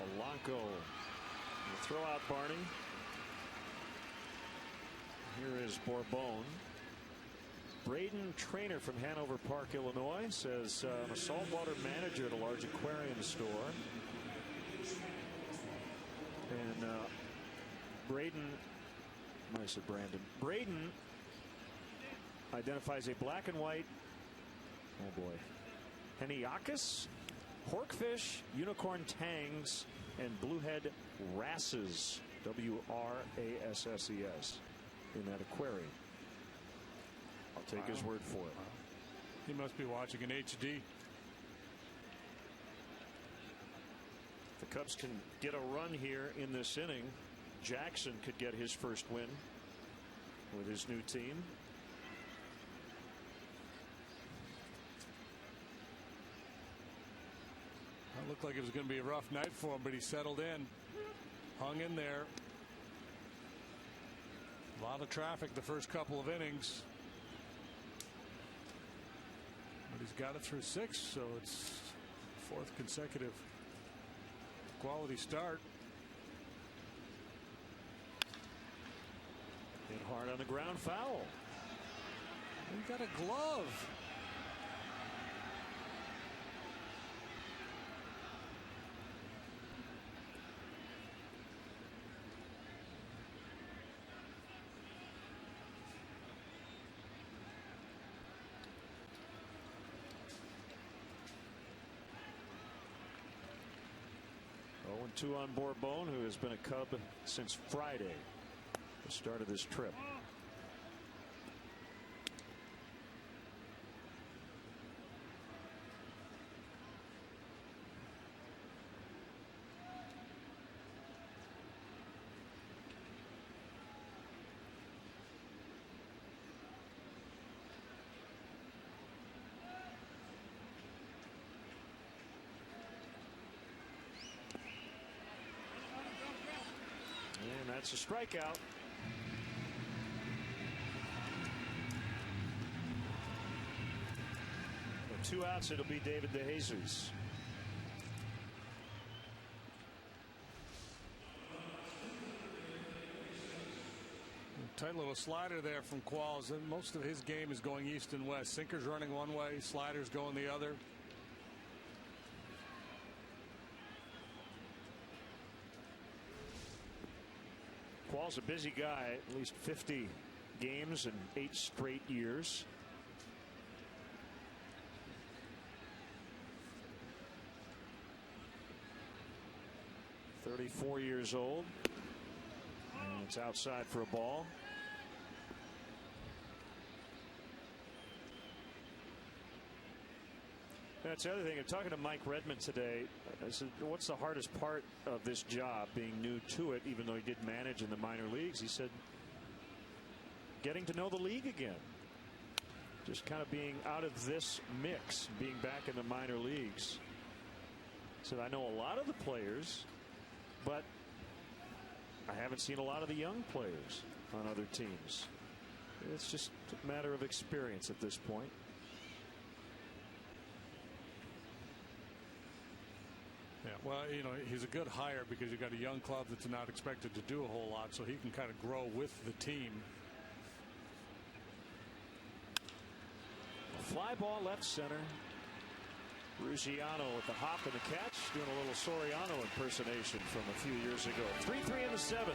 A: Polanco will throw out Barney. Here is Bourbon. Braden Trainer from Hanover Park, Illinois, says I'm a saltwater manager at a large aquarium store. And Braden, I said Brandon. Braden identifies a black and white, oh boy, Heniacus, horkfish, unicorn tangs, and bluehead wrasses, WRASSES, in that aquarium. I'll take his word for it.
B: He must be watching in HD.
A: The Cubs can get a run here in this inning. Jackson could get his first win with his new team.
B: It looked like it was going to be a rough night for him, but he settled in, hung in there. A lot of traffic the first couple of innings. But he's got it through 6, so it's 4th consecutive quality start.
A: Hit hard on the ground foul.
B: He got a glove.
A: Two on Bourbon, who has been a Cub since Friday, the start of this trip. And that's a strikeout. With 2 outs, it'll be David DeJesus.
B: Tight little slider there from Qualls. And most of his game is going east and west. Sinkers running one way, sliders going the other.
A: Qualls a busy guy, at least 50 games in 8 straight years. "34 years old. And it's outside for a ball. That's the other thing. I'm talking to Mike Redmond today. I said, what's the hardest part of this job, being new to it, even though he did manage in the minor leagues? He said, getting to know the league again. Just kind of being out of this mix, being back in the minor leagues. He said, I know a lot of the players, but I haven't seen a lot of the young players on other teams. It's just a matter of experience at this point.
B: Yeah, well, you know, he's a good hire because you got a young club that's not expected to do a whole lot, so he can kind of grow with the team.
A: Fly ball left center. Ruggiano with the hop and the catch, doing a little Soriano impersonation from a few years ago. 3-3 in the 7th.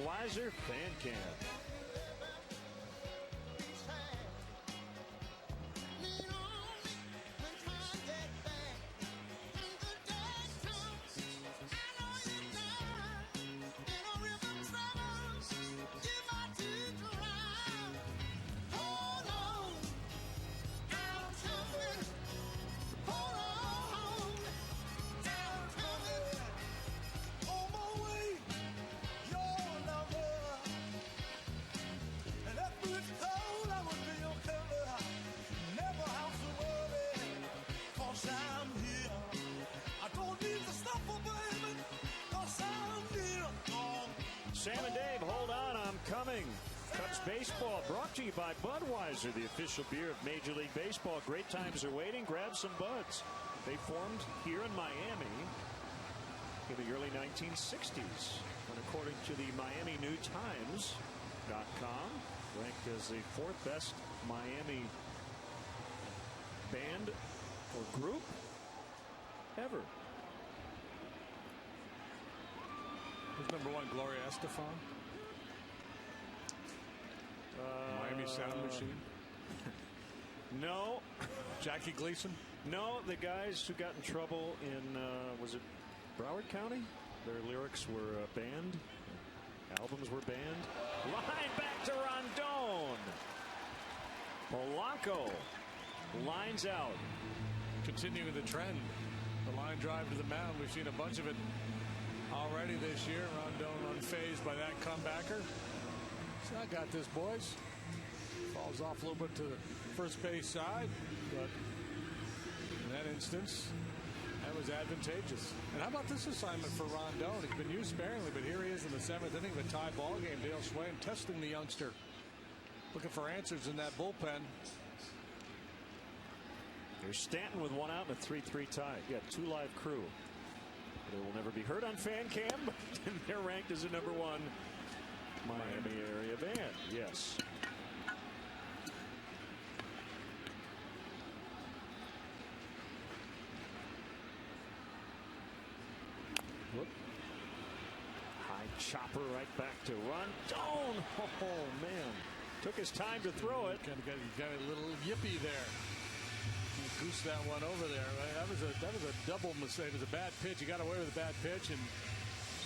A: Weiser fan cam. Sam and Dave, hold on, I'm coming. Cubs baseball brought to you by Budweiser, the official beer of Major League Baseball. Great times are waiting. Grab some Buds. They formed here in Miami in the early 1960s, when according to the Miami New Times.com, ranked as the 4th best Miami band or group ever.
B: Who's number 1? Gloria Estefan? Miami Sound Machine?
A: No.
B: Jackie Gleason?
A: No, the guys who got in trouble in, was it Broward County? Their lyrics were banned. Albums were banned. Line back to Rondon. Polanco lines out.
B: continuing the trend. The line drive to the mound. We've seen a bunch of it already this year. Rondon unfazed by that comebacker. So I got this, boys. Falls off a little bit to the first base side, but in that instance, that was advantageous. And how about this assignment for Rondon? He's been used sparingly, but here he is in the 7th inning of a tie ball game. Dale Swain testing the youngster, looking for answers in that bullpen.
A: Here's Stanton with 1 out and a 3-3 tie. You got 2 live crew. They will never be heard on fan cam, but they're ranked as a #1 Miami area band. Yes. Whoop. High chopper right back to Rondon. Oh man, took his time to throw it.
B: Got a little yippee there. Goose that one over there. That was a double mistake. It was a bad pitch. He got away with a bad pitch, and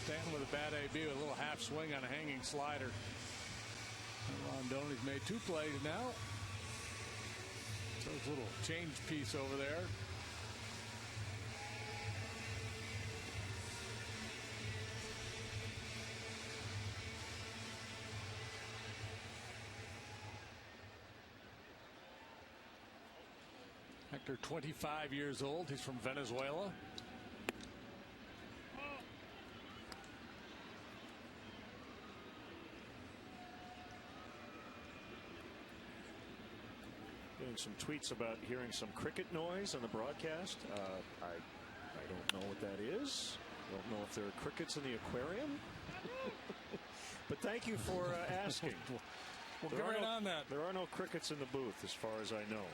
B: Stanton with a bad AB with a little half swing on a hanging slider. Rondon, he's made 2 plays now. Throws a little change piece over there. Hector, 25 years old. He's from Venezuela.
A: Getting some tweets about hearing some cricket noise on the broadcast. I don't know what that is. Don't know if there are crickets in the aquarium. But thank you for asking.
B: We'll get right on that.
A: There are no crickets in the booth as far as I know.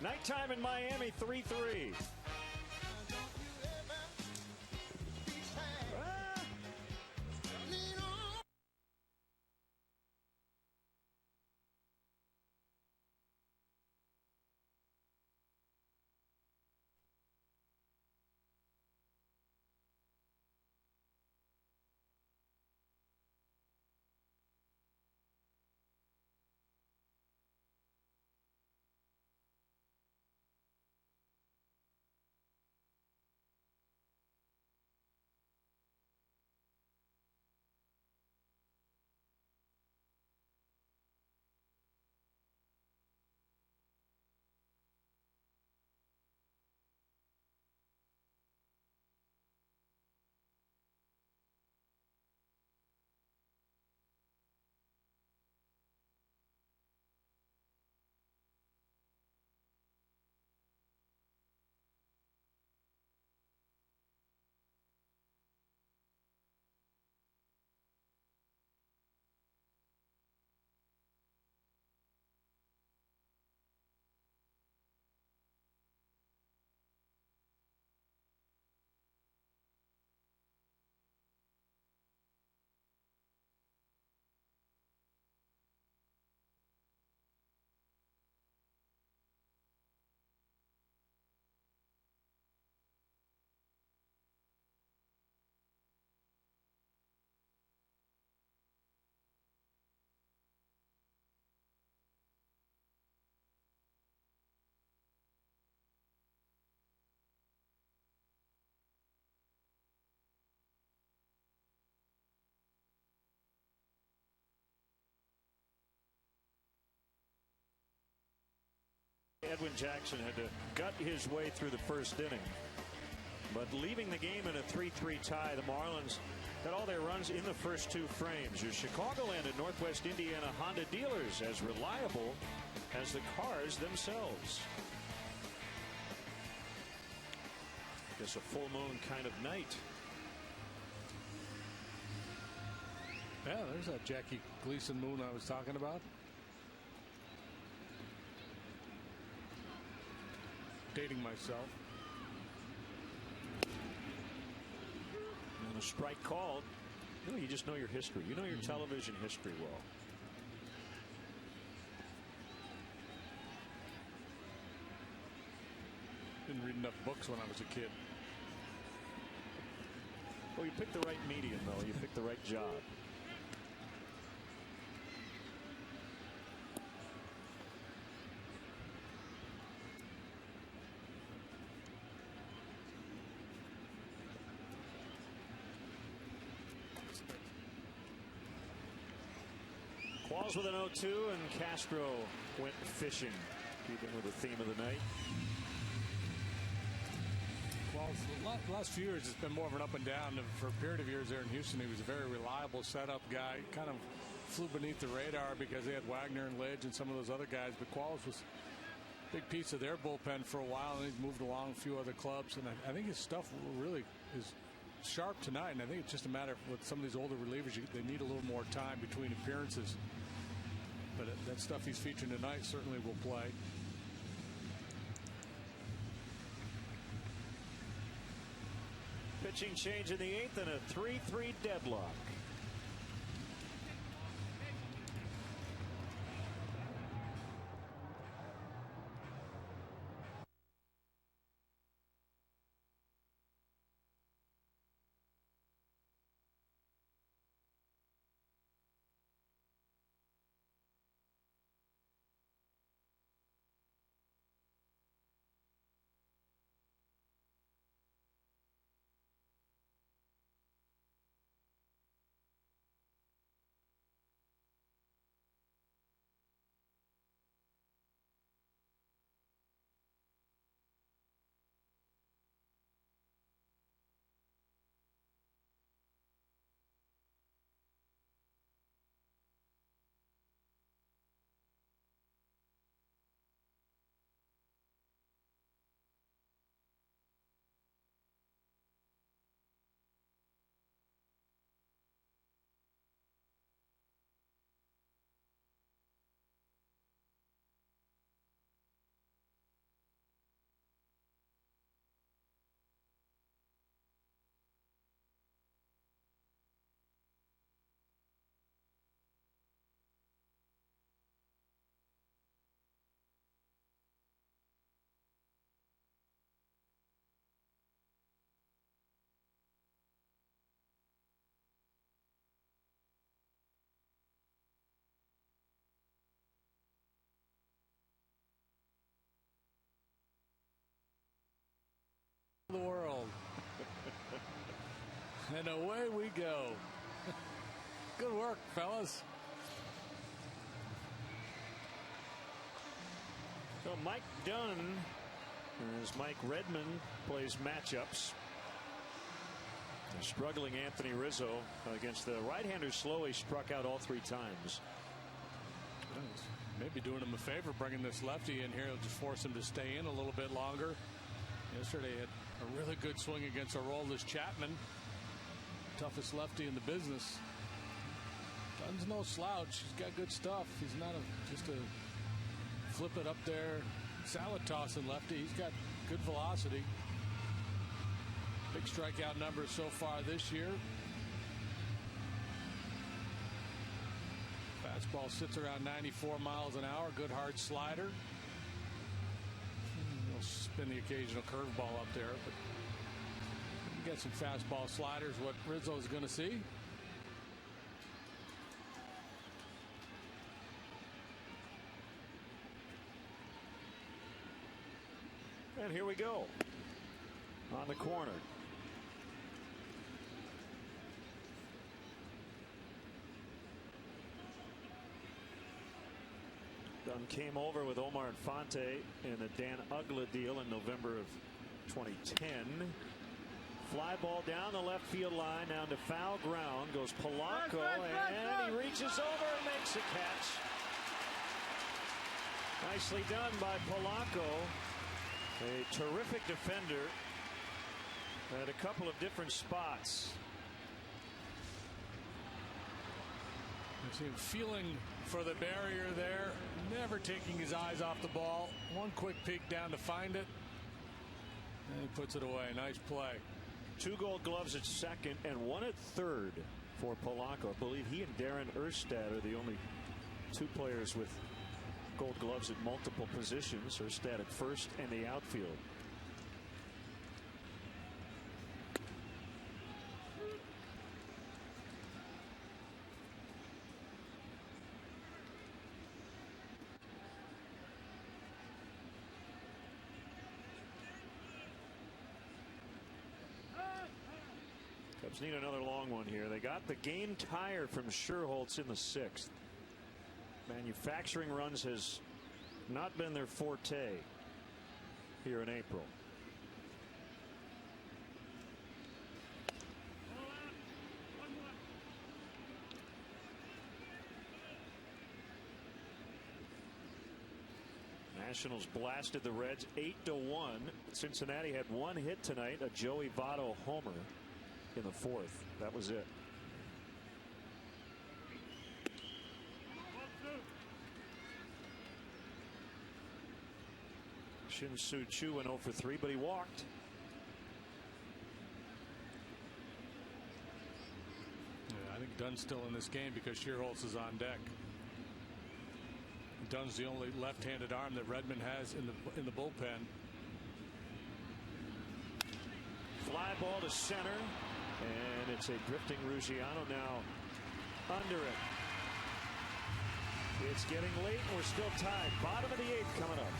A: Nighttime in Miami, 3-3. Edwin Jackson had to gut his way through the first inning. But leaving the game in a 3-3 tie, the Marlins got all their runs in the first 2 frames. Your Chicagoland and Northwest Indiana Honda dealers, as reliable as the cars themselves. I guess a full moon kind of night.
B: Yeah, there's that Jackie Gleason moon I was talking about. Dating myself.
A: And a strike called. You know, you just know your history. You know your television history well.
B: Didn't read enough books when I was a kid.
A: Well, you picked the right medium, though. You picked the right job. Qualls with an 0-2, and Castro went fishing, keeping with the theme of the night.
B: Well, the last few years, it's been more of an up and down. For a period of years there in Houston, he was a very reliable setup guy. Kind of flew beneath the radar because they had Wagner and Lidge and some of those other guys. But Qualls was a big piece of their bullpen for a while, and he's moved along a few other clubs. And I think his stuff really is sharp tonight. And I think it's just a matter of with some of these older relievers, they need a little more time between appearances. But that stuff he's featuring tonight certainly will play.
A: Pitching change in the 8th and a 3-3 deadlock.
B: The world. And away we go. Good work, fellas.
A: So Mike Dunn, as Mike Redmond plays matchups. The struggling Anthony Rizzo against the right-hander. Slowly struck out all 3 times.
B: Maybe doing him a favor bringing this lefty in here. It'll just force him to stay in a little bit longer. Yesterday had a really good swing against Aroldis Chapman, toughest lefty in the business. Dunn's no slouch. He's got good stuff. He's not just a flip it up there salad tossing lefty. He's got good velocity. Big strikeout numbers so far this year. Fastball sits around 94 miles an hour. Good hard slider. Spin the occasional curveball up there, but you get some fastball sliders. What Rizzo's going to see.
A: And here we go on the corner. Dunn came over with Omar Infante in a Dan Uggla deal in November of 2010. Fly ball down the left field line, down to foul ground. Goes Polanco, and he reaches over and makes a catch. Nicely done by Polanco. A terrific defender at a couple of different spots.
B: You see him feeling for the barrier there, never taking his eyes off the ball. One quick peek down to find it, and he puts it away. Nice play.
A: 2 Gold Gloves at second and 1 at third for Polanco. I believe he and Darren Erstad are the only 2 players with Gold Gloves at multiple positions. Erstad at first and the outfield. Cubs need another long one here. They got the game tire from Scherholtz in the 6th. Manufacturing runs has not been their forte here in April. Nationals blasted the Reds 8-1. Cincinnati had one hit tonight, a Joey Votto homer in the fourth. That was it. Shin-Soo Choo went 0 for 3, but he walked.
B: Yeah, I think Dunn's still in this game because Schierholtz is on deck. Dunn's the only left-handed arm that Redmond has in the bullpen.
A: Fly ball to center, and it's a drifting Ruggiano now under it. It's getting late, and we're still tied. Bottom of the eighth coming up.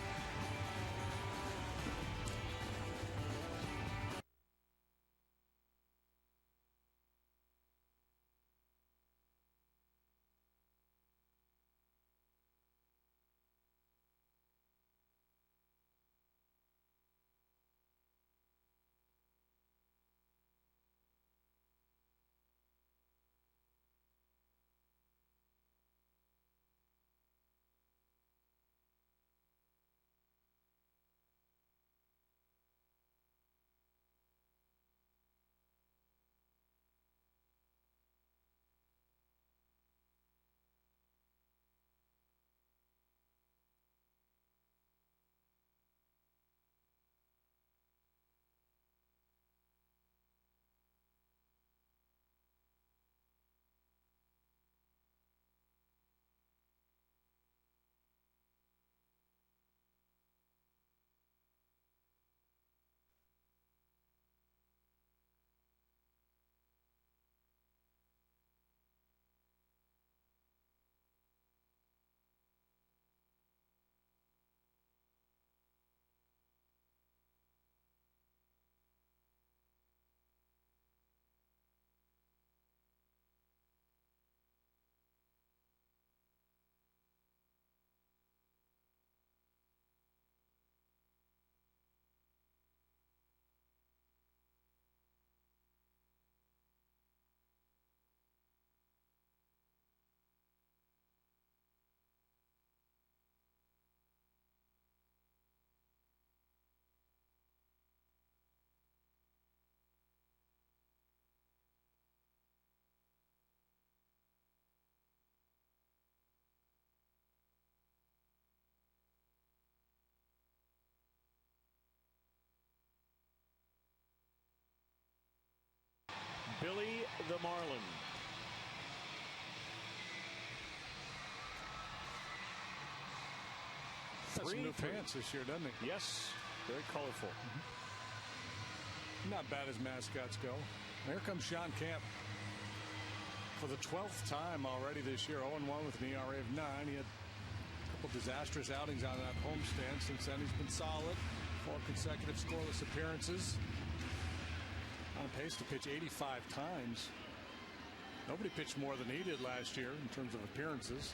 A: Billy the Marlin.
B: Got some new pants this year, doesn't he?
A: Yes, very colorful.
B: Not bad as mascots go. Here comes Sean Camp for the 12th time already this year. 0-1 with an ERA of 9. He had a couple disastrous outings on that homestand. Since then, he's been solid. 4 consecutive scoreless appearances. On pace to pitch 85 times. Nobody pitched more than he did last year in terms of appearances.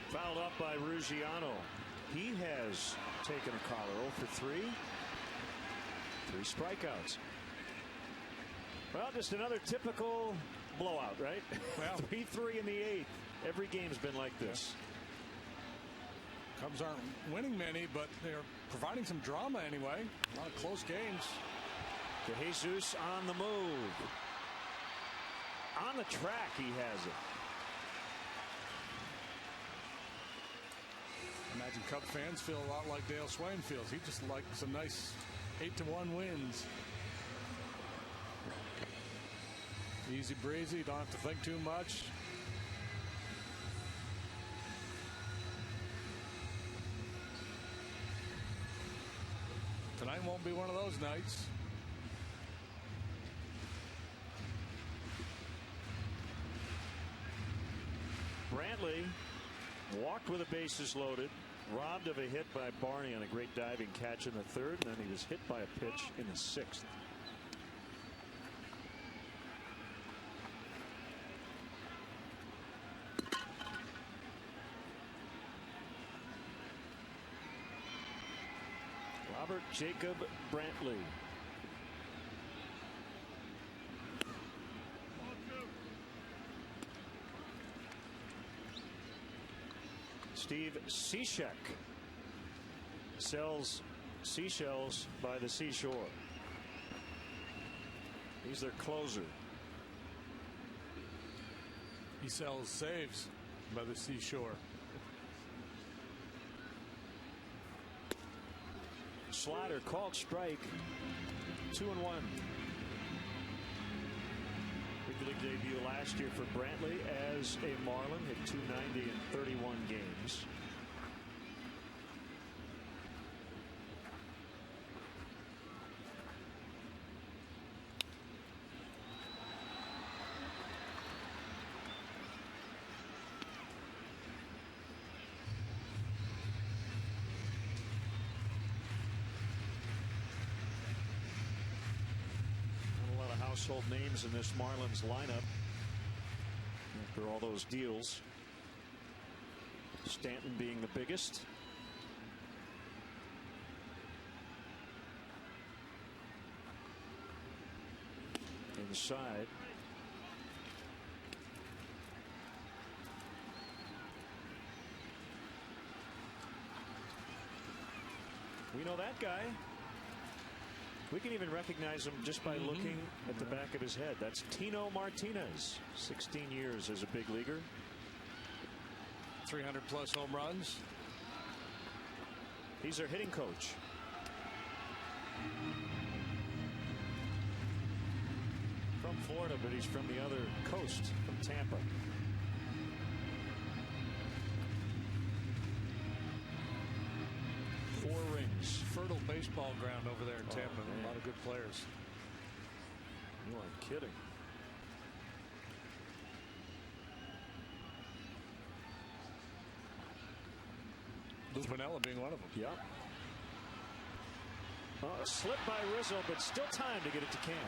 A: Fouled up by Ruggiano. He has taken a collar. 0 for 3. 3 strikeouts. Well, just another typical blowout, right?
B: Well,
A: 3-3 in the 8th. Every game's been like this.
B: Yeah. Cubs aren't winning many, but they're providing some drama anyway. A lot of close games.
A: De Jesus on the move. On the track, he has it.
B: Imagine Cub fans feel a lot like Dale Swain feels. He just likes some nice 8-1 wins. Easy breezy, don't have to think too much. Tonight won't be one of those nights.
A: Brantley walked with the bases loaded, robbed of a hit by Barney on a great diving catch in the 3rd, and then he was hit by a pitch in the 6th. Robert Jacob Brantley. Steve Cishek sells seashells by the seashore. He's their closer.
B: He sells saves by the seashore.
A: Slider called strike. 2-1. Big league debut last year for Brantley as a Marlin. Hit .290 in 31 games. Household names in this Marlins lineup after all those deals. Stanton being the biggest. Inside. We know that guy. We can even recognize him just by looking at the back of his head. That's Tino Martinez. 16 years as a big leaguer.
B: 300+ home runs.
A: He's their hitting coach. From Florida, but he's from the other coast, from Tampa.
B: Fertile baseball ground over there in Tampa. A lot of good players.
A: You aren't kidding.
B: Lou Piniella being one of them.
A: Yeah. A slip by Rizzo, but still time to get it to camp.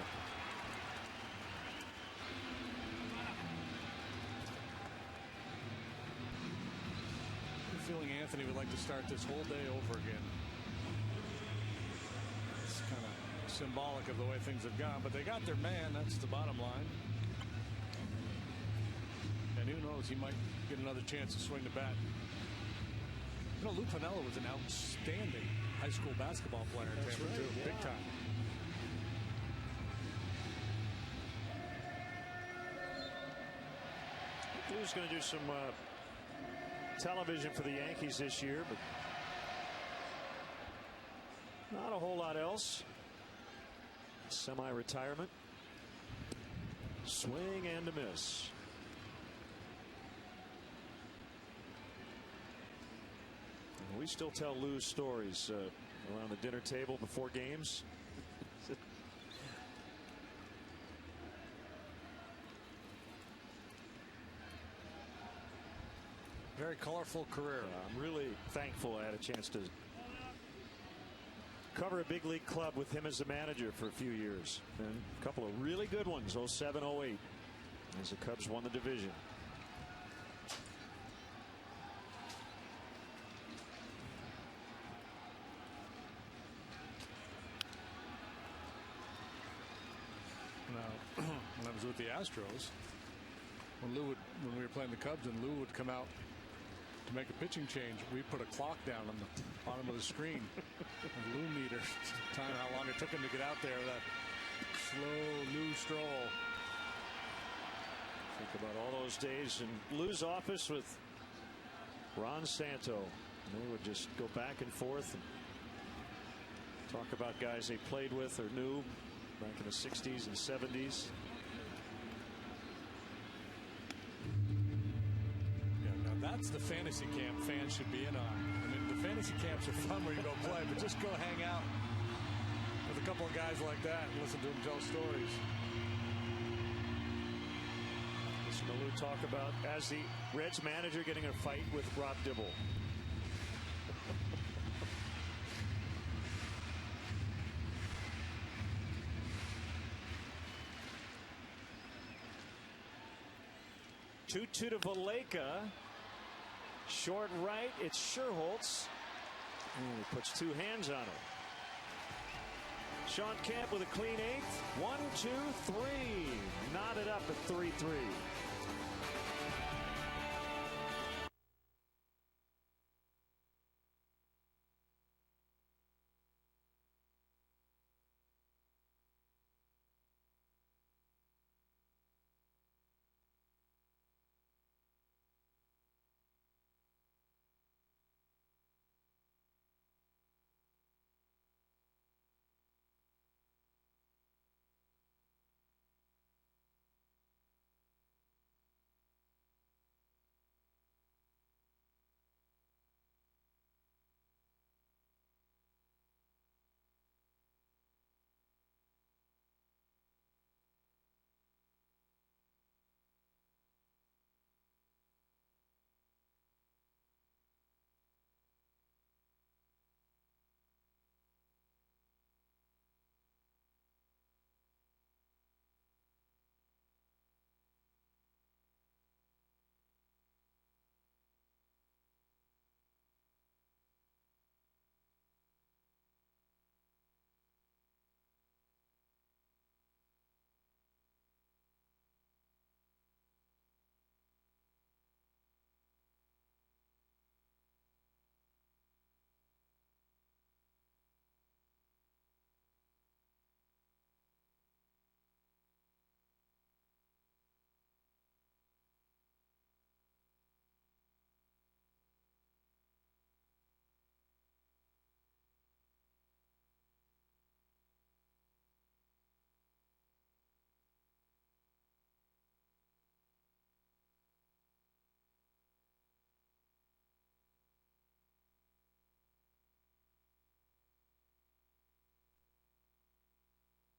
B: I'm feeling Anthony would like to start this whole day over again. It's kind of symbolic of the way things have gone, but they got their man. That's the bottom line. And who knows, he might get another chance to swing the bat. You know, Lou Piniella was an outstanding high school basketball player in Tampa, too. Yeah. Big time.
A: Lou's going to do some television for the Yankees this year, but not a whole lot else. Semi-retirement. Swing and a miss. We still tell Lou's stories around the dinner table before games.
B: Very colorful career.
A: I'm really thankful I had a chance to cover a big league club with him as the manager for a few years. And a couple of really good ones, 07, 08, as the Cubs won the division.
B: Now, when I was with the Astros, when we were playing the Cubs and Lou would come out to make a pitching change, we put a clock down on the bottom of the screen, a Lou meter, time how long it took him to get out there. That slow Lou stroll.
A: Think about all those days in Lou's office with Ron Santo. And they would just go back and forth and talk about guys they played with or knew back in the 60s and 70s.
B: That's the fantasy camp fans should be in on. I mean, the fantasy camps are fun where you go play, but just go hang out with a couple of guys like that and listen to them tell stories.
A: Listen to Lou talk about as the Reds manager getting a fight with Rob Dibble. Two to Valleca. Short right, it's Sherholtz. And he puts two hands on it. Sean Camp with a clean eighth. 1, 2, 3. Knotted up at 3-3.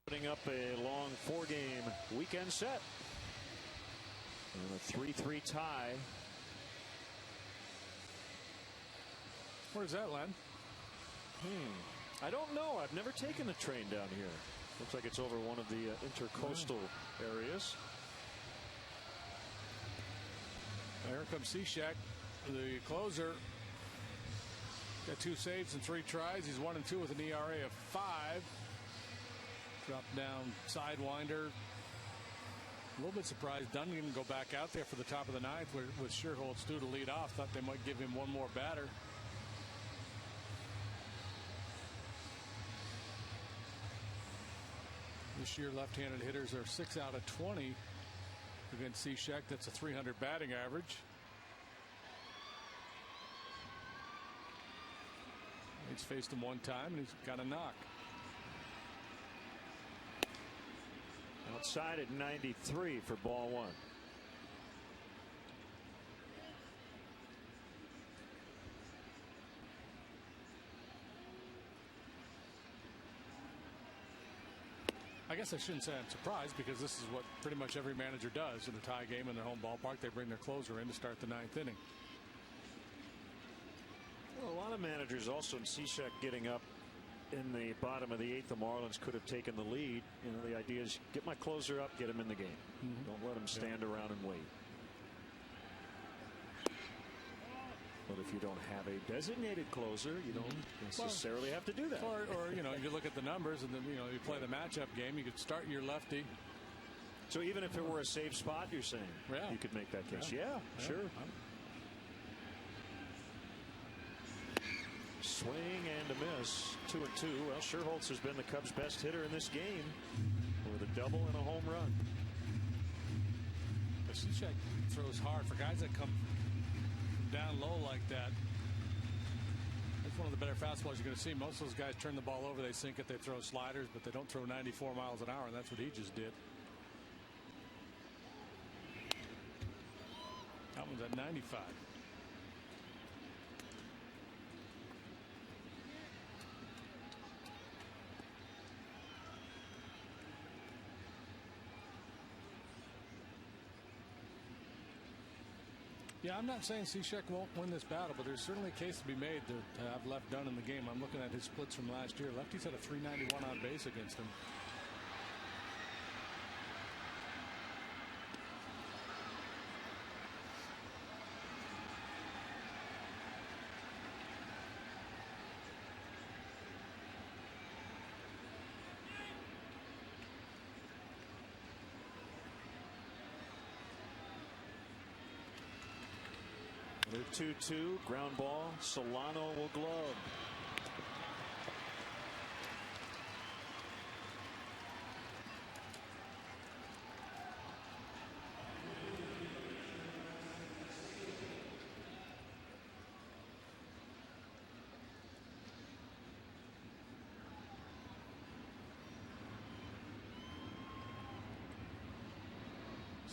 A: Putting up a long 4-game weekend set. And a 3-3 tie.
B: Where's that, Len?
A: I don't know. I've never taken the train down here. Looks like it's over one of the intercoastal areas.
B: Here comes Cishek, the closer. Got 2 saves and 3 tries. He's 1-2 with an ERA of 5. Drop down sidewinder. A little bit surprised Dunn didn't go back out there for the top of the ninth with Sherholtz due to lead off. Thought they might give him one more batter. This year left-handed hitters are 6 out of 20 against Cishek. That's a .300 batting average. He's faced him one time and he's got a knock.
A: Outside at 93 for ball 1.
B: I guess I shouldn't say I'm surprised, because this is what pretty much every manager does in a tie game in their home ballpark. They bring their closer in to start the 9th inning.
A: Well, a lot of managers also, in Cishek getting up in the bottom of the 8th, the Marlins could have taken the lead. You know, the idea is get my closer up, get him in the game. Don't let him stand around and wait. But if you don't have a designated closer, you don't necessarily have to do that.
B: Or you know, you look at the numbers and then, you know, you play the matchup game. You could start your lefty.
A: So even if it were a safe spot, you're saying you could make that case. Yeah, sure. Swing and a miss. 2-2. Well, Sherholtz has been the Cubs' best hitter in this game with a double and a home run.
B: Cishek throws hard for guys that come down low like that. That's one of the better fastballs you're going to see. Most of those guys turn the ball over, they sink it, they throw sliders, but they don't throw 94 miles an hour, and that's what he just did. That one's at 95. Yeah, I'm not saying Cishek won't win this battle, but there's certainly a case to be made to have left Dunn in the game. I'm looking at his splits from last year. Lefty's had a .391 on base against him.
A: 2-2. Ground ball. Solano will glove.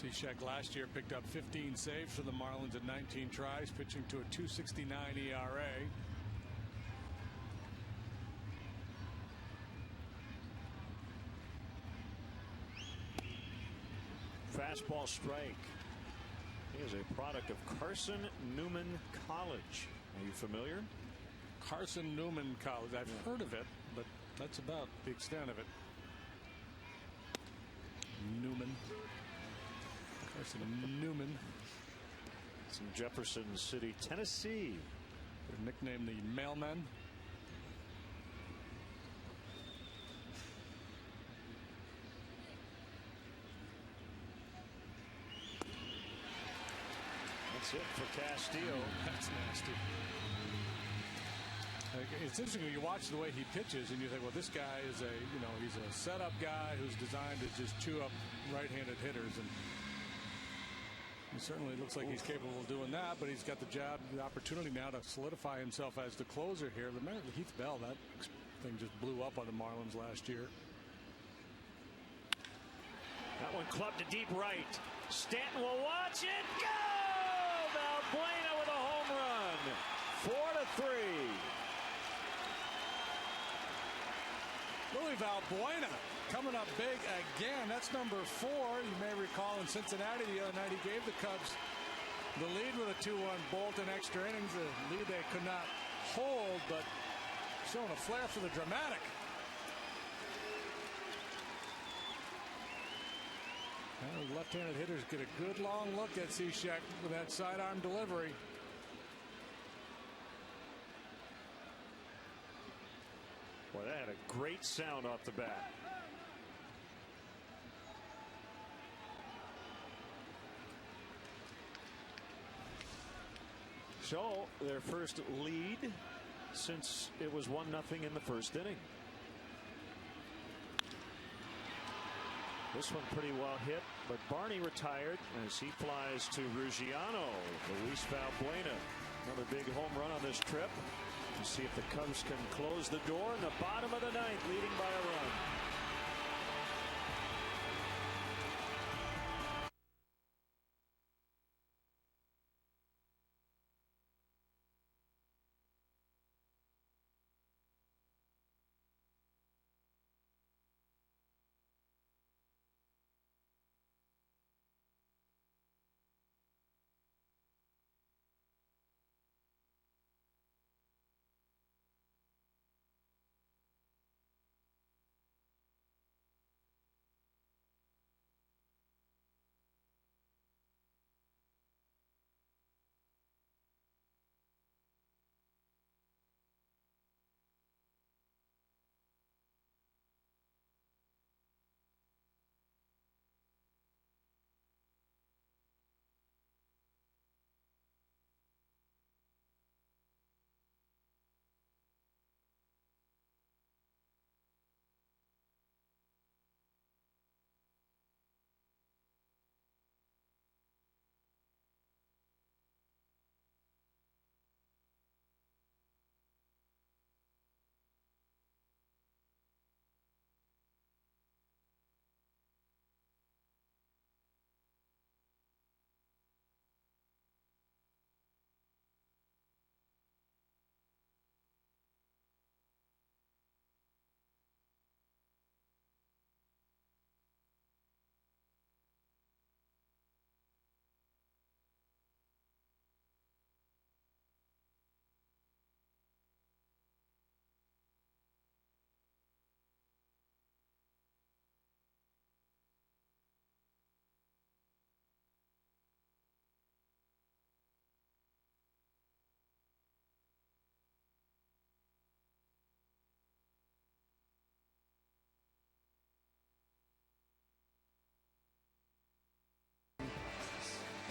B: Cishek last year picked up 15 saves for the Marlins at 19 tries, pitching to a 2.69 ERA.
A: Fastball strike. He is a product of Carson Newman College. Are you familiar?
B: Carson Newman College. I've heard of it, but that's about the extent of it. Newman. Carson Newman.
A: It's in Jefferson City, Tennessee.
B: They're nicknamed the Mailmen.
A: That's it for Castillo.
B: That's nasty. It's interesting when you watch the way he pitches and you think, well, this guy is he's a setup guy who's designed to just chew up right-handed hitters, and he certainly looks like he's capable of doing that, but he's got the opportunity now to solidify himself as the closer here. Remember Heath Bell, that thing just blew up on the Marlins last year.
A: That one clubbed to deep right. Stanton will watch it go! Valbuena with a home run. 4-3.
B: Louis Valbuena coming up big again. That's number 4. You may recall in Cincinnati the other night he gave the Cubs the lead with a 2-1 bolt in extra innings. A lead they could not hold, but showing a flair for the dramatic. Well, left-handed hitters get a good long look at Cishek with that sidearm delivery.
A: Well, that had a great sound off the bat. So their first lead since it was 1-0 in the first inning. This one pretty well hit, but Barney retired as he flies to Ruggiano. Luis Valbuena, another big home run on this trip. To see if the Cubs can close the door in the bottom of the 9th, leading by a run.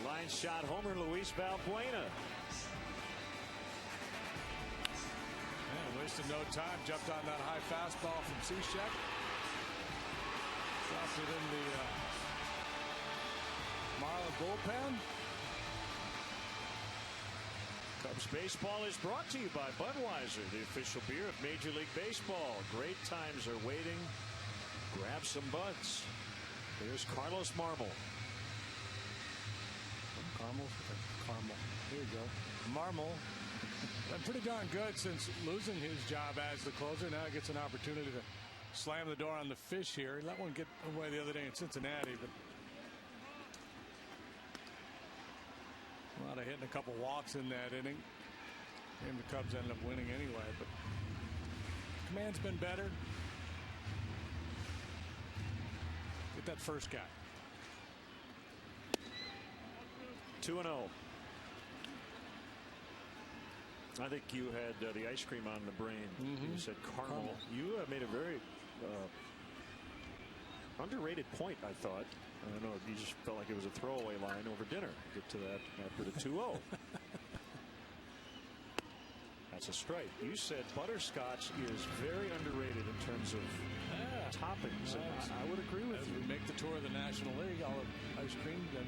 A: Line shot homer, Luis Valbuena.
B: wasted no time. Jumped on that high fastball from Cishek. Dropped it in the Marlins bullpen.
A: Cubs baseball is brought to you by Budweiser, the official beer of Major League Baseball. Great times are waiting. Grab some buds. Here's Carlos Marmol.
B: Caramel. Here you go. Marmol. Been pretty darn good since losing his job as the closer. Now he gets an opportunity to slam the door on the fish here. He let one get away the other day in Cincinnati, but a lot of hitting, a couple walks in that inning. And the Cubs ended up winning anyway, but command's been better. Get that first guy.
A: 2-0. I think you had the ice cream on the brain. You said caramel. You made a very underrated point, I thought. I don't know. You just felt like it was a throwaway line over dinner. Get to that after the 2-0. That's a strike. You said butterscotch is very underrated in terms of toppings. And I would agree with you.
B: We make the tour of the National League. All of ice cream, then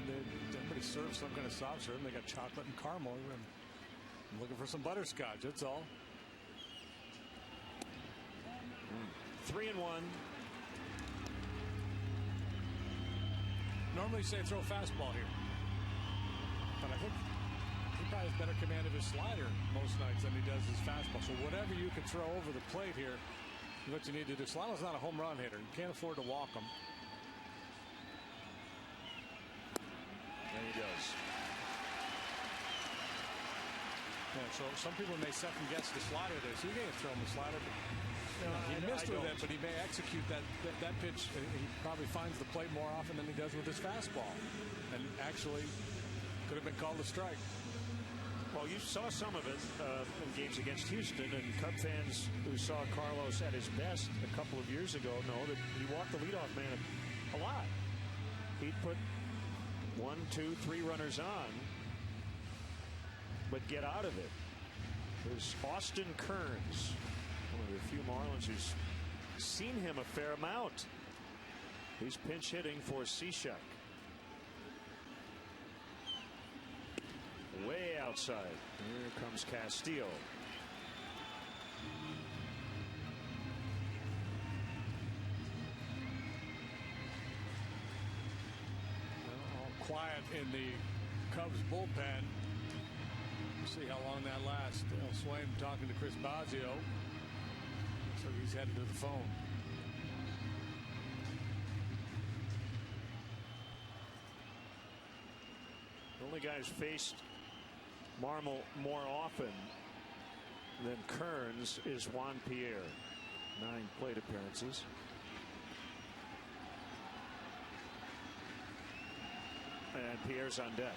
B: everybody serves some kind of soft serve. They got chocolate and caramel. I'm looking for some butterscotch. That's all.
A: 3-1.
B: Normally say throw a fastball here, but I think he probably has better command of his slider most nights than he does his fastball. So whatever you can throw over the plate here is what you need to do. Slider's not a home run hitter. You can't afford to walk him.
A: And he does.
B: Yeah, so some people may second guess the slider there. So you can't throw him a slider, but he missed with it, but he may execute that pitch. He probably finds the plate more often than he does with his fastball, and actually could have been called a strike.
A: Well, you saw some of it in games against Houston, and Cub fans who saw Carlos at his best a couple of years ago know that he walked the leadoff man a lot. He'd put 1, 2, 3 runners on, but get out of it. There's Austin Kearns, one of the few Marlins who's seen him a fair amount. He's pinch hitting for Cishek. Way outside. Here comes Castillo.
B: All quiet in the Cubs bullpen. See how long that lasts. Swain talking to Chris Bosio. So he's headed to the phone.
A: The only guy who's faced Marmol more often than Kearns is Juan Pierre. 9 plate appearances. And Pierre's on deck.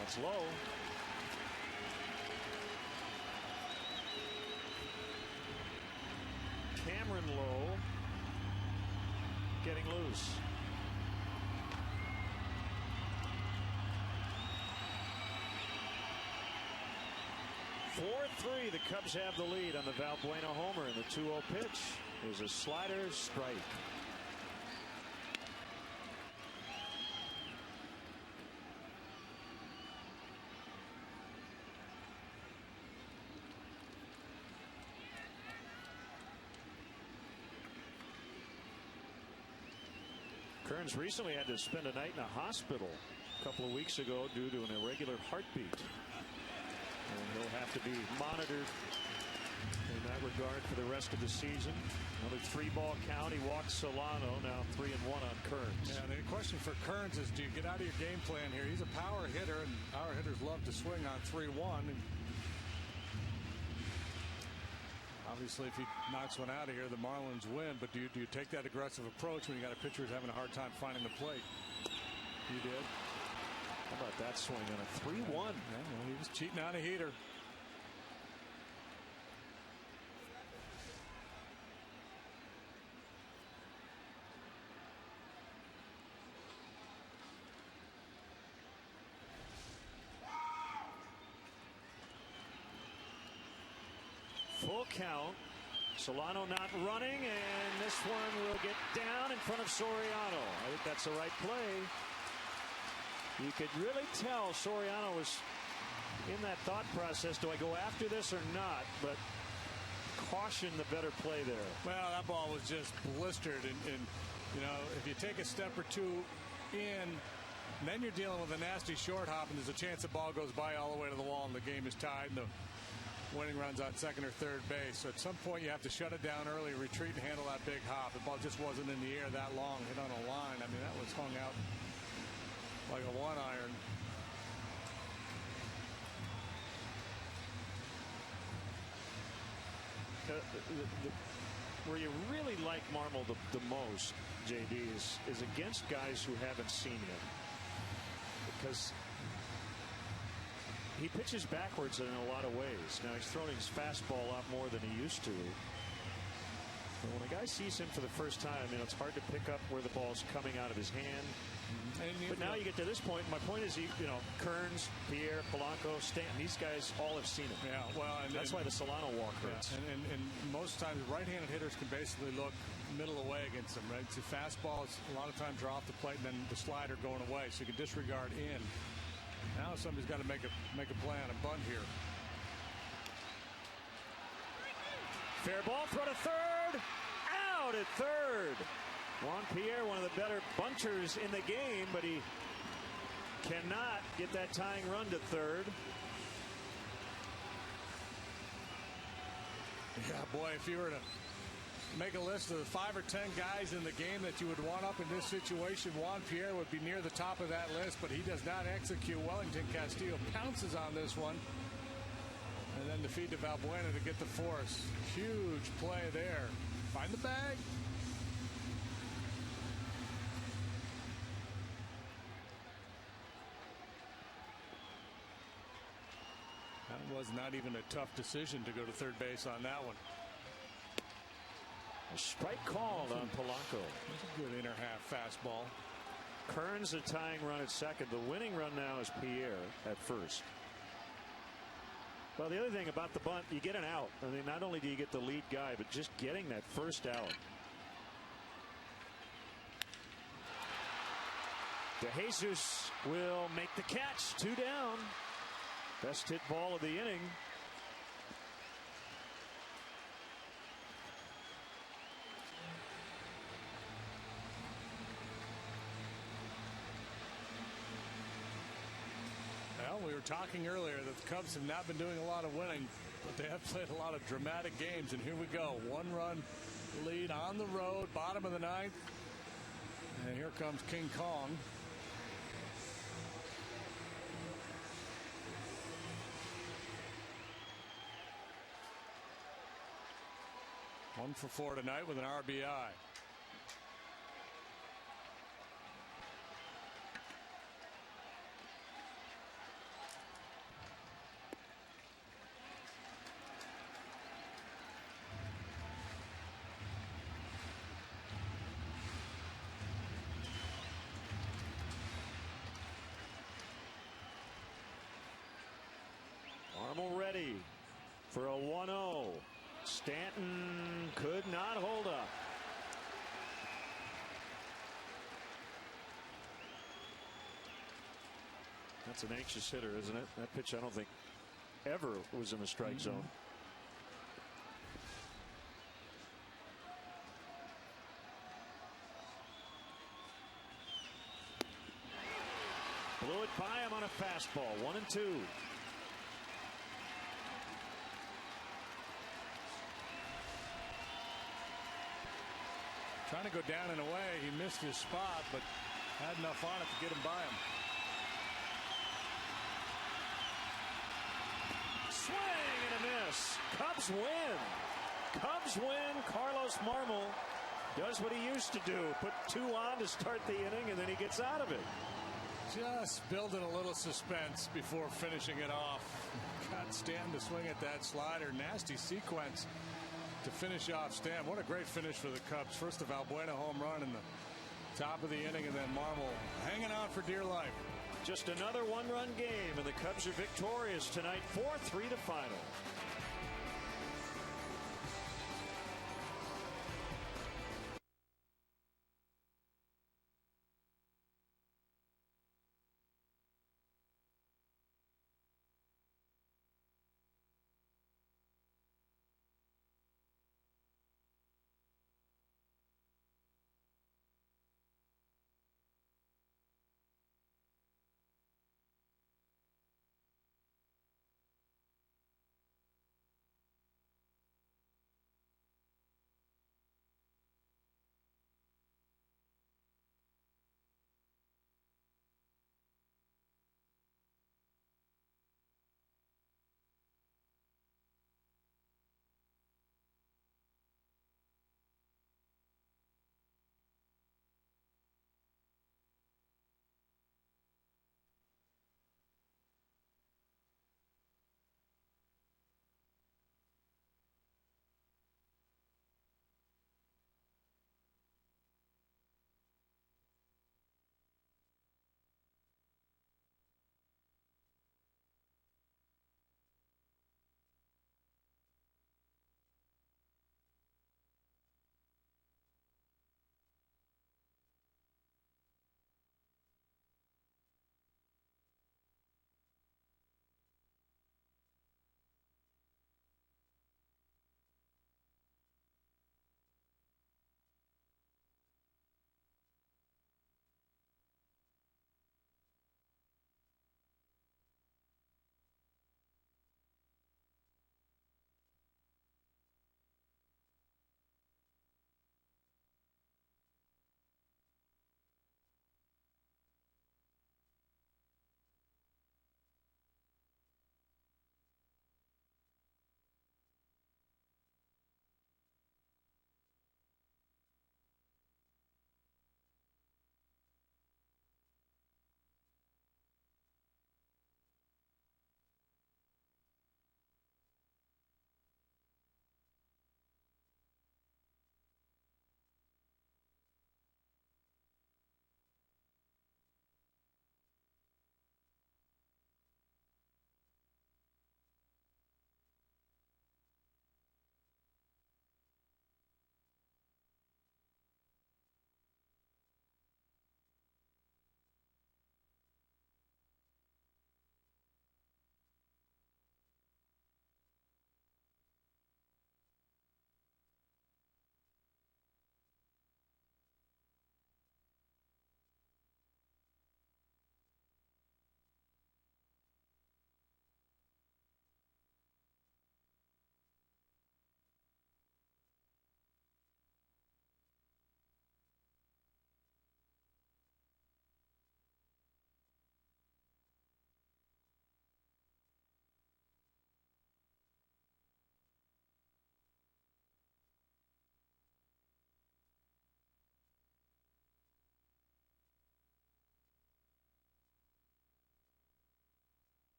A: That's low. Cameron Lowe getting loose. Four-3. The Cubs have the lead on the Valbuena homer, and the 2-0 pitch is a slider strike. Kearns recently had to spend a night in a hospital a couple of weeks ago due to an irregular heartbeat. And he'll have to be monitored in that regard for the rest of the season. Another 3-ball count. He walks Solano. Now 3-1 on Kearns.
B: Yeah, the question for Kearns is, do you get out of your game plan here? He's a power hitter, and power hitters love to swing on 3-1. Obviously, if he knocks one out of here, the Marlins win. But do you take that aggressive approach when you got a pitcher who's having a hard time finding the plate? You did.
A: How about that swing on a 3-1?
B: Yeah, well, he was cheating on a heater.
A: Full count. Solano not running, and this one will get down in front of Soriano. I think that's the right play. You could really tell Soriano was in that thought process. Do I go after this or not? But caution, the better play there.
B: Well, that ball was just blistered, and you know, if you take a step or two in, then you're dealing with a nasty short hop, and there's a chance the ball goes by all the way to the wall, and the game is tied, and the winning runs on second or third base. So at some point you have to shut it down early, retreat, and handle that big hop. The ball just wasn't in the air that long, hit on a line. I mean, that was hung out like a 1-iron.
A: Where you really like Marmol the most, JD, is against guys who haven't seen him, because he pitches backwards in a lot of ways. Now he's throwing his fastball a lot more than he used to. But when a guy sees him for the first time, you know, it's hard to pick up where the ball's coming out of his hand. But now you get to this point. My point is, you know, Kearns, Pierre, Polanco, Stanton, these guys all have seen him.
B: Yeah, well, and
A: that's why the Solano walk hurts.
B: Yeah, and most times right-handed hitters can basically look middle away against them, right? So fastballs a lot of times are off the plate, and then the slider going away, so you can disregard in. Now somebody's got to make a play on a bunt here.
A: Fair ball, throw to third. Out at third. Juan Pierre, one of the better bunters in the game, but he cannot get that tying run to third.
B: Yeah, boy, if you were to make a list of the 5 or 10 guys in the game that you would want up in this situation, Juan Pierre would be near the top of that list, but he does not execute. Wellington Castillo pounces on this one. And then the feed to Valbuena to get the force. Huge play there. Find the bag. That was not even a tough decision to go to third base on that one.
A: A strike called on Polanco.
B: That's a good inner half fastball.
A: Kearns a tying run at second. The winning run now is Pierre at first. Well, the other thing about the bunt, you get an out. I mean, not only do you get the lead guy, but just getting that first out. DeJesus will make the catch. 2 down. Best hit ball of the inning.
B: Well, we were talking earlier that the Cubs have not been doing a lot of winning, but they have played a lot of dramatic games, and here we go. 1-run lead on the road, bottom of the 9th. And here comes King Kong. One for 4 tonight with an RBI.
A: Marmol ready for a 1-0. Stanton could not hold up. That's an anxious hitter, isn't it? That pitch I don't think ever was in the strike zone. Blew it by him on a fastball. 1-2.
B: Trying to go down and away. He missed his spot, but had enough on it to get him by him.
A: Swing and a miss. Cubs win. Cubs win. Carlos Marmol does what he used to do. Put 2 on to start the inning, and then he gets out of it.
B: Just building a little suspense before finishing it off. Got Stanton to swing at that slider. Nasty sequence to finish off Stanton. What a great finish for the Cubs. First the Valbuena home run in the top of the inning, and then Marmol hanging on for dear life.
A: Just another 1-run game, and the Cubs are victorious tonight, 4-3 to final.